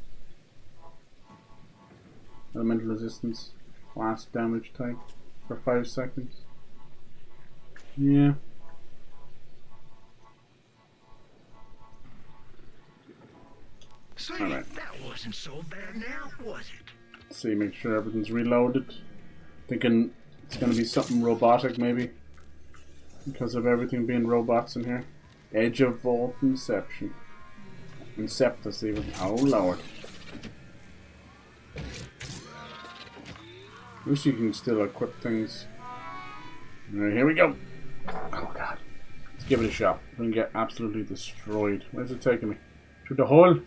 Elemental resistance. Blast damage type. For 5 seconds. Yeah. Sweet, Alright. that wasn't so bad now, was it? Let's see, make sure everything's reloaded. Thinking it's gonna be something robotic maybe. Because of everything being robots in here. Edge of Vault Inception. Inceptus even. Oh lord. Wish you can still equip things. Alright, here we go. Oh god. Let's give it a shot. We're gonna get absolutely destroyed. Where's it taking me? Through the hole?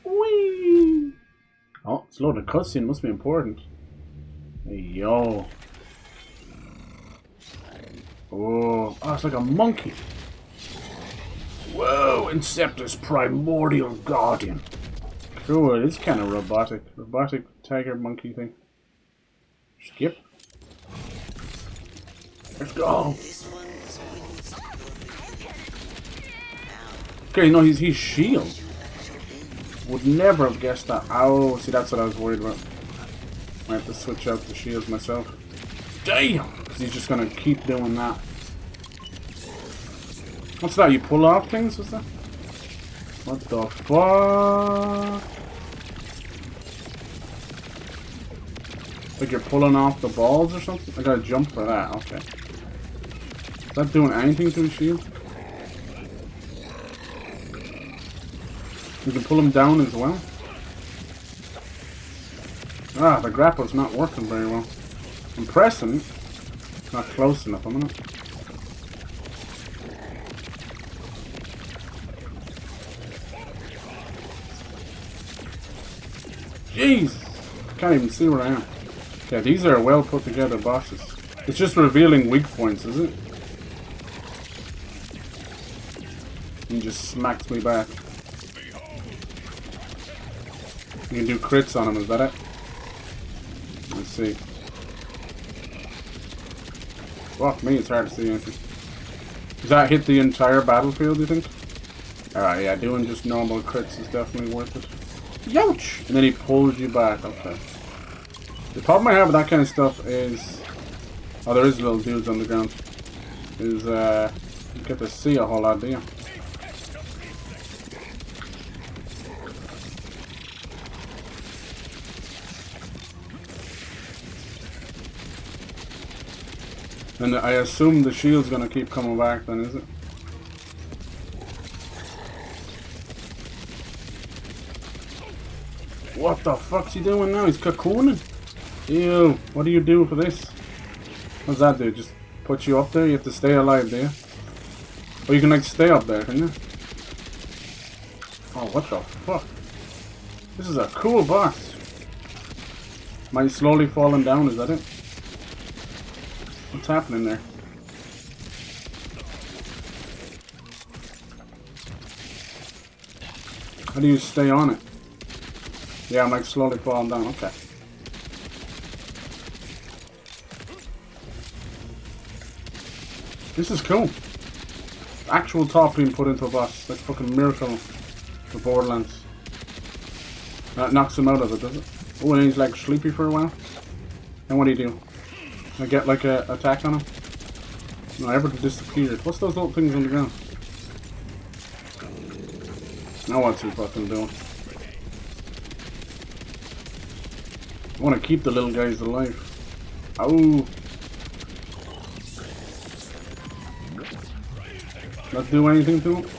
Whee! Oh, it's loaded cutscene. Must be important. Hey, yo. Oh, it's like a monkey. Whoa, Inceptus Primordial Guardian. Cool, it is kind of robotic. Robotic tiger monkey thing. Skip. Let's go. Okay, no, he's shield. Would never have guessed that. Oh, see, that's what I was worried about. I have to switch out the shields myself. Damn! Because he's just gonna keep doing that. What's that? You pull off things? What's that? What the fuck? Like you're pulling off the balls or something? I gotta jump for that. Okay. Is that doing anything to his shield? You can pull him down as well. Ah, the grapple's not working very well. I'm pressing. It's not close enough, am I not? Jeez! Can't even see where I am. Yeah, these are well put together bosses. It's just revealing weak points, is it? He just smacks me back. You can do crits on him, is that it? Let's see. Fuck me, it's hard to see anything. Does that hit the entire battlefield, you think? Alright, yeah, doing just normal crits is definitely worth it. Youch! And then he pulls you back. Okay. The problem I have with that kind of stuff is... Oh, there is little dudes on the ground. Is, you get to see a whole lot, do you? And I assume the shield's gonna keep coming back then, is it? What the fuck's he doing now? He's cocooning? Ew, what do you do for this? What's that do? Just put you up there? You have to stay alive, do you? Or you can like stay up there, can you? Oh, what the fuck? This is a cool boss. Am I slowly falling down, is that it? What's happening there? How do you stay on it? Yeah, I'm like slowly falling down. Okay. This is cool. Actual thought being put into a boss. Like fucking miracle for Borderlands. That knocks him out of it, does it? Oh, and he's like sleepy for a while. And what do you do? I get like a attack on him? No, everything disappeared. What's those little things on the ground? Now what's he fucking doing? I want to keep the little guys alive. Oh! Not do anything to him?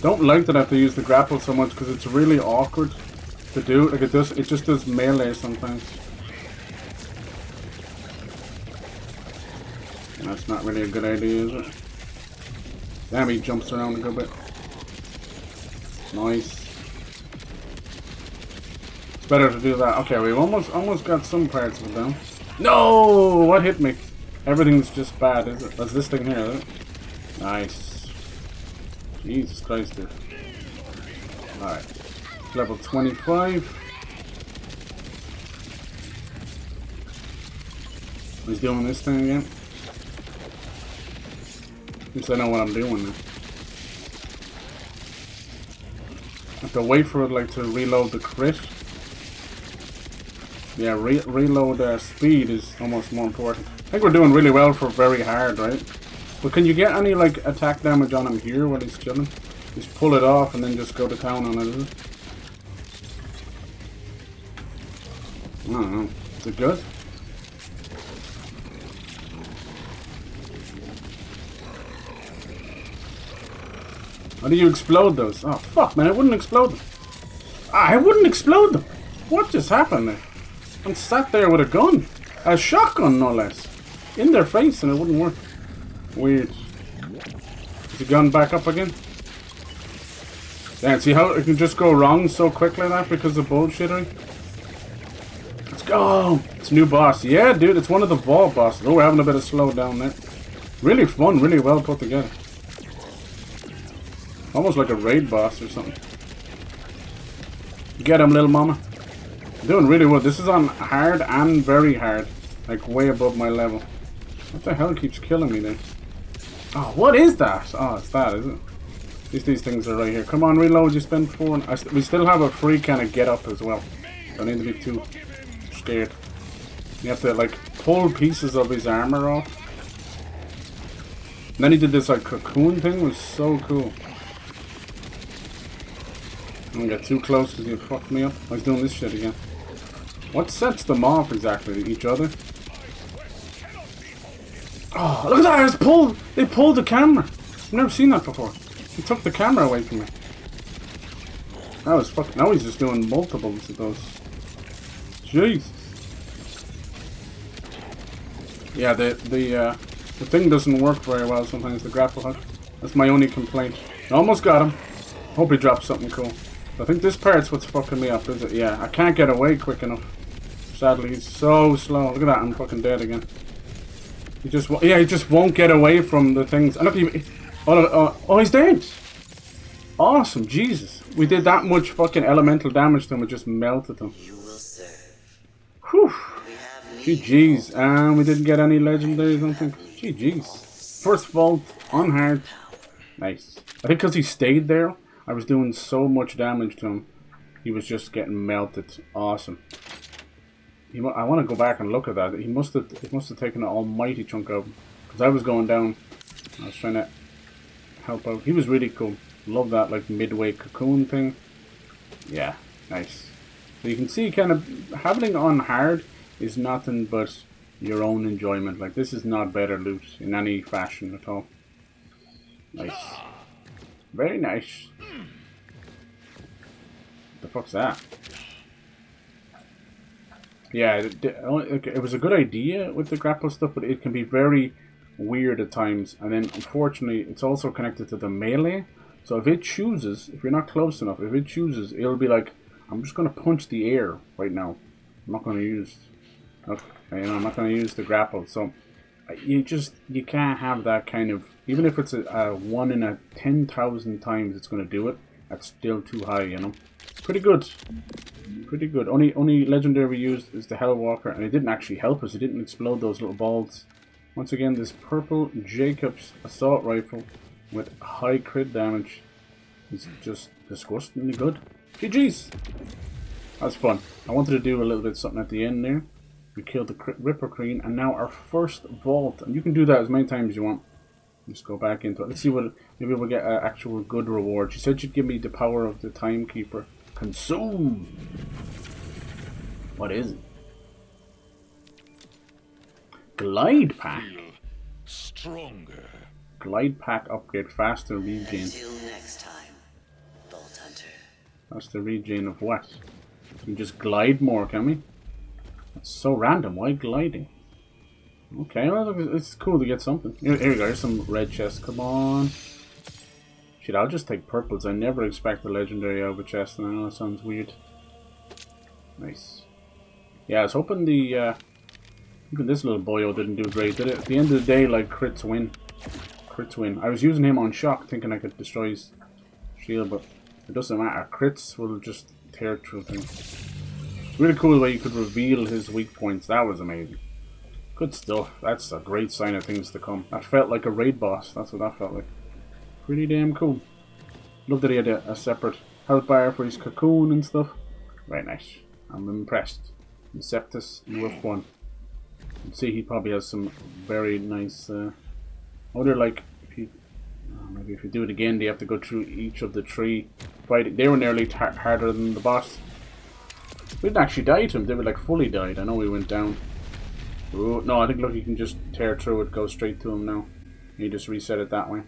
Don't like that I have to use the grapple so much because it's really awkward to do. Like it just does melee sometimes. And that's not really a good idea, is it? Damn, he jumps around a good bit. Nice. It's better to do that. Okay, we've almost got some parts of it down. No! What hit me? Everything's just bad, is it? That's this thing here, is it? Nice. Jesus Christ, dude. Alright. Level 25. He's doing this thing again. At least I know what I'm doing now. I have to wait for it like to reload the crit. Yeah, reload speed is almost more important. I think we're doing really well for very hard, right? But can you get any like attack damage on him here while he's chilling? Just pull it off and then just go to town on it, is it? I don't know. Is it good? How do you explode those? Oh fuck, man, I wouldn't explode them. I wouldn't explode them! What just happened there? I'm sat there with a gun. A shotgun, no less. In their face and it wouldn't work. Weird. Is the gun back up again? Yeah, see how it can just go wrong so quick like that because of bullshittery? Let's go! It's a new boss. Yeah, dude, it's one of the vault bosses. Oh, we're having a bit of slowdown there. Really fun, really well put together. Almost like a raid boss or something. Get him, little mama. Doing really well. This is on hard and very hard. Like way above my level. What the hell keeps killing me then? Oh, what is that? Oh, it's that, is it? At least these things are right here. Come on, reload. You spend 4. We still have a free kind of get up as well. Don't need to be too scared. You have to like pull pieces of his armor off. And then he did this like cocoon thing. It was so cool. I don't get too close because he fucked me up. I was doing this shit again. What sets them off exactly? Each other? Oh, look at that! I was pulled! They pulled the camera! I've never seen that before. He took the camera away from me. That was fucking... Now he's just doing multiples of those. Jesus. Yeah, the thing doesn't work very well sometimes, the grapple hook. That's my only complaint. I almost got him. Hope he dropped something cool. I think this part's what's fucking me up, is it? Yeah, I can't get away quick enough. Sadly, he's so slow. Look at that, I'm fucking dead again. He just won't get away from the things. And look, Oh, no, oh, he's dead! Awesome, Jesus. We did that much fucking elemental damage to him, it just melted him. You will serve. Whew. We have need GG's, and we didn't get any legendaries, I don't think. GG's. First vault on hard. Nice. I think because he stayed there, I was doing so much damage to him. He was just getting melted. Awesome. I want to go back and look at that. He must have taken an almighty chunk out. Because I was going down. I was trying to help out. He was really cool. Love that like midway cocoon thing. Yeah, nice. So you can see kind of having it on hard is nothing but your own enjoyment. Like this is not better loot in any fashion at all. Nice. Very nice. The fuck's that? Yeah, it was a good idea with the grapple stuff, but it can be very weird at times. And then, unfortunately, it's also connected to the melee. So if it chooses, if you're not close enough, if it chooses, it'll be like, I'm just going to punch the air right now. I'm not going to use, okay, I'm not going to use the grapple. So you can't have that kind of, even if it's a 1 in a 10,000 times it's going to do it, that's still too high, you know. Pretty good. Pretty good. Only legendary we used is the Hellwalker, and it didn't actually help us. It didn't explode those little balls. Once again, this purple Jacobs assault rifle with high crit damage is just disgustingly good. GG's! That's fun. I wanted to do a little bit something at the end there. We killed the Ripper Queen, and now our first vault. And you can do that as many times as you want. Just go back into it. Let's see what, maybe we'll get an actual good reward. She said she'd give me the power of the Timekeeper. Consume! What is it? Glide pack. Feel stronger. Glide pack upgrade, faster regen. Until next time, Vault Hunter. Faster regen of what? We can just glide more, can we? That's so random. Why gliding? Okay, well, it's cool to get something. Here we go. Here's some red chests. Come on. Shit, I'll just take purples. I never expect a legendary out of a chest, and I know it sounds weird. Nice. Yeah, I was hoping the even this little boyo didn't do great, did it? At the end of the day, like, crits win. Crits win. I was using him on shock, thinking I could destroy his shield, but it doesn't matter. Crits will just tear through things. Really cool way you could reveal his weak points. That was amazing. Good stuff. That's a great sign of things to come. That felt like a raid boss. That's what that felt like. Pretty damn cool. Love that he had a separate health bar for his cocoon and stuff. Very nice. I'm impressed. Inceptus, worth one. You can see he probably has some very nice. I wonder, like, if you maybe if you do it again, do you have to go through each of the 3 fighting? They were nearly harder than the boss. We didn't actually die to him. They were like fully died. I know we went down. Oh, no, I think look, you can just tear through it, go straight to him now. You just reset it that way.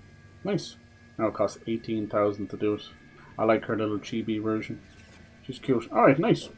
Nice. Now it costs 18,000 to do it. I like her little chibi version. She's cute. Alright, nice.